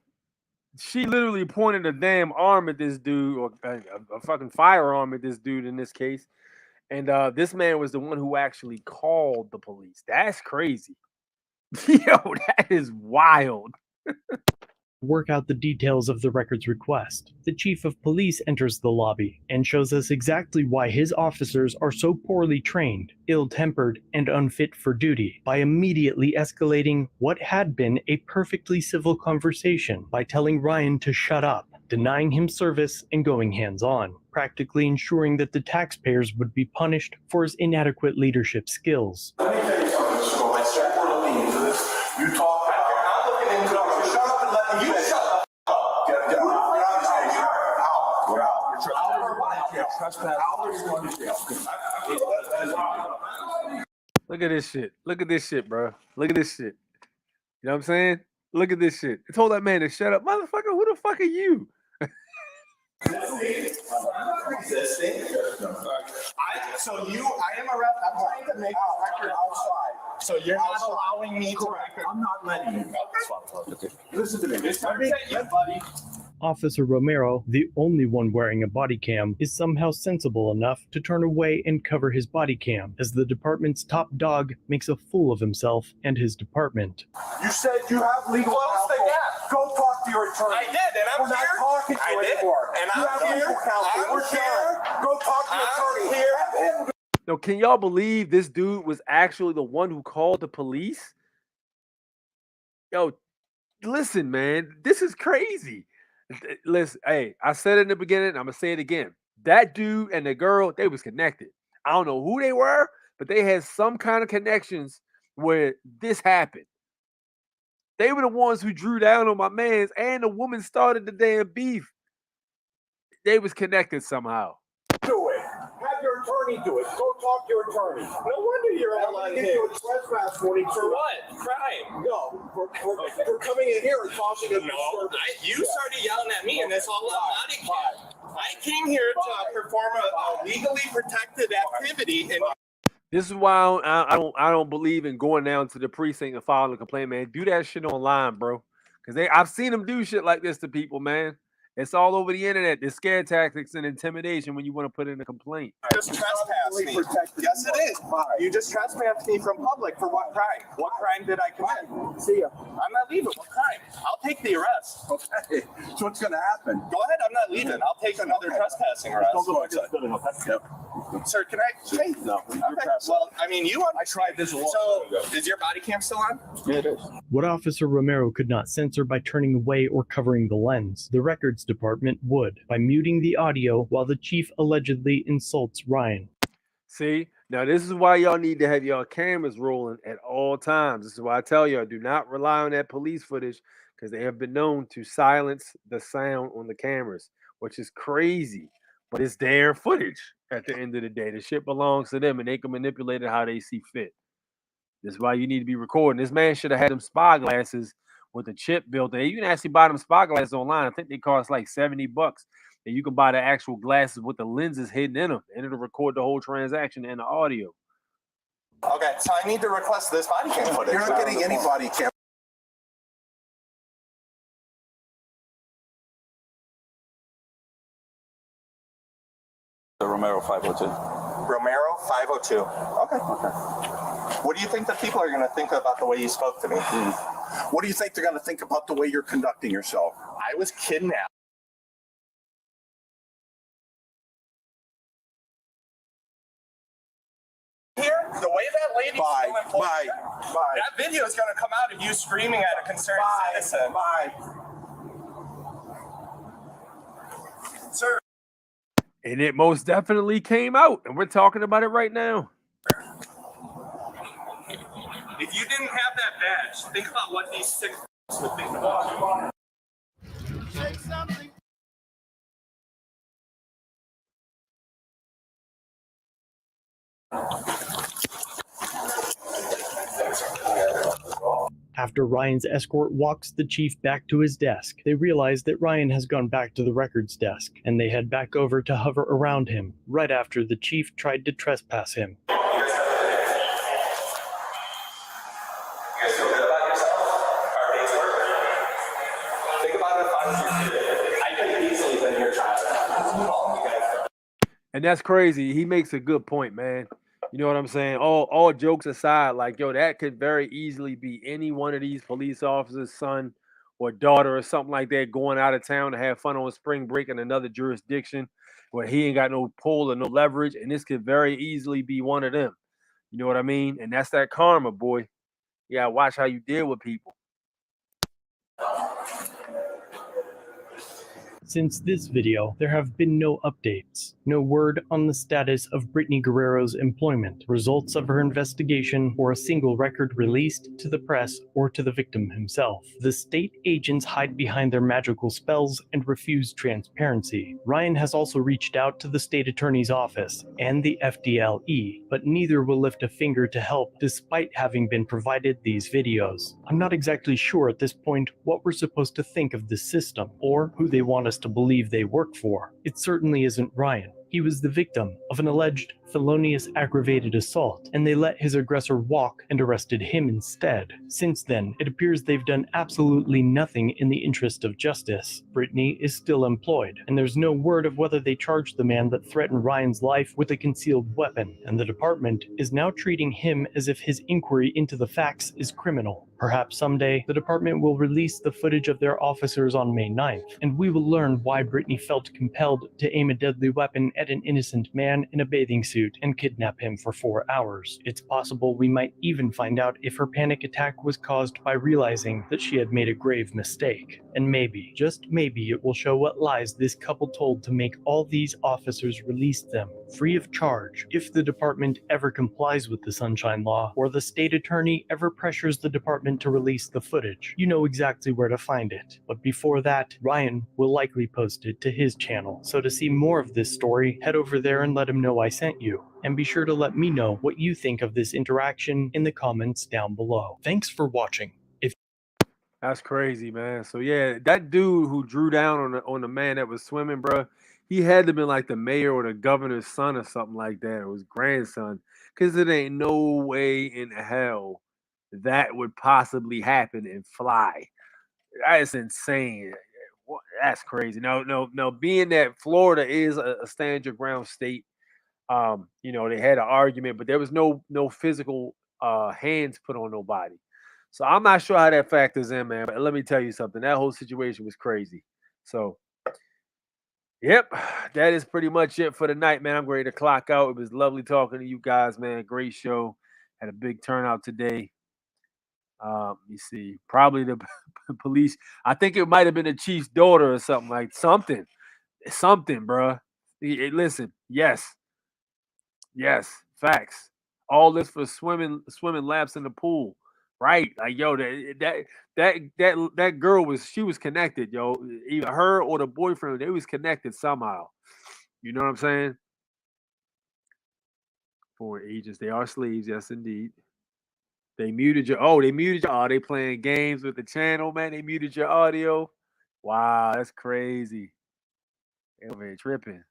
She literally pointed a damn arm at this dude, or a fucking firearm at this dude in this case. And this man was the one who actually called the police. That's crazy. Yo, that is wild. work out the details of the records request. The chief of police enters the lobby and shows us exactly why his officers are so poorly trained, ill-tempered, and unfit for duty by immediately escalating what had been a perfectly civil conversation by telling Ryan to shut up, denying him service and going hands-on, practically ensuring that the taxpayers would be punished for his inadequate leadership skills. Let me tell you something, so like step one of me into this. You talk about it. I'm looking into it. Shut up and let me shut up. Get out. You're out. Look at this shit. Look at this shit, bro. Look at this shit. You know what I'm saying? Look at this shit. I told that man to shut up. Motherfucker, who the fuck are you? I'm not resisting. So I am a rep. I'm trying to make a record outside. So you're not allowing me to record. I'm not letting you. Okay. Listen to me. Just represent you, buddy. Officer Romero, the only one wearing a body cam, is somehow sensible enough to turn away and cover his body cam as the department's top dog makes a fool of himself and his department. You said you have legal counsel. Go talk to your attorney. I did, and I'm We're here. not talking to you anymore. And you I'm have here. legal counsel. I'm We're here. here. Go talk to your attorney. Have him. No, can y'all believe this dude was actually the one who called the police? Yo, listen, man, this is crazy. Listen, hey, I said it in the beginning, I'm gonna say it again. That dude and the girl, they was connected. I don't know who they were, but they had some kind of connections where this happened. They were the ones who drew down on my mans, and the woman started the damn beef. They was connected somehow. Do it. Have your attorney do it. Go talk to your attorney. No wonder you're out on here. You a trespass warning For what? Crime? No, for coming in here and causing a disturbance. You started yelling at me, and it's all about body cam. I came here to perform a legally protected activity, and This is why I don't believe in going down to the precinct and filing a complaint, man. Do that shit online, bro. Because I've seen them do shit like this to people, man. It's all over the internet. There's scare tactics and intimidation when you want to put in a complaint. just trespassed me. Yes, it is. You just trespassed me from public for what crime? What crime did I commit? See ya. I'm not leaving. What crime? I'll take the arrest. Okay. So what's going to happen? Go ahead. I'm not leaving. I'll take another trespassing arrest. Don't go inside. Yep. Sir, can I? Hey. No. Okay. Well, I mean, I tried this a long time ago. Is your body cam still on? Yeah, it is. What Officer Romero could not censor by turning away or covering the lens, the records department would by muting the audio while the chief allegedly insults Ryan. See, now this is why y'all need to have y'all cameras rolling at all times. This is why I tell y'all, do not rely on that police footage because they have been known to silence the sound on the cameras, which is crazy. But it's their footage at the end of the day. The shit belongs to them and they can manipulate it how they see fit. This is why you need to be recording. This man should have had them spy glasses with the chip built in. You can actually buy them spy glasses online. I think they cost like $70. And you can buy the actual glasses with the lenses hidden in them. And it'll record the whole transaction and the audio. Okay, so I need to request this body cam footage. You're not getting any body cam. Romero 502. Romero 502. Okay. What do you think the people are going to think about the way you spoke to me? What do you think they're going to think about the way you're conducting yourself? I was kidnapped. Here, the way that lady's Bye. That video is going to come out of you screaming at a concerned citizen. Sir. And it most definitely came out. And we're talking about it right now. If you didn't have that badge, think about what these sick would think about you. Say something. After Ryan's escort walks the chief back to his desk, they realize that Ryan has gone back to the records desk, and they head back over to hover around him, right after the chief tried to trespass him. And that's crazy. He makes a good point, man. You know what I'm saying? All jokes aside, like, yo, that could very easily be any one of these police officers' son or daughter or something like that going out of town to have fun on spring break in another jurisdiction where he ain't got no pull or no leverage. And this could very easily be one of them. You know what I mean? And that's that karma, boy. Yeah, watch how you deal with people. Since this video, there have been no updates, no word on the status of Brittany Guerrero's employment, results of her investigation, or a single record released to the press or to the victim himself. The state agents hide behind their magical spells and refuse transparency. Ryan has also reached out to the state attorney's office and the FDLE, but neither will lift a finger to help despite having been provided these videos. I'm not exactly sure at this point what we're supposed to think of this system or who they want us to believe they work for. It certainly isn't Ryan. He was the victim of an alleged felonious aggravated assault, and they let his aggressor walk and arrested him instead. Since then, it appears they've done absolutely nothing in the interest of justice. Brittany is still employed, and there's no word of whether they charged the man that threatened Ryan's life with a concealed weapon, and the department is now treating him as if his inquiry into the facts is criminal. Perhaps someday, the department will release the footage of their officers on May 9th, and we will learn why Brittany felt compelled to aim a deadly weapon at an innocent man in a bathing suit and kidnap him for 4 hours. It's possible we might even find out if her panic attack was caused by realizing that she had made a grave mistake. And maybe, just maybe, it will show what lies this couple told to make all these officers release them, free of charge, if the department ever complies with the Sunshine Law, or the state attorney ever pressures the department to release the footage. You know exactly where to find it. But before that, Ryan will likely post it to his channel. So to see more of this story, head over there and let him know I sent you. And be sure to let me know what you think of this interaction in the comments down below. Thanks for watching. That's crazy, man. So yeah, that dude who drew down on the man that was swimming, bro, he had to be like the mayor or the governor's son or something like that, or his grandson, because it ain't no way in hell that would possibly happen and fly. That's insane. That's crazy. No. Being that Florida is a stand your ground state, they had an argument, but there was no physical hands put on nobody. So I'm not sure how that factors in, man. But let me tell you something. That whole situation was crazy. So, yep, that is pretty much it for the night, man. I'm ready to clock out. It was lovely talking to you guys, man. Great show. Had a big turnout today. Let me see. Probably the police. I think it might have been the chief's daughter or something like something, bro. Listen, yes, facts. All this for swimming laps in the pool, right? Like yo, that girl was connected, yo. Either her or the boyfriend, they was connected somehow. You know what I'm saying? Foreign agents, they are slaves, yes indeed. They muted your. Oh, they muted your. Oh, they playing games with the channel, man. They muted your audio. Wow, that's crazy. They over here tripping.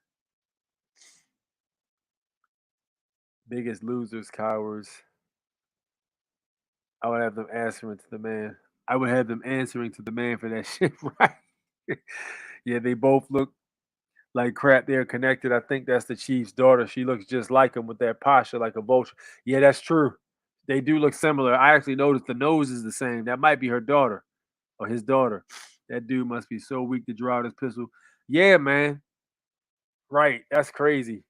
Biggest losers, cowards. I would have them answering to the man. I would have them answering to the man for that shit, right? Yeah, they both look like crap. They're connected. I think that's the chief's daughter. She looks just like him with that posture, like a vulture. Yeah, that's true. They do look similar. I actually noticed the nose is the same. That might be her daughter or his daughter. That dude must be so weak to draw out his pistol. Yeah, man. Right. That's crazy.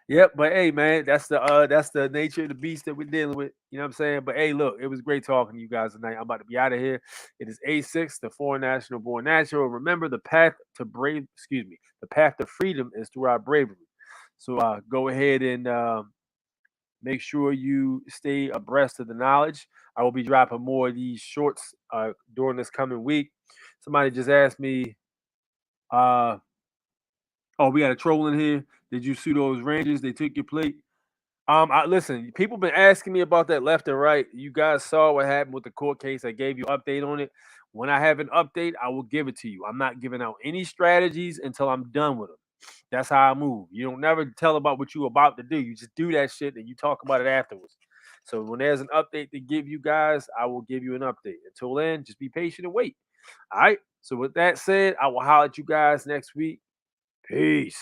Yep, but hey, man, that's the nature of the beast that we're dealing with. You know what I'm saying? But hey, look, it was great talking to you guys tonight. I'm about to be out of here. It is A6, the Foreign National Born Natural. Remember, the path to freedom is through our bravery. So go ahead and make sure you stay abreast of the knowledge. I will be dropping more of these shorts during this coming week. Somebody just asked me, oh, we got a troll in here. Did you sue those Rangers? They took your plate. Listen, people been asking me about that left and right. You guys saw what happened with the court case. I gave you an update on it. When I have an update, I will give it to you. I'm not giving out any strategies until I'm done with them. That's how I move. You don't never tell about what you're about to do. You just do that shit and you talk about it afterwards. So when there's an update to give you guys, I will give you an update. Until then, just be patient and wait. All right. So with that said, I will holler at you guys next week. Peace.